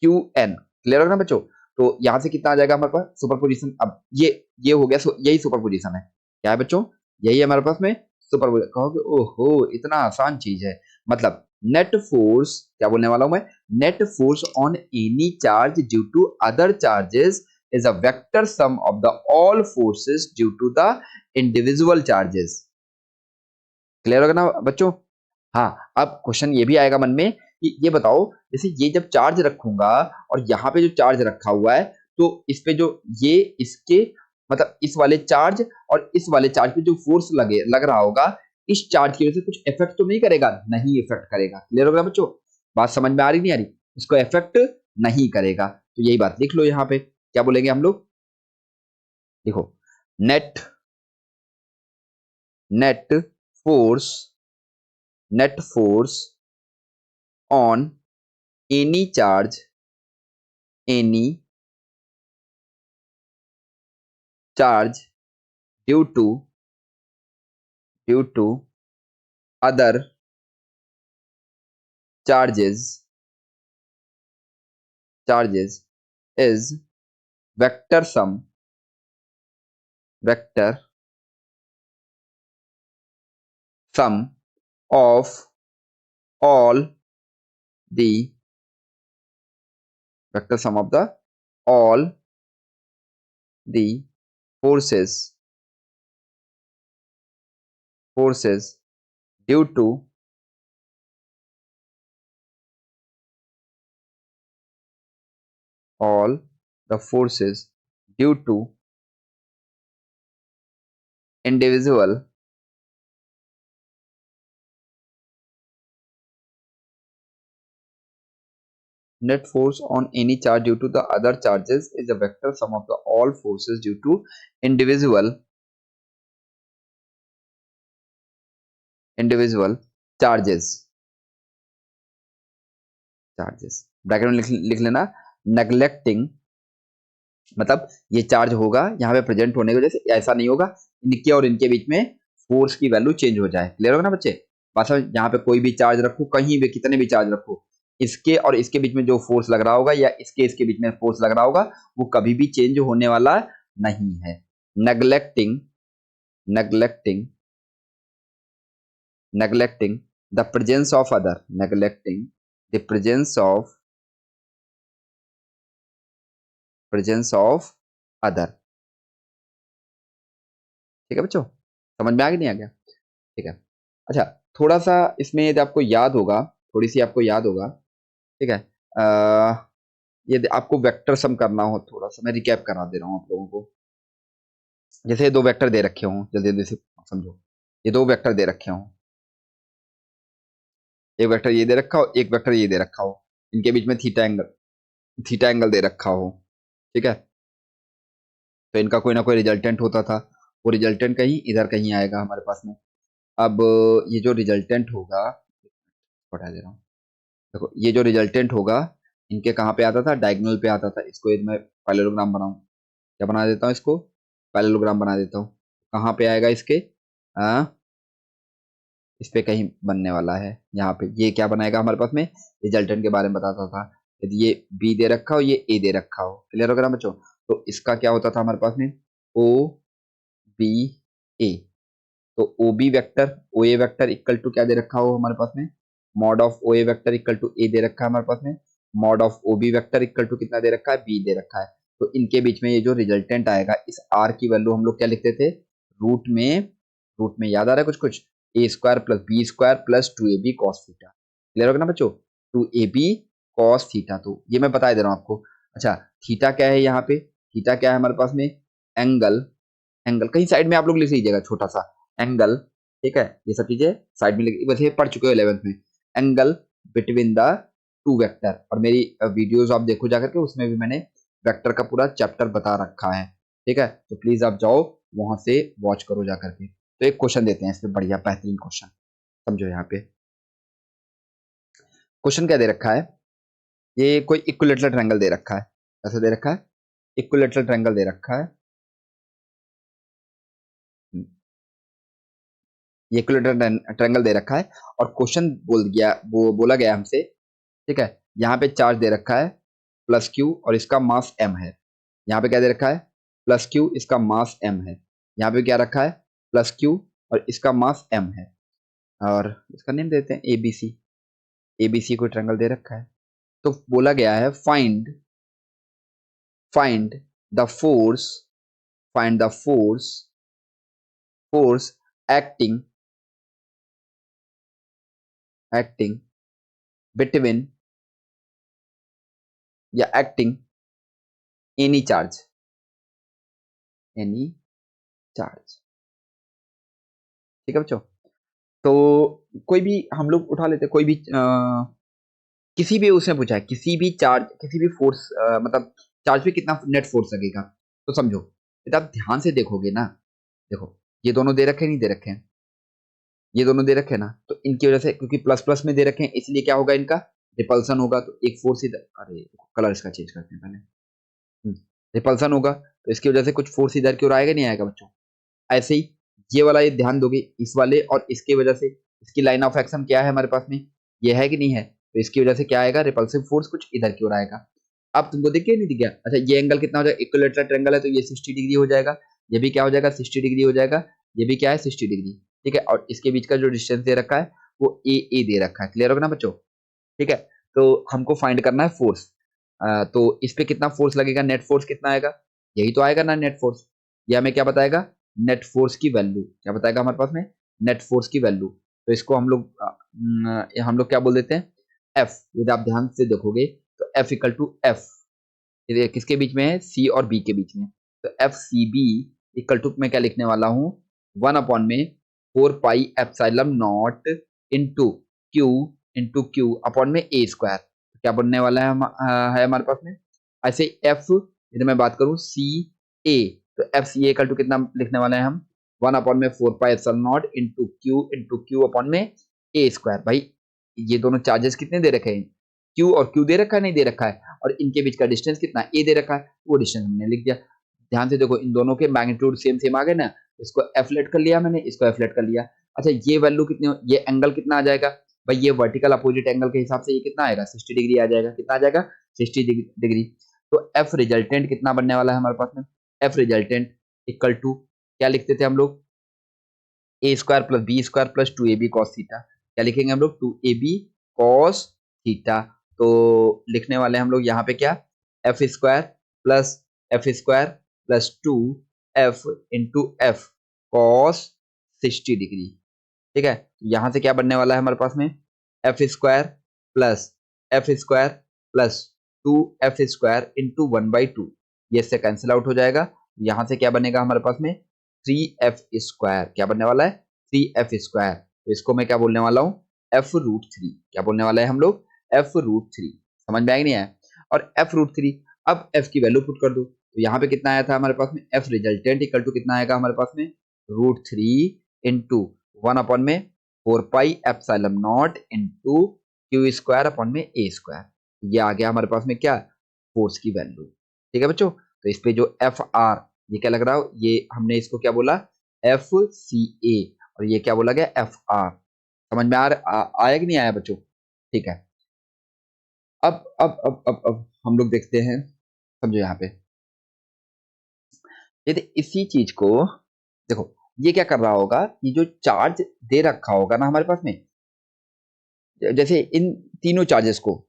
Qn। Clear होगा ना बच्चों। तो यहां से कितना आ जाएगा हमारे पास सुपरपोजिशन, अब ये हो गया, यही सुपरपोजिशन है, क्या है बच्चों, यही है हमारे पास में सुपरपोजिशन। कहोगे ओहो इतना आसान चीज है, मतलब नेट फोर्स, क्या बोलने वाला हूं मैं, net force on any charge due to other charges is a vector sum of the all forces due to the individual charges। Clear होगा ना बच्चों। हाँ, अब क्वेश्चन ये भी आएगा मन में कि ये बताओ जैसे ये जब चार्ज रखूंगा और यहाँ पे जो चार्ज रखा हुआ है, तो इस पे जो ये इसके मतलब इस वाले चार्ज और इस वाले चार्ज पे जो फोर्स लग रहा होगा, इस चार्ज की वजह से कुछ इफेक्ट तो नहीं करेगा, नहीं इफेक्ट करेगा। क्लियर होगा बच्चों, बात समझ में आ रही नहीं आ रही, इसको इफेक्ट नहीं करेगा। तो यही बात लिख लो यहाँ पे, क्या बोलेंगे हम लोग, देखो net net force net force on any charge any charge due to other charges is vector sum of all the vector sum of the all the forces due to all the forces due to individual net force on any charge due to the other charges is the vector sum of the all forces due to individual charges bracket में लिख लेना neglecting मतलब ये charge होगा यहाँ पे present होने की वजह से ऐसा नहीं होगा इनके और इनके बीच में फोर्स की वैल्यू चेंज हो जाए क्लियर होगा ना बच्चे बस यहाँ पे कोई भी चार्ज रखो कहीं भी कितने भी चार्ज रखो इसके और इसके बीच में जो फोर्स लग रहा होगा या इसके बीच में फोर्स लग रहा होगा वो कभी भी चेंज होने वाला नहीं है neglecting the presence of other neglecting the presence of other ठीक है बच्चों समझ में आ गया नहीं आ गया ठीक है अच्छा थोड़ा सा इसमें यदि आपको याद होगा थोड़ी सी आपको याद होगा ठीक है यदि आपको वेक्टर सम करना हो थोड़ा सा मैं रिकैप करा दे रहा हूँ आप लोगों को जैसे ये दो वेक्टर दे रखे हों जल्दी जल्दी से समझो ये दो वेक्टर दे रखे हों एक वेक्टर ये दे रखा हो एक वेक्टर ये दे रखा हो इनके बीच में थीटा एंगल दे रखा हो ठीक है तो इनका कोई ना कोई रिजल्टेंट होता था वो रिजल्टेंट कहीं इधर कहीं आएगा हमारे पास में अब ये जो रिजल्टेंट होगा बता दे रहा हूँ देखो ये जो रिजल्टेंट होगा इनके कहाँ पे आता था डायगोनल पे आता था इसको यदि मैं पैरेललोग्राम बनाऊं क्या बना देता हूँ इसको पैरेललोग्राम बना देता हूँ कहाँ पे आएगा इसके इस पे कहीं बनने वाला है यहाँ पे ये क्या बनाएगा हमारे पास में रिजल्टेंट के बारे में बताता था यदि ये बी दे रखा हो ये ए दे रखा हो क्लियर होगा ना बच्चों तो इसका क्या होता था हमारे पास में ओ बी ए तो O B vector O A vector equal to क्या दे रखा हो हमारे पास में mod of O A vector equal to A दे रखा है हमारे पास में mod of O B vector equal to कितना दे रखा है बी दे रखा है तो इनके बीच में ये जो रिजल्टेंट आएगा इस आर की वैल्यू हम लोग क्या लिखते थे रूट में याद आ रहा है कुछ कुछ A square plus B square plus two A B cos theta clear होगा ना बच्चों two A B cos theta तो ये मैं बता दे रहा हूँ आपको अच्छा थीटा क्या है यहाँ पे थीटा क्या है हमारे पास में एंगल कहीं साइड में आप लोग लिख लीजिएगा छोटा सा एंगल ठीक है ये सब चीजें साइड में लिख वैसे पढ़ चुके हो 11th में angle between the two vector और मेरी वीडियोस आप देखो जाकर के उसमें भी मैंने वेक्टर का पूरा चैप्टर बता रखा है ठीक है तो प्लीज आप जाओ वहां से वॉच करो जाकर के तो एक क्वेश्चन देते हैं इसमें बढ़िया बेहतरीन क्वेश्चन समझो यहाँ पे क्वेश्चन क्या दे रखा है ये कोई इक्विलेटरल ट्रायंगल दे रखा है कैसे दे रखा है इक्विलेटरल ट्रायंगल दे रखा है ये इक्विलेटरल ट्रायंगल दे रखा है और क्वेश्चन बोला गया हमसे ठीक है यहाँ पे चार्ज दे रखा है प्लस क्यू और इसका मास एम है यहाँ पे क्या दे रखा है प्लस क्यू इसका मास एम है यहाँ पे क्या रखा है प्लस क्यू और इसका मास एम है और इसका नेम देते हैं एबीसी को ट्रायंगल दे रखा है तो बोला गया है find the force force acting between या एक्टिंग एनी चार्ज ठीक है बच्चों तो कोई भी हम लोग उठा लेते कोई भी किसी भी उसने पूछा है किसी भी चार्ज किसी भी फोर्स मतलब चार्ज पे कितना नेट फोर्स लगेगा तो समझो यदि आप ध्यान से देखोगे ना देखो ये दोनों दे रखे नहीं दे रखे हैं ये दोनों दे रखे हैं ना तो इनकी वजह से क्योंकि प्लस प्लस में दे रखे हैं इसलिए क्या होगा इनका रिपल्सन होगा तो एक फोर्स इधर अरे कलर इसका चेंज करते हैं पहले रिपल्सन होगा तो इसकी वजह से कुछ फोर्स इधर की ओर आएगा नहीं आएगा बच्चों ऐसे ही ये वाला ये ध्यान दोगे इस वाले और इसकी वजह से इसकी लाइन ऑफ एक्शन क्या है हमारे पास में ये है कि नहीं है तो इसकी वजह से क्या आएगा रिपल्सिव फोर्स कुछ इधर की ओर आएगा अब तुमको दिख गया नहीं दिख गया अच्छा ये एंगल कितना हो जाएगा इक्विलेटरल ट्रायंगल है तो ये 60 डिग्री हो जाएगा ये भी क्या हो जाएगा 60 डिग्री हो जाएगा ये भी क्या है 60 डिग्री ठीक है और इसके बीच का जो डिस्टेंस दे रखा है वो ए दे रखा है क्लियर होगा ना बच्चों ठीक है तो हमको फाइंड करना है फोर्स तो इस पे कितना फोर्स लगेगा नेट फोर्स कितना आएगा यही तो आएगा ना नेट फोर्स ये हमें क्या बताएगा नेट फोर्स की वैल्यू क्या बताएगा हमारे पास में नेट फोर्स की वैल्यू तो इसको हम लोग क्या बोल देते हैं एफ यदि आप ध्यान से देखोगे तो एफ इक्वल टू एफ ये किसके बीच में है, सी और बी के बीच में। तो F C B equal to मैं क्या लिखने वाला हूँ, 1/4 pi epsilon naught into Q upon में ए स्क्वायर। क्या बनने वाला है है हमारे पास में। ऐसे एफ, यदि मैं बात करूं सी ए, तो F C A equal to कितना लिखने वाले हैं हम, 1/4 pi epsilon naught into Q upon में ए स्क्वायर। भाई ये दोनों चार्जेस कितने दे रखे हैं, क्यू और क्यू दे रखा है, नहीं दे रखा है, और इनके बीच का डिस्टेंस कितना ए दे रखा है, वो डिस्टेंस हमने लिख दिया। ध्यान से देखो, इन दोनों के मैग्नीट्यूड सेम सेम आ गए ना, इसको एफ लेट कर लिया मैंने, इसको एफ लेट कर लिया। अच्छा ये वैल्यू कितने, ये एंगल कितना आ जाएगा भाई, ये वर्टिकल अपोजिट एंगल के हिसाब से ये कितना आएगा, 60 डिग्री आ जाएगा। कितना आ जाएगा, 60 डिग्री। तो एफ रिजल्टेंट कितना बनने वाला है हमारे पास में, एफ रिजल्टेंट इक्वल टू क्या लिखते थे हम लोग, A square plus B square plus 2ab cos theta. क्या लिखेंगे हम लोग, 2ab cos थीटा। तो लिखने वाले हम लोग यहाँ पे क्या, F square plus 2f into F cos 60 degree. ठीक है, यहां से क्या बनने वाला है हमारे पास में, F square plus 2f square into 1/2, ये इससे कैंसिल आउट हो जाएगा। यहां से क्या बनेगा हमारे पास में, 3f स्क्वायर। क्या बनने वाला है, 3f स्क्वायर। तो इसको मैं क्या बोलने वाला हूँ, f√3। क्या बोलने वाला है हम लोग, f√3। समझ में आया नहीं आया, और f√3, अब f की वैल्यू पुट कर दो। तो यहाँ पे कितना आया था हमारे पास में, f रिजल्टेंट इक्वल टू कितना आएगा हमारे पास में, √3 into 1/4 pi epsilon naught into Q square upon में ए स्क्वायर। ये आ गया हमारे पास में क्या, फोर्स की वैल्यू। ठीक है बच्चों, तो इस पे जो एफ आर, ये क्या लग रहा हो, ये हमने इसको क्या बोला, एफ सी ए, और ये क्या बोला गया, एफ आर। समझ में आया कि नहीं आया बच्चों। ठीक है, अब हम लोग देखते हैं, समझो यहाँ पे, यदि इसी चीज को देखो, ये क्या कर रहा होगा, ये जो चार्ज दे रखा होगा ना हमारे पास में, जैसे इन तीनों चार्जेस को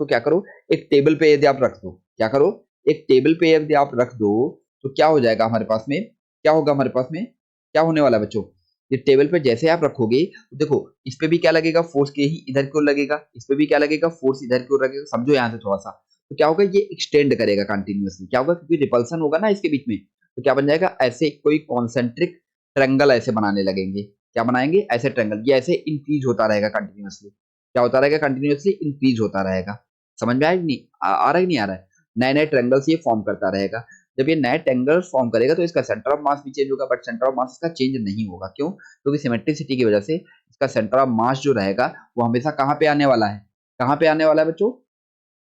क्या करो, एक टेबल पे यदि आप रख दो, क्या करो, एक टेबल पे यदि आप रख दो, तो क्या हो जाएगा हमारे पास में, क्या होगा हमारे पास में, क्या होने वाला है बच्चों, ये टेबल पे जैसे आप रखोगे, तो देखो इस पे भी क्या लगेगा, फोर्स के ही इधर की ओर लगेगा, इस पे भी क्या लगेगा, फोर्स इधर की ओर लगेगा। समझो यहाँ से थोड़ा सा, तो क्या होगा, ये एक्सटेंड करेगा कंटिन्यूअसली। क्या होगा, क्योंकि रिपल्सन होगा ना इसके बीच में, तो क्या बन जाएगा, ऐसे कोई कॉन्सेंट्रिक ट्रेंगल ऐसे बनाने लगेंगे। क्या बनाएंगे, ऐसे ट्रेंगल, ये ऐसे इंक्रीज होता रहेगा कंटिन्यूअसली। क्या होता रहेगा, कंटिन्यूअसली इंक्रीज होता रहेगा। समझ में आया कि नहीं, आ रहा है कि नहीं आ रहा है, नए नए ट्रेंगल्स ये फॉर्म करता रहेगा। जब ये नए ट्रेंगल फॉर्म करेगा, तो इसका सेंटर ऑफ मास भी चेंज होगा, बट सेंटर ऑफ मास इसका चेंज नहीं होगा। क्यों, क्योंकि सिमेट्रिसिटी की वजह से इसका सेंटर ऑफ मास जो रहेगा, वो हमेशा कहाँ पे आने वाला है, कहाँ पे आने वाला है बच्चों,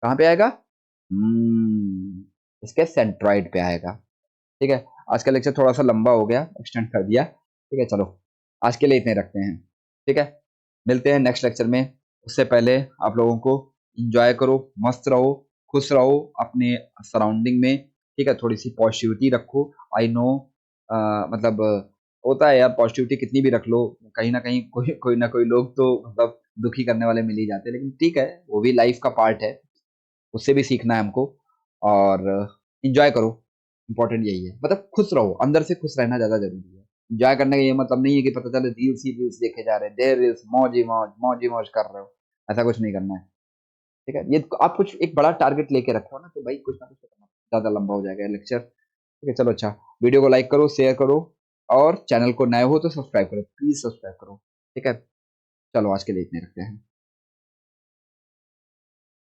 कहाँ पे आएगा, इसके सेंट्रॉइड पे आएगा। ठीक है, आज का लेक्चर थोड़ा सा लंबा हो गया, एक्सटेंड कर दिया। ठीक है, चलो आज के लिए इतने रखते हैं। ठीक है, मिलते हैं नेक्स्ट लेक्चर में। उससे पहले आप लोगों को इंजॉय करो, मस्त रहो, खुश रहो अपने सराउंडिंग में। ठीक है, थोड़ी सी पॉजिटिविटी रखो। आई नो, मतलब होता है यार, पॉजिटिविटी कितनी भी रख लो, कहीं ना कहीं कोई ना कोई लोग तो मतलब दुखी करने वाले मिल ही जाते हैं, लेकिन ठीक है, वो भी लाइफ का पार्ट है, उससे भी सीखना है हमको। और इंजॉय करो, इंपॉर्टेंट यही है, मतलब खुश रहो, अंदर से खुश रहना ज्यादा जरूरी है। इंजॉय करने का ये मतलब नहीं है कि पता चले रील्स ही रील्स देखे जा रहे हैं, देर रील्स, मौज ही मौज कर रहे हो, ऐसा कुछ नहीं करना है। ठीक है, ये आप कुछ एक बड़ा टारगेट लेके रखो ना, तो भाई कुछ ना कुछ तो करना, ज्यादा लंबा हो जाएगा लेक्चर। ठीक है, चलो अच्छा, वीडियो को लाइक करो, शेयर करो, और चैनल को नए हो तो सब्सक्राइब करो, प्लीज सब्सक्राइब करो। ठीक है, चलो आज के लिए इतने रखते हैं।